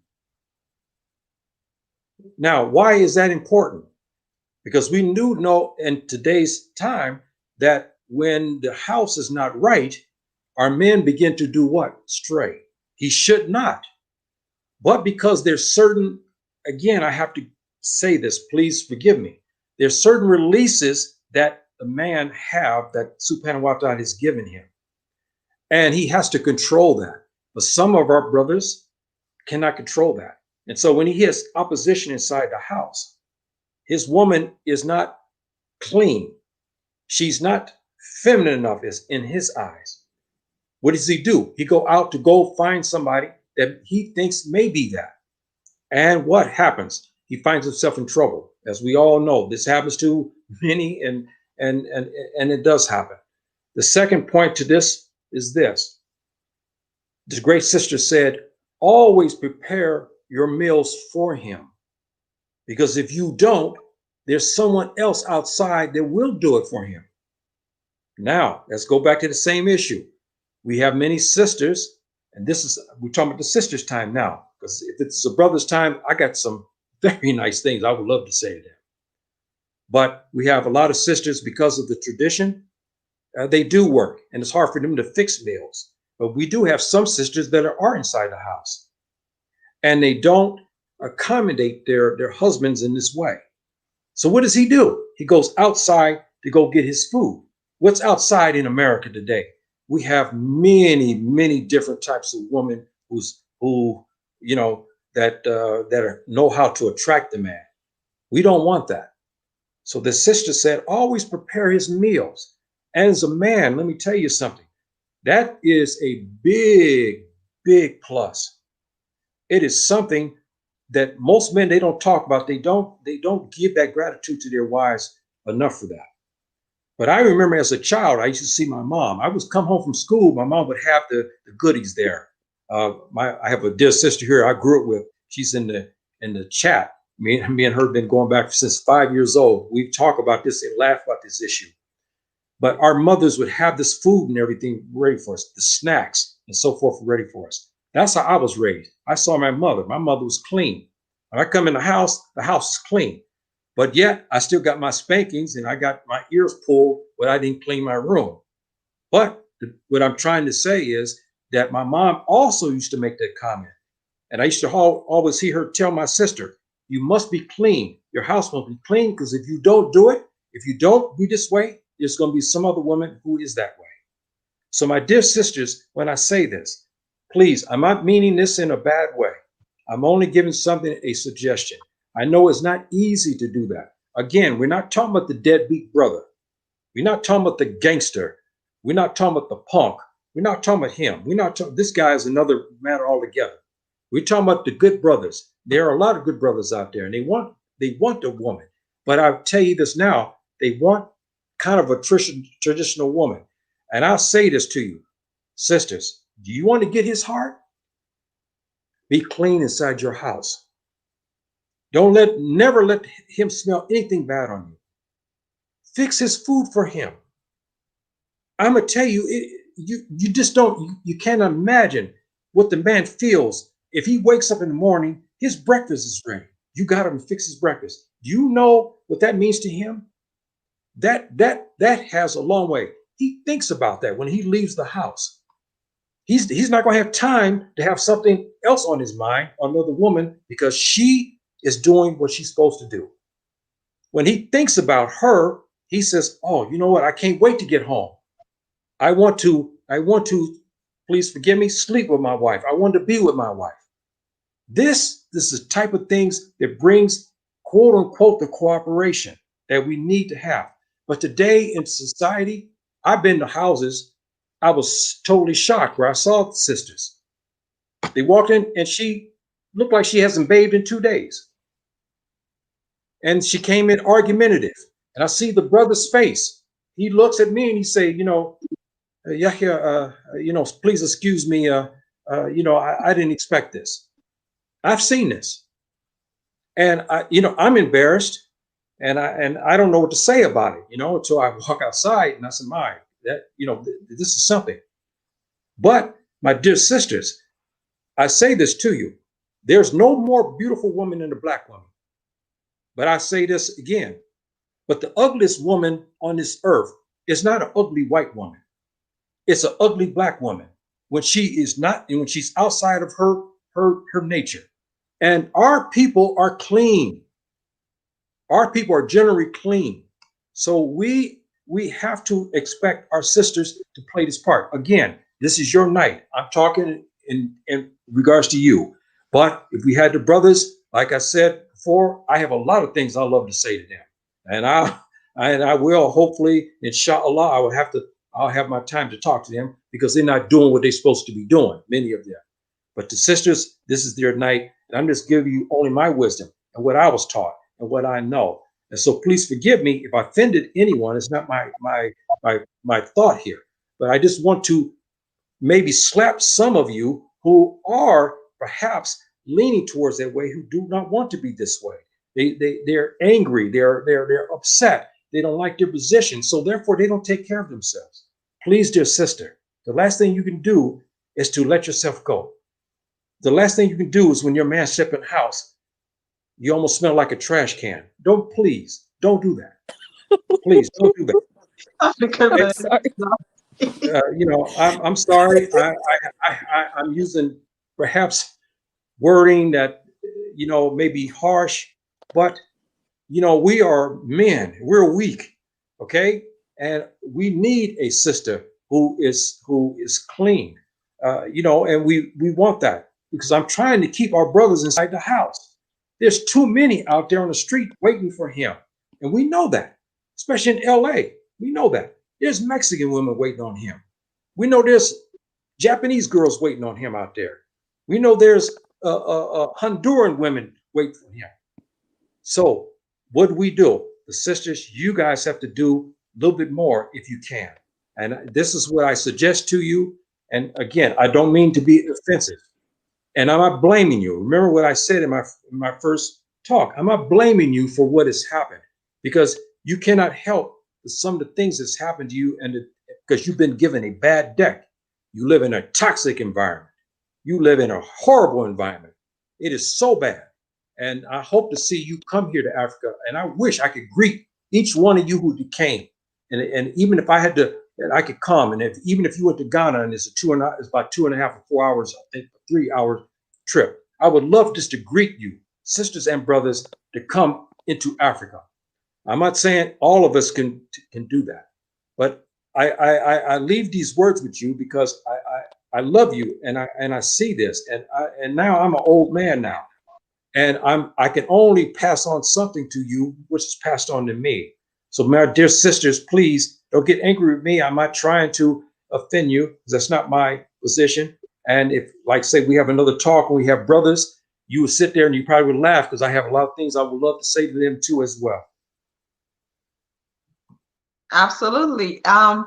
Now, why is that important? Because we do know in today's time that when the house is not right, our men begin to do what? Stray. He should not. But because there's certain, again, I have to say this, please forgive me. There's certain releases that the man have that Subhanahu wa ta'ala has given him. And he has to control that. But some of our brothers cannot control that. And so when he has opposition inside the house, his woman is not clean. She's not feminine enough as in his eyes. What does he do? He go out to go find somebody that he thinks may be that. And what happens? He finds himself in trouble. As we all know, this happens to many, and it does happen. The second point to this is this. The great sister said, always prepare your meals for him. Because if you don't, there's someone else outside that will do it for him. Now, let's go back to the same issue. We have many sisters, and we're talking about the sisters' time now, because if it's a brother's time, I got some very nice things I would love to say to them. But we have a lot of sisters, because of the tradition, they do work, and it's hard for them to fix meals. But we do have some sisters that are inside the house, and they don't accommodate their husbands in this way. So what does he do? He goes outside to go get his food. What's outside in America today? We have many, many different types of women who know how to attract the man. We don't want that. So the sister said, always prepare his meals. And as a man, let me tell you something. That is a big, big plus. It is something that most men, they don't talk about. They don't give that gratitude to their wives enough for that. But I remember as a child, I used to see my mom. I would come home from school. My mom would have the goodies there. I have a dear sister here I grew up with. She's in the chat. Me and her have been going back since 5 years old. We talk about this and laugh about this issue. But our mothers would have this food and everything ready for us, the snacks and so forth ready for us. That's how I was raised. I saw my mother. My mother was clean. When I come in the house is clean. But yet I still got my spankings and I got my ears pulled, but I didn't clean my room. But what I'm trying to say is that my mom also used to make that comment. And I used to always hear her tell my sister, you must be clean. Your house must be clean, because if you don't do it, if you don't be this way, there's going to be some other woman who is that way. So my dear sisters, when I say this, please, I'm not meaning this in a bad way. I'm only giving something, a suggestion. I know it's not easy to do that. Again, we're not talking about the deadbeat brother. We're not talking about the gangster. We're not talking about the punk. We're not talking about him. We're not talking, this guy is another matter altogether. We're talking about the good brothers. There are a lot of good brothers out there, and they want a woman. But I'll tell you this now, they want kind of a traditional woman. And I'll say this to you, sisters, do you want to get his heart? Be clean inside your house. Never let him smell anything bad on you. Fix his food for him. I'm gonna tell you, you just don't, you can't imagine what the man feels if he wakes up in the morning, his breakfast is ready. You got him to fix his breakfast. Do you know what that means to him? That has a long way. He thinks about that when he leaves the house. He's not going to have time to have something else on his mind, another woman, because she is doing what she's supposed to do. When he thinks about her, he says, oh, you know what? I can't wait to get home. I want to, please forgive me, sleep with my wife. I want to be with my wife. This is the type of things that brings, quote unquote, the cooperation that we need to have. But today in society, I've been to houses, I was totally shocked where I saw the sisters. They walked in and she looked like she hasn't bathed in 2 days. And she came in argumentative. And I see the brother's face. He looks at me and he say, Yahya, please excuse me. I didn't expect this. I've seen this. And I'm embarrassed. And I don't know what to say about it, until I walk outside and I said, this is something. But my dear sisters, I say this to you. There's no more beautiful woman than a Black woman. But I say this again, but the ugliest woman on this earth is not an ugly white woman. It's an ugly Black woman when she's outside of her nature. And our people are clean. Our people are generally clean. So we have to expect our sisters to play this part. Again, this is your night. I'm talking in regards to you. But if we had the brothers, like I said before, I have a lot of things I love to say to them. And I will hopefully, inshallah, I'll have my time to talk to them, because they're not doing what they're supposed to be doing, many of them. But the sisters, this is their night. And I'm just giving you only my wisdom and what I was taught and what I know. And so please forgive me if I offended anyone. It's not my thought here, but I just want to maybe slap some of you who are perhaps leaning towards that way, who do not want to be this way. They're angry. They're upset. They don't like their position. So therefore, they don't take care of themselves. Please, dear sister, the last thing you can do is to let yourself go. The last thing you can do is when your man step in the house, you almost smell like a trash can. Please don't do that. Please don't do that. I'm sorry. I'm sorry. I'm using perhaps wording that may be harsh, but we are men. We're weak, okay, and we need a sister who is clean, and we want that because I'm trying to keep our brothers inside the house. There's too many out there on the street waiting for him, and we know that, especially in L.A. We know that. There's Mexican women waiting on him. We know there's Japanese girls waiting on him out there. We know there's Honduran women waiting for him. So what do we do? The sisters, you guys have to do a little bit more if you can. And this is what I suggest to you. And again, I don't mean to be offensive. And I'm not blaming you. Remember what I said in my first talk. I'm not blaming you for what has happened because you cannot help some of the things that's happened to you and because you've been given a bad deck. You live in a toxic environment. You live in a horrible environment. It is so bad. And I hope to see you come here to Africa. And I wish I could greet each one of you who came. And even if I had to, I could come. And even if you went to Ghana and it's about 2.5 or 4 hours, I think, 3 hour trip, I would love just to greet you, sisters and brothers, to come into Africa. I'm not saying all of us can do that, but I leave these words with you because I love you and I see this and now I'm an old man now, and I can only pass on something to you which is passed on to me. So my dear sisters, please don't get angry with me. I'm not trying to offend you because that's not my position. And if, like, say, we have another talk and we have brothers, you would sit there and you probably would laugh because I have a lot of things I would love to say to them too as well. Absolutely. I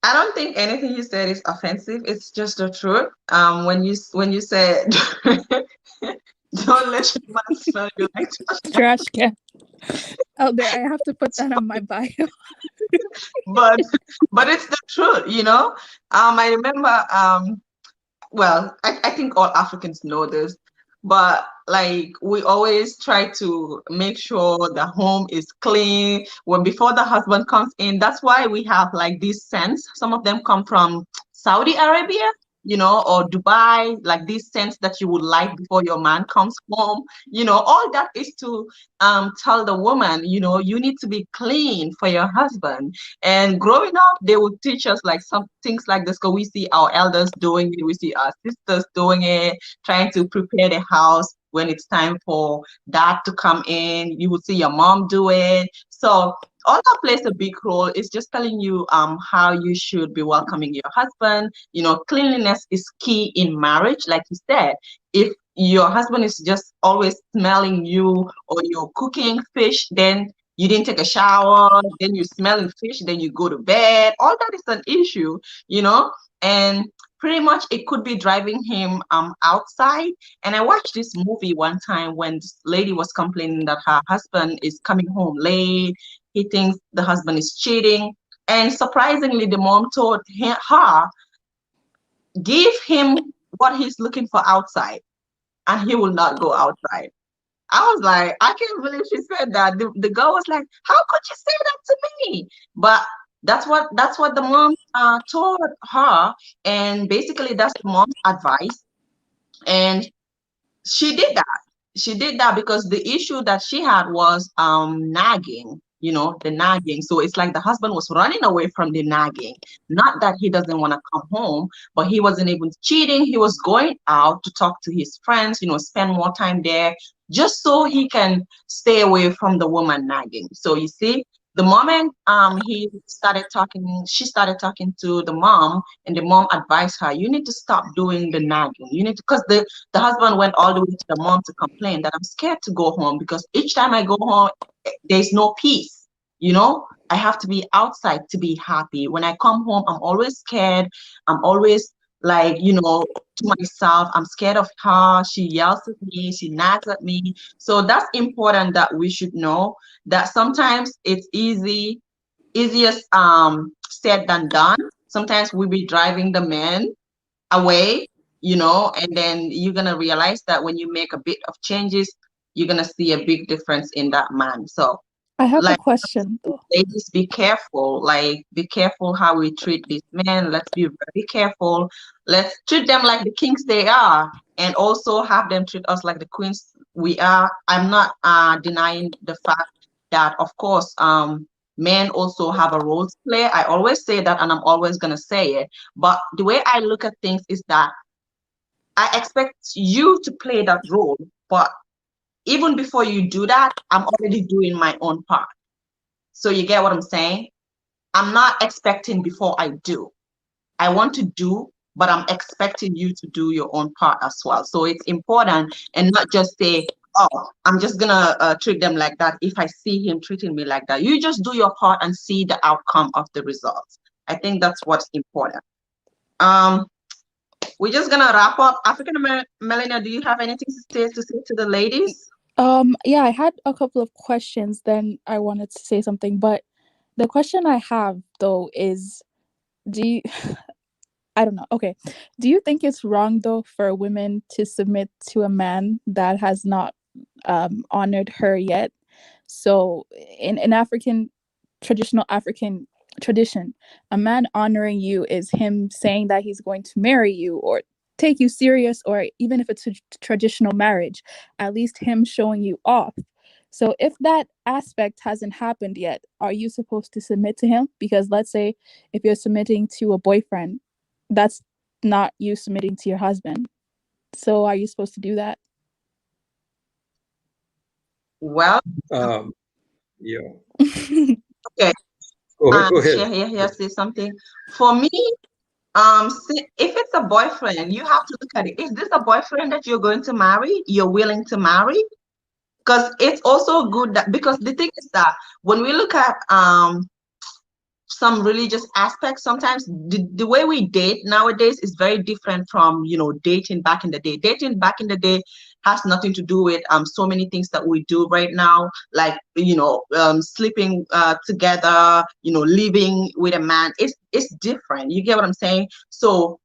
don't think anything you said is offensive. It's just the truth. When you said don't let your man smell you like Trash can. Out there, I have to put that on my bio. but it's the truth, I remember well, I think all Africans know this, but like we always try to make sure the home is clean when before the husband comes in. That's why we have like these scents. Some of them come from Saudi Arabia, or Dubai, like these scents that you would like before your man comes home. All that is to tell the woman, you need to be clean for your husband. And growing up, they would teach us like some things like this because we see our elders doing it, we see our sisters doing it, trying to prepare the house when it's time for dad to come in. You would see your mom do it. So all that plays a big role. It's just telling you how you should be welcoming your husband. Cleanliness is key in marriage. Like you said, if your husband is just always smelling you or you're cooking fish, then you didn't take a shower, then you're smelling fish, then you go to bed. All that is an issue, and pretty much it could be driving him outside. And I watched this movie one time when this lady was complaining that her husband is coming home late. He thinks the husband is cheating. And surprisingly, the mom told her, give him what he's looking for outside and he will not go outside. I was like, I can't believe she said that. The girl was like, how could you say that to me? But that's what the mom told her. And basically that's the mom's advice. And she did that. She did that because the issue that she had was nagging, the nagging. So it's like the husband was running away from the nagging. Not that he doesn't want to come home, but he wasn't even cheating. He was going out to talk to his friends, spend more time there just so he can stay away from the woman nagging. So you see, the moment she started talking to the mom, and the mom advised her, you need to stop doing the nagging. You need to, because the husband went all the way to the mom to complain that I'm scared to go home because each time I go home, there's no peace. I have to be outside to be happy. When I come home, I'm always scared. I'm always like, you know, to myself, I'm scared of her. She yells at me, she nags at me. So that's important that we should know that sometimes it's easiest said than done. Sometimes we be driving the man away, you know, and then you're gonna realize that when you make a bit of changes, you're gonna see a big difference in that man. So I have a like, question though. ladies, be careful. Like, be careful how we treat these men. Let's be very careful. Let's treat them like the kings they are, and also have them treat us like the queens we are. I'm not denying the fact that, of course, men also have a role to play. I always say that, and I'm always gonna say it. But the way I look at things is that I expect you to play that role, but even before you do that, I'm already doing my own part. So you get what I'm saying? I'm not expecting before I do. I want to do, but I'm expecting you to do your own part as well. So it's important, and not just say, oh, I'm just gonna treat them like that if I see him treating me like that. You just do your part and see the outcome of the results. I think that's what's important. We're just gonna wrap up. African Melina, do you have anything to say to the ladies? Yeah, I had a couple of questions, then I wanted to say something, but the question I have though is, do you I don't know. Okay. Do you think it's wrong though for women to submit to a man that has not honored her yet? So in traditional African tradition, a man honoring you is him saying that he's going to marry you or take you serious, or even if it's a traditional marriage, at least him showing you off. So if that aspect hasn't happened yet, are you supposed to submit to him? Because let's say if you're submitting to a boyfriend, that's not you submitting to your husband. So are you supposed to do that? Well, Yeah. okay. Go ahead. Here, say something. For me, if it's a boyfriend, you have to look at it. Is this a boyfriend that you're going to marry? You're willing to marry? Because it's also good that, because the thing is that when we look at some religious aspects, sometimes the way we date nowadays is very different from, you know, dating back in the day. Dating back in the day has nothing to do with so many things that we do right now, like, you know, sleeping together, you know, living with a man. It's different. You get what I'm saying? So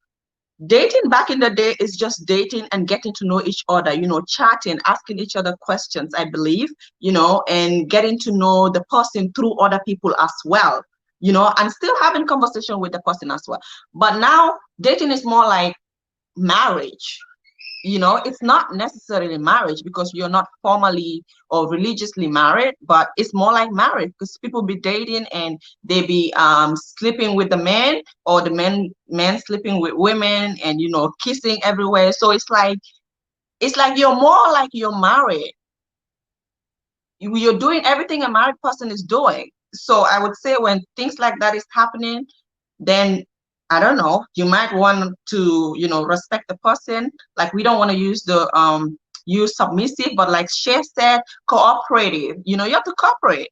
dating back in the day is just dating and getting to know each other, you know, chatting, asking each other questions, I believe, you know, and getting to know the person through other people as well, you know, and still having conversation with the person as well. But now dating is more like marriage. You know, it's not necessarily marriage because you're not formally or religiously married, but it's more like marriage because people be dating and they be sleeping with the men, or the men sleeping with women, and, you know, kissing everywhere. So it's like you're more like you're married. You're doing everything a married person is doing. So I would say when things like that is happening, then I don't know, you might want to, you know, respect the person. Like, we don't want to use the use submissive, but like Shay said, cooperative. You know, you have to cooperate.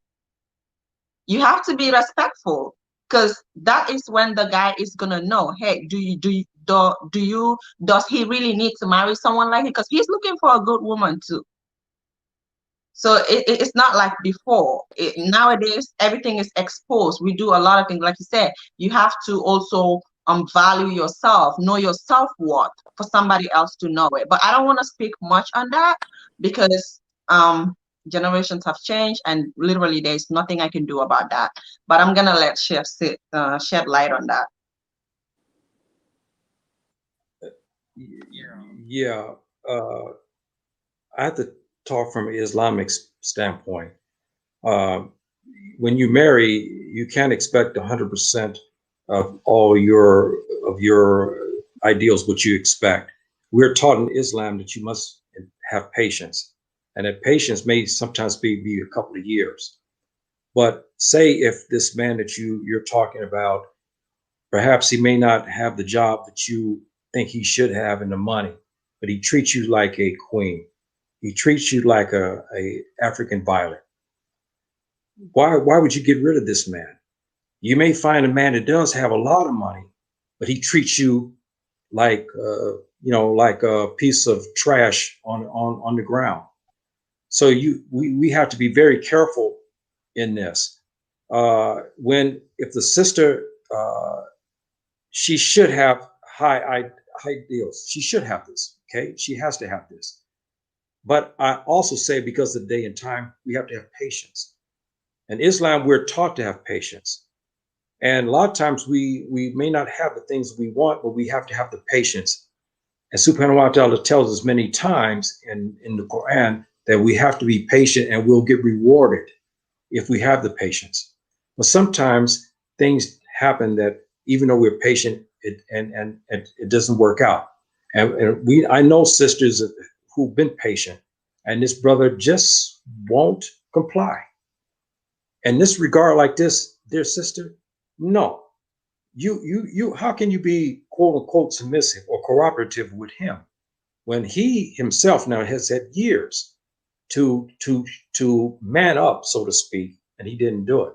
You have to be respectful, because that is when the guy is gonna know, hey, does he really need to marry someone like it? Because he's looking for a good woman too. So it's not like before. Nowadays, everything is exposed. We do a lot of things. Like you said, you have to also value yourself, know your self-worth for somebody else to know it. But I don't want to speak much on that because generations have changed, and literally there's nothing I can do about that. But I'm gonna let Chef shed light on that. Yeah. I have to talk from an Islamic standpoint. When you marry, you can't expect 100% of all your ideals, what you expect. We're taught in Islam that you must have patience, and that patience may sometimes be a couple of years. But say if this man that you're talking about, perhaps he may not have the job that you think he should have and the money, but he treats you like a queen. He treats you like a African violet. Why would you get rid of this man? You may find a man that does have a lot of money, but he treats you like like a piece of trash on the ground. So we have to be very careful in this. If the sister, she should have high ideals. She should have this. Okay, she has to have this. But I also say, because of the day and time, we have to have patience. In Islam, we're taught to have patience. And a lot of times we may not have the things we want, but we have to have the patience. And Subhanahu wa ta'ala tells us many times in the Quran that we have to be patient and we'll get rewarded if we have the patience. But sometimes things happen that even though we're patient, it doesn't work out. And I know sisters who've been patient, and this brother just won't comply. In this regard, like this, dear sister, no. You how can you be quote unquote submissive or cooperative with him when he himself now has had years to man up, so to speak, and he didn't do it.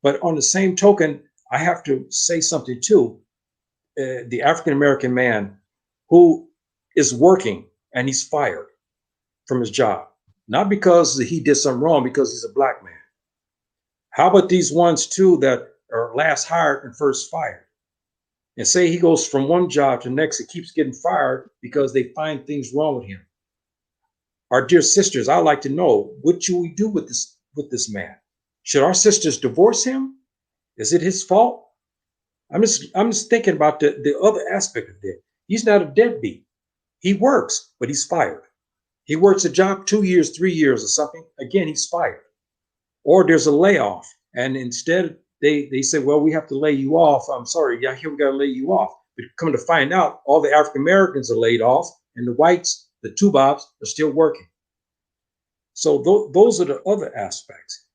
But on the same token, I have to say something too. The African American man who is working and he's fired from his job, not because he did something wrong, because he's a black man. How about these ones too that are last hired and first fired? And say he goes from one job to the next, it keeps getting fired because they find things wrong with him. Our dear sisters, I'd like to know, what should we do with this man? Should our sisters divorce him? Is it his fault? I'm just thinking about the other aspect of it. He's not a deadbeat. He works, but he's fired. He works a job 2 years, 3 years or something. Again, he's fired. Or there's a layoff, and instead they say, well, we have to lay you off. I'm sorry, yeah, here we got to lay you off. But come to find out, all the African Americans are laid off, and the whites, the Tubobs, are still working. So those are the other aspects.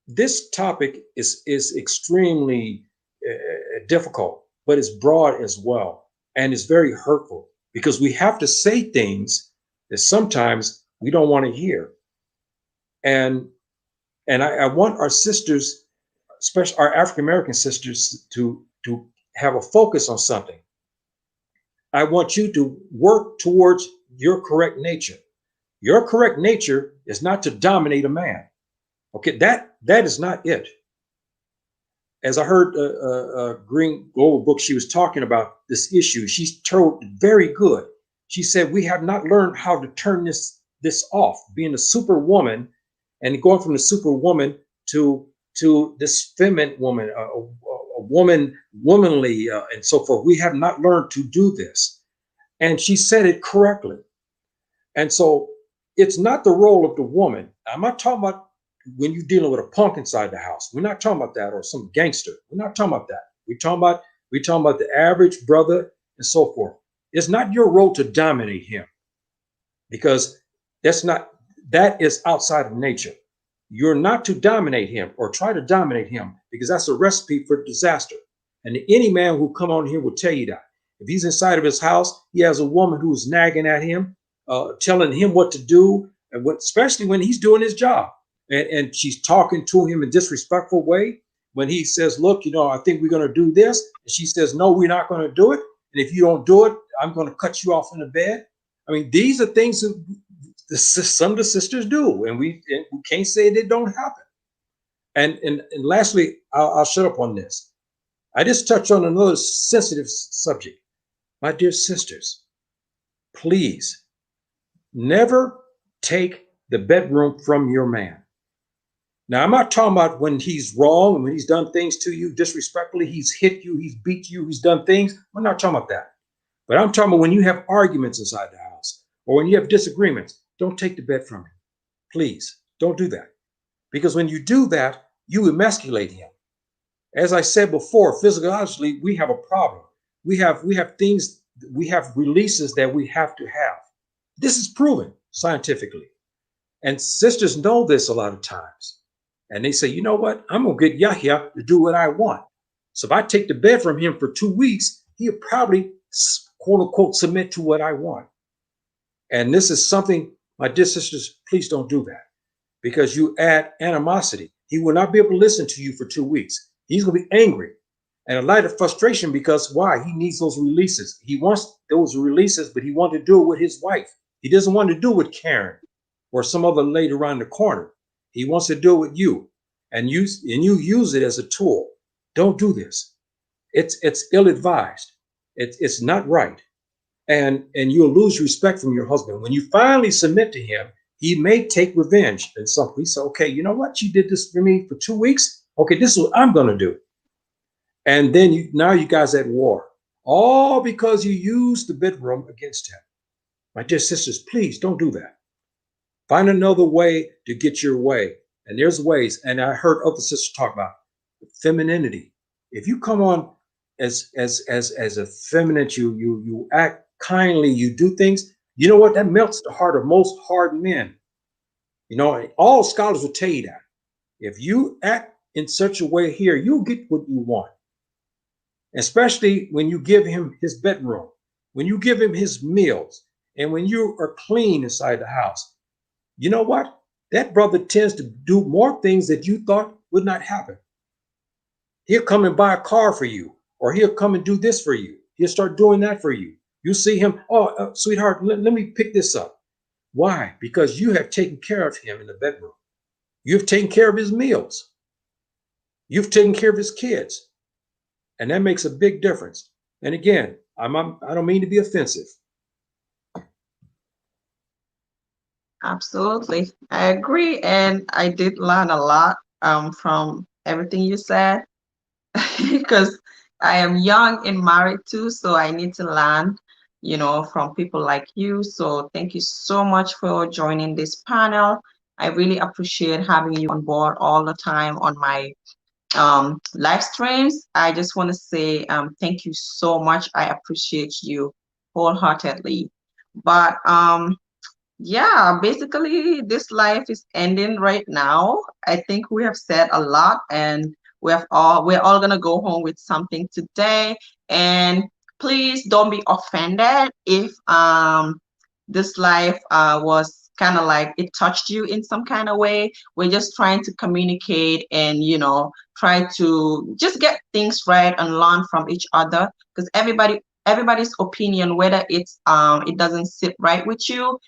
This topic is extremely difficult, but it's broad as well, and it's very hurtful because we have to say things that sometimes we don't want to hear. And I want our sisters, especially our African-American sisters, to have a focus on something. I want you to work towards your correct nature. Your correct nature is not to dominate a man. Okay, that is not it. As I heard Green Global Book, she was talking about this issue. She's told very good. She said, we have not learned how to turn this off, being a superwoman and going from the superwoman to this feminine woman, a woman, womanly, and so forth. We have not learned to do this. And she said it correctly. And so it's not the role of the woman. I'm not talking about when you're dealing with a punk inside the house. We're not talking about that, or some gangster. We're not talking about that. We're talking about the average brother and so forth. It's not your role to dominate him, because that is outside of nature. You're not to dominate him or try to dominate him, because that's a recipe for disaster. And any man who come on here will tell you that. If he's inside of his house, he has a woman who's nagging at him, telling him what to do, and especially when he's doing his job. And she's talking to him in a disrespectful way. When he says, look, I think we're going to do this. And she says, no, we're not going to do it. And if you don't do it, I'm going to cut you off in the bed. I mean, these are things that some of the sisters do. And we can't say they don't happen. And lastly, I'll shut up on this. I just touched on another sensitive subject. My dear sisters, please never take the bedroom from your man. Now, I'm not talking about when he's wrong and when he's done things to you disrespectfully, he's hit you, he's beat you, he's done things. I'm not talking about that. But I'm talking about when you have arguments inside the house or when you have disagreements, don't take the bed from him. Please don't do that. Because when you do that, you emasculate him. As I said before, physiologically, we have a problem. We have things, we have releases that we have to have. This is proven scientifically. And sisters know this a lot of times. And they say, you know what? I'm going to get Yahya to do what I want. So if I take the bed from him for 2 weeks, he'll probably, quote unquote, submit to what I want. And this is something, my dear sisters, please don't do that, because you add animosity. He will not be able to listen to you for 2 weeks. He's going to be angry. And a lot of frustration because why? He needs those releases. He wants those releases, but he wants to do it with his wife. He doesn't want to do it with Karen or some other lady around the corner. He wants to do it with you. And you use it as a tool. Don't do this. It's ill-advised. It's not right. And you'll lose respect from your husband. When you finally submit to him, he may take revenge. And so he said, okay, you know what? You did this for me for 2 weeks. Okay, this is what I'm going to do. And then now you guys at war, all because you used the bedroom against him. My dear sisters, please don't do that. Find another way to get your way. And there's ways. And I heard other sisters talk about femininity. If you come on as a feminine, you act kindly, you do things, you know what? That melts the heart of most hard men. You know, all scholars will tell you that. If you act in such a way here, you'll get what you want. Especially when you give him his bedroom, when you give him his meals, and when you are clean inside the house. You know what? That brother tends to do more things that you thought would not happen. He'll come and buy a car for you, or he'll come and do this for you. He'll start doing that for you. You see him, oh, sweetheart, let me pick this up. Why? Because you have taken care of him in the bedroom. You've taken care of his meals. You've taken care of his kids. And that makes a big difference. And again, I don't mean to be offensive. Absolutely. I agree. And I did learn a lot from everything you said because I am young and married too. So I need to learn, you know, from people like you. So thank you so much for joining this panel. I really appreciate having you on board all the time on my live streams. I just want to say thank you so much. I appreciate you wholeheartedly. But yeah, basically this life is ending right now. I think we have said a lot, and we're all gonna go home with something today. And please don't be offended if this life was kind of like it touched you in some kind of way. We're just trying to communicate and, you know, try to just get things right and learn from each other, because everybody's opinion, whether it's it doesn't sit right with you,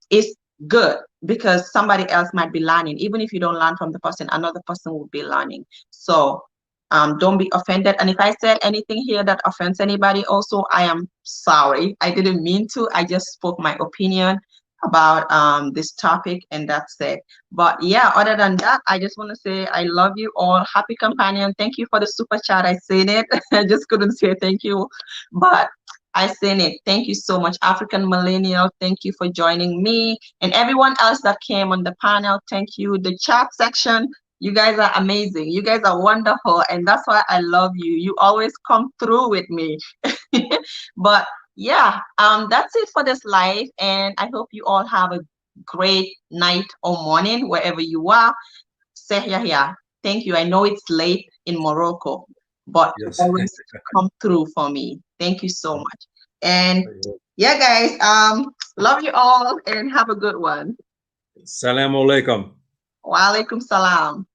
is good, because somebody else might be learning. Even if you don't learn from the person, another person will be learning. So don't be offended. And if I said anything here that offends anybody, also, I am sorry. I didn't mean to. I just spoke my opinion about this topic, and that's it. But yeah, other than that, I just want to say I love you all. Happy companion. Thank you for the super chat. I seen it. I just couldn't say thank you, but I seen it. Thank you so much. African Millennial, thank you for joining me. And everyone else that came on the panel, thank you. The chat section, you guys are amazing. You guys are wonderful. And that's why I love you. You always come through with me. But yeah, that's it for this live. And I hope you all have a great night or morning, wherever you are. Sehya, thank you. I know it's late in Morocco, but Yes. always come through for me. Thank you so much. And yeah, guys, love you all and have a good one. Salam alaikum. Wa alaikum salam.